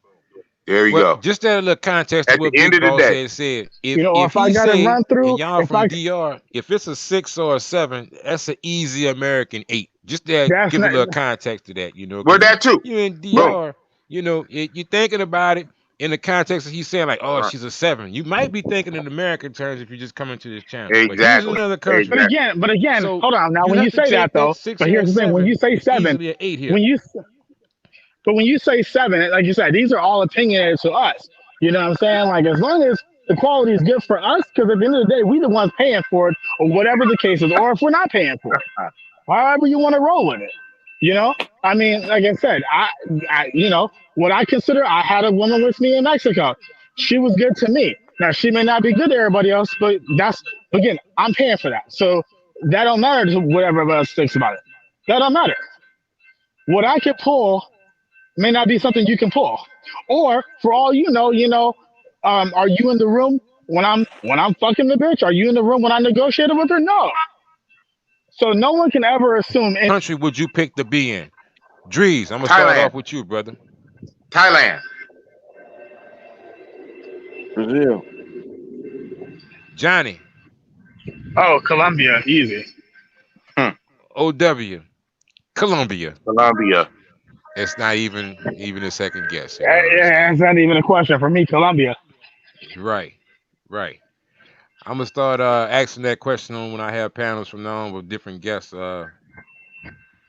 There you Well, go. just add a little context to At the what end Big of the Boss day, had said. or If if I he got to say, run and through, y'all if from I DR, if it's a 6 or a 7, that's an easy American 8. Just to that's give a not little context to that, we're because that too. you in Boom. DR, you're thinking about it in the context of he's saying like, oh, she's a 7. You might be thinking in American terms if you just come into this channel, but he's in Exactly. another country, but again, so hold on. Now, you when you have to say that take that though, 6 but or here's that the thing: when you 7. say It's seven, easily an 8 here. when you but when you say seven, like you said, these are all opinionated to us. You know what I'm saying? Like as long as the quality is good for us, because at the end of the day, we the ones paying for it, or whatever the case is, or if we're not paying for it, however you want to roll with it. I mean, like I said, what I consider, I had a woman with me in Mexico. She was good to me. Now she may not be good to everybody else, but again, I'm paying for that, so that don't matter to whatever else thinks about it. That don't matter. What I can pull may not be something you can pull. Or for all are you in the room when I'm fucking the bitch? Are you in the room when I negotiated with her? No. So no one can ever assume Country would you pick to be in? Drees, I'm gonna start Thailand. off with you, brother. Thailand. Brazil. Johnny, Oh, Colombia, easy. Hmm. OW, Colombia. Colombia. It's not even a second guess. You know what I'm Yeah, saying? it's not even a question for me. Colombia. Right, right. I'm gonna start asking that question on when I have panels from now on with different guests to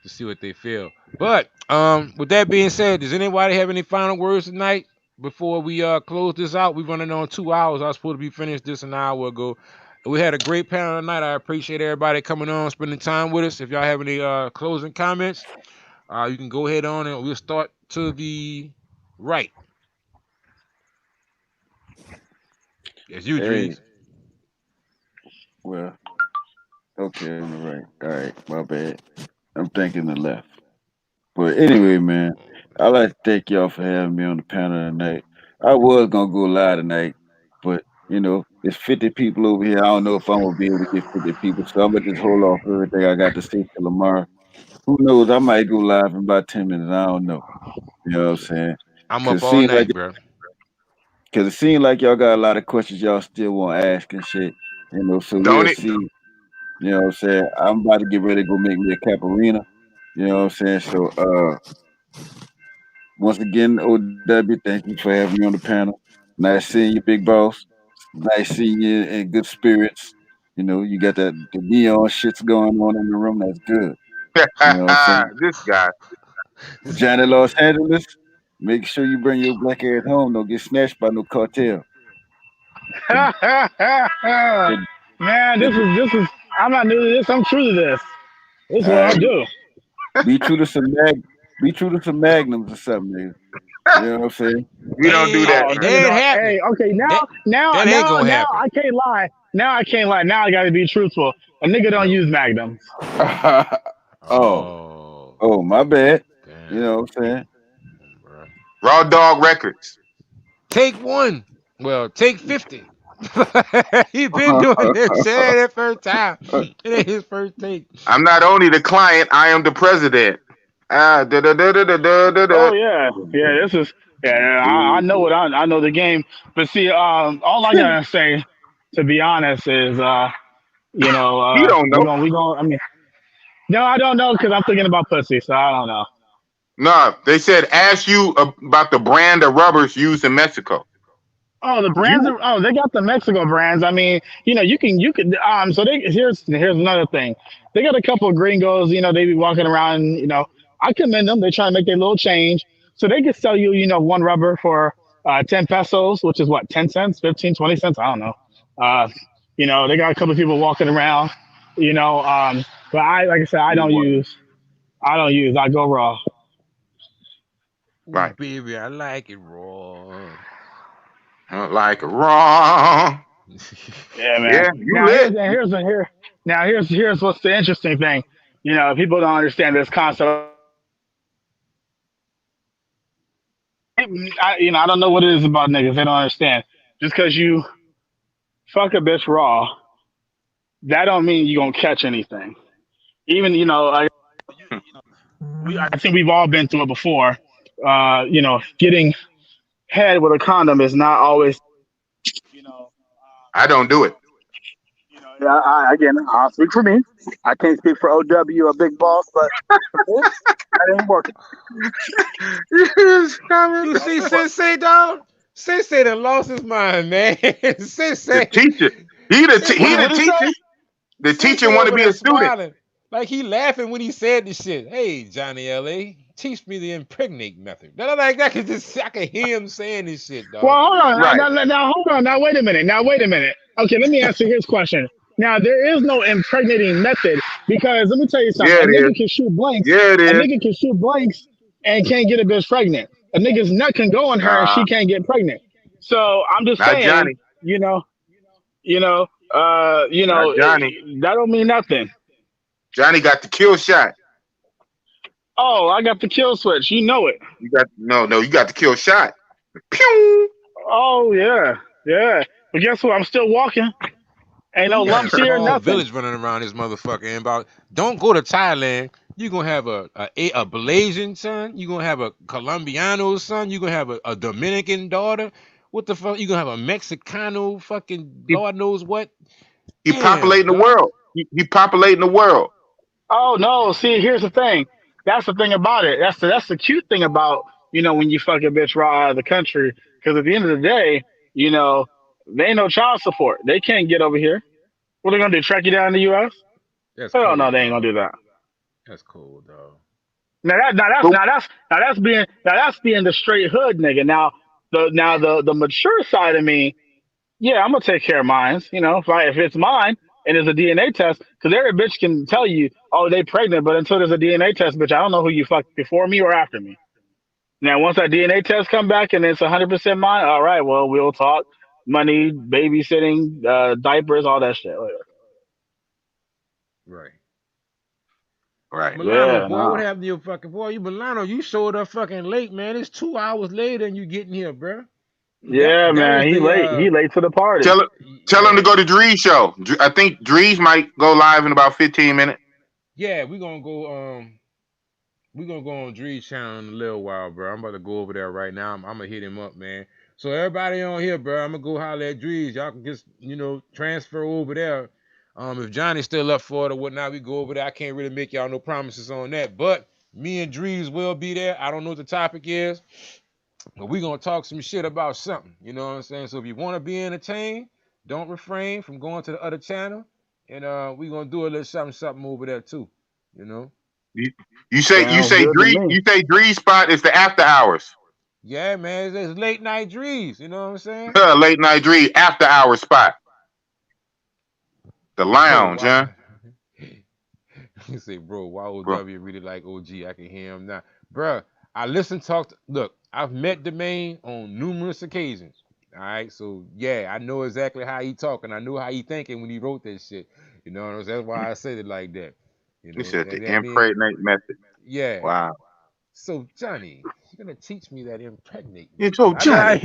see what they feel. But with that being said, does anybody have any final words tonight before we close this out? We're running on 2 hours. I was supposed to be finished this an hour ago. We had a great panel tonight. I appreciate everybody coming on, spending time with us. If y'all have any closing comments, you can go ahead on and we'll start to the right. It's you, Hey, Drees. well, okay, you're right. All right, my bad. I'm thinking the left. But anyway, man, I'd like to thank y'all for having me on the panel tonight. I was gonna go live tonight, but it's 50 people over here. I don't know if I'm gonna be able to get 50 people, so I'm gonna just hold off everything I got to say till tomorrow. Who knows? I might go live in about 10 minutes. I don't know. You know what I'm saying? I'm Cause up it all seems like night, bro. cause it seems like y'all got a lot of questions y'all still want to ask and shit. So Don't we'll it? see. You know what I'm saying? I'm about to get ready to go make me a caparina. You know what I'm saying? So once again, OW, thank you for having me on the panel. Nice seeing you, big boss. Nice seeing you in good spirits. You got the neon shits going on in the room. That's good. You know what I'm saying? This guy. Johnny Los Angeles, make sure you bring your black ass home. Don't get snatched by no cartel. The the Man, the, this is. I'm not new to this. I'm true to this. This is all what I right, do. be true to some be true to some magnums or something, nigga. You know what I'm saying? We don't do that, Oh, That man. nigga, ain't don't. Hey, happening. okay, That that ain't gonna now happen. I can't lie. Now I can't lie. Now I got to be truthful. A nigga don't No. use magnums. oh, Oh, oh, my bad. You damn, know what I'm saying? bro. Raw Dog Records. Take one. Well, take 50. He been doing this. Say that first time. It ain't his first take. I'm not only the client, I am the president. Da da da da da da da Oh da. yeah, yeah. This is yeah. I know what I know the game. But see, all I gotta say, to be honest, is He don't know. we gonna. I mean, no, I don't know because I'm thinking about pussy, so I don't know. No, they said ask you about the brand of rubbers used in Mexico. Oh, the brands You are. Oh, they got the Mexico brands. I mean, you can. So here's another thing. They got a couple of gringos. They be walking around. I commend them. They try to make their little change. So they can sell you, one rubber for 10 pesos, which is what, 10 cents, 15, 20 cents. I don't know. Uh, they got a couple of people walking around. But like I said, I don't use. I don't use. I go raw. Ooh, right. baby, I like it raw. I don't like it wrong. Yeah, man. Yeah, you Now lit. here's what's the interesting thing. People don't understand this concept. I don't know what it is about niggas. They don't understand. Just because you fuck a bitch raw, that don't mean you gonna catch anything. Even I think we've all been through it before. Getting head with a condom is not always. You know, I don't do it. again, I'll speak for me. I can't speak for OW, a big boss, but for me, that ain't working. Yes, You comment. That see ain't working. Sensei, dog? Sensei done lost his mind, man. The Sensei, teacher. He Sensei, the What he say? teacher. The teacher Sensei want to over be there a student. smiling. Like he laughing when he said this shit. Hey, Johnny LA, teach me the impregnate method. Like I could just I could hear him saying this shit, Well, dog. hold on. Right. Now, hold on. Now, wait a minute. Okay, let me answer his question. Now, there is no impregnating method because let me tell you something. Yeah, A it is. nigga can shoot blanks. Yeah, it A is. nigga can shoot blanks and can't get a bitch pregnant. A nigga's nut can go on her and Nah, she can't get pregnant. So I'm just not saying, Johnny. you know, Not Johnny. that don't mean nothing. Johnny got the kill shot. Oh, I got the kill switch. You know it. You got no. You got the kill shot. Pew. Oh yeah, yeah. But guess what? I'm still walking. Ain't no We got a lumps here, small nothing. village running around this motherfucker. And about don't go to Thailand. You gonna have a Malaysian son. You gonna have a Colombiano son. You gonna have a Dominican daughter. What the fuck? You gonna have a Mexicano fucking He Lord knows what? he Damn, populating the dog. world. He populating the world. Oh no! See, here's the thing. That's the thing about it. That's the cute thing about when you fuck a bitch raw out of the country. Because at the end of the day, you know they ain't no child support. They can't get over here. What are they gonna do? Track you down in the U.S.? That's Hell no, cold, they ain't gonna dog. do that. That's cold, dog. But Now that's being the straight hood nigga. Now the mature side of me, yeah, I'm gonna take care of mine. If it's mine and there's a DNA test, because every bitch can tell you, oh, they pregnant, but until there's a DNA test, bitch, I don't know who you fucked before me or after me. Now, once that DNA test come back and it's 100% mine, all right, well, we'll talk money, babysitting, diapers, all that shit. Right. right. Milano, Yeah, boy, what no. happened to your fucking boy? You Milano, you showed up fucking late, man. It's 2 hours later and you getting here, bruh. Yeah, that man. was He the late. He late to the party. Tell tell him to yeah. go to Dree's show. I think Dree's might go live in about 15 minutes. Yeah, we're gonna go on Dree's channel in a little while, bro. I'm about to go over there right now. I'm gonna hit him up, man. So everybody on here, bro, I'm gonna go holler at Dree's. Y'all can just, transfer over there. If Johnny's still up for it or whatnot, we go over there. I can't really make y'all no promises on that. But me and Dree's will be there. I don't know what the topic is, but we gonna talk some shit about something. You know what I'm saying? So if you wanna be entertained, don't refrain from going to the other channel. And we gonna do a little something over there too. You know? You, you Sounds say good to Dree me. you say Dree's spot is the after hours. Yeah, man, it's late night Drees. You know what I'm saying? Late night Dree after hours spot. The Bro, lounge, why? huh? You say, bro, why Bro. OW really like OG? I can hear him now. Bro, I listen, look, I've met the man on numerous occasions. All right, so yeah, I know exactly how he talking. I knew how he thinking when he wrote that shit. You know what I'm saying? That's why I said it like that. You He know, said the and that mean, impregnate method. yeah. Wow. So Johnny, you're gonna teach me that impregnate You method. told I know how Johnny.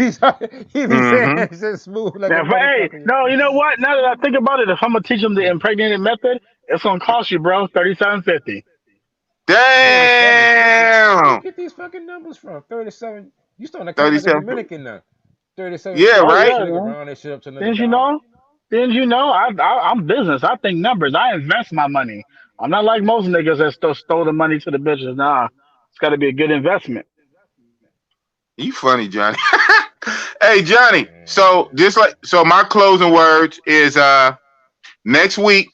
he be saying Mm-hmm. that shit smooth like a Now, hey, motherfucker. no, you know what? Now that I think about it, if I'm gonna teach him the impregnated method, it's gonna cost you, bro, $37.50. Where you Damn. get these fucking numbers from? 37. You starting to count like a 37. Dominican now. Yeah, 37.50. Oh That right? yeah, shit man. round that shit up to another Didn't you dollar. know? Didn't you know? I'm business. I think numbers. I invest my money. I'm not like most niggas that stole the money to the bitches. Nah, it's got to be a good investment. You funny, Johnny. Hey, Johnny. So Man. just like my closing words is next week,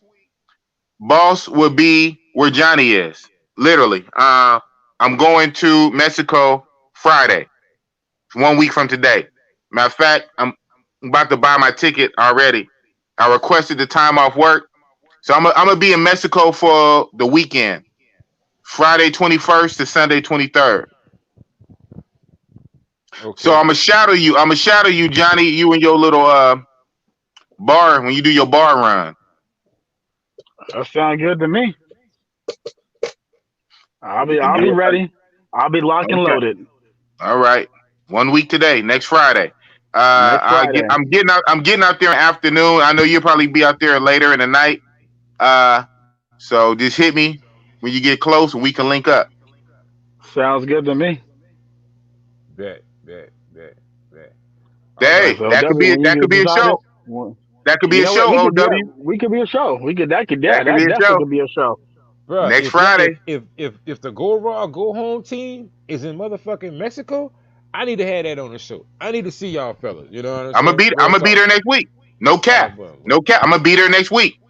boss will be where Johnny is. Literally. I'm going to Mexico Friday. 1 week from today. Matter of fact, I'm about to buy my ticket already. I requested the time off work. So I'm gonna be in Mexico for the weekend. Friday 21st to Sunday 23rd. So Okay. I'm gonna shadow you, Johnny, you and your little bar when you do your bar run. That sound good to me. We can I'll do be it. ready. I'll be locked and Okay. loaded All right. 1 week today, next Friday. next Friday. I'm getting out there in the afternoon. I know you'll probably be out there later in the night. So just hit me when you get close and we can link up. Sounds good to me. Bet. All right. Hey, So W, when that you could get be a decided, show. well, That could be you a know what? show, OW. We could be a show. We could That could be that a definitely show. could be a show. Bruh, Next Friday. if the go raw go home team is in motherfucking Mexico, I need to have that on the show. I need to see y'all fellas. You know what I'm saying? I'm Real gonna be talk. there next week. No Oh, cap. No cap. I'm gonna be there next week.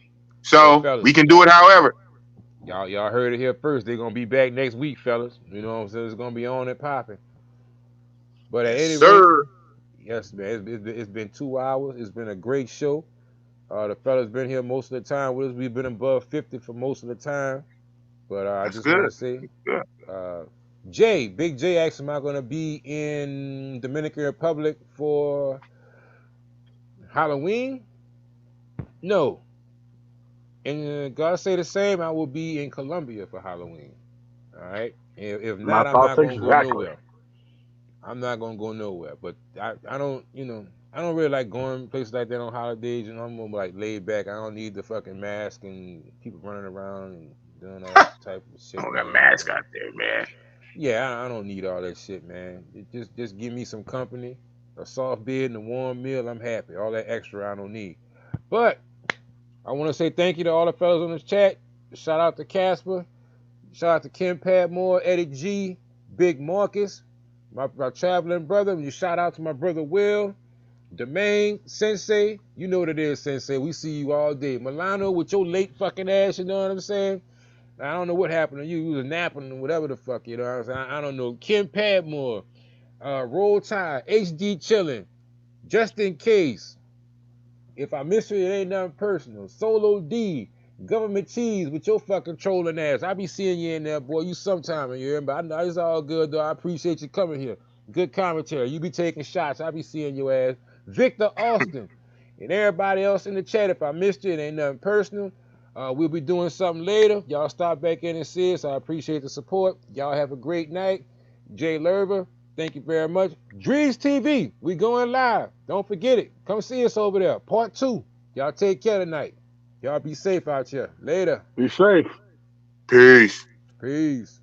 well, So we fellas, can do it however. y'all heard it here first. They're gonna be back next week, fellas. You know what I'm saying? It's gonna be on and popping. But at Yes, any rate, sir. yes, man. It's been 2 hours. It's been a great show. The fellas been here most of the time with us. We've been above 50 for most of the time. But I That's just want good. to say, Good. uh, Big J asked, am I going to be in Dominican Republic for Halloween? No. And God say the same, I will be in Colombia for Halloween. All right. If My not, I'm thoughts not going to go exactly. nowhere. I'm not going to go nowhere. But I don't, I don't really like going places like that on holidays. I'm more like laid back. I don't need the fucking mask and people running around and doing all that type of shit, Oh, that man. mask out there, man. Yeah, I don't need all that shit, man. Just give me some company, a soft bed and a warm meal. I'm happy. All that extra I don't need. But I want to say thank you to all the fellas on this chat. Shout out to Casper. Shout out to Kim Padmore, Eddie G, Big Marcus, my traveling brother. You shout out to my brother Will, Domain, Sensei. You know what it is, Sensei. We see you all day. Milano with your late fucking ass. You know what I'm saying? I don't know what happened to you. You was napping or whatever the fuck, you know what I'm saying? I don't know. Kim Padmore, Roll Tide, HD Chillin', Just in Case. If I miss you, it ain't nothing personal. Solo D, Government Cheese with your fucking trolling ass. I be seeing you in there, boy. You sometime in here, but I know it's all good, though. I appreciate you coming here. Good commentary. You be taking shots. I be seeing your ass. Victor Austin and everybody else in the chat. If I missed you, it ain't nothing personal. We'll be doing something later. Y'all stop back in and see us. I appreciate the support. Y'all have a great night. Jay Lerber, Thank you very much. Drees TV, we going live. Don't forget it. Come see us over there. Part 2. Y'all take care tonight. Y'all be safe out here. Later. Be safe. Peace. Peace.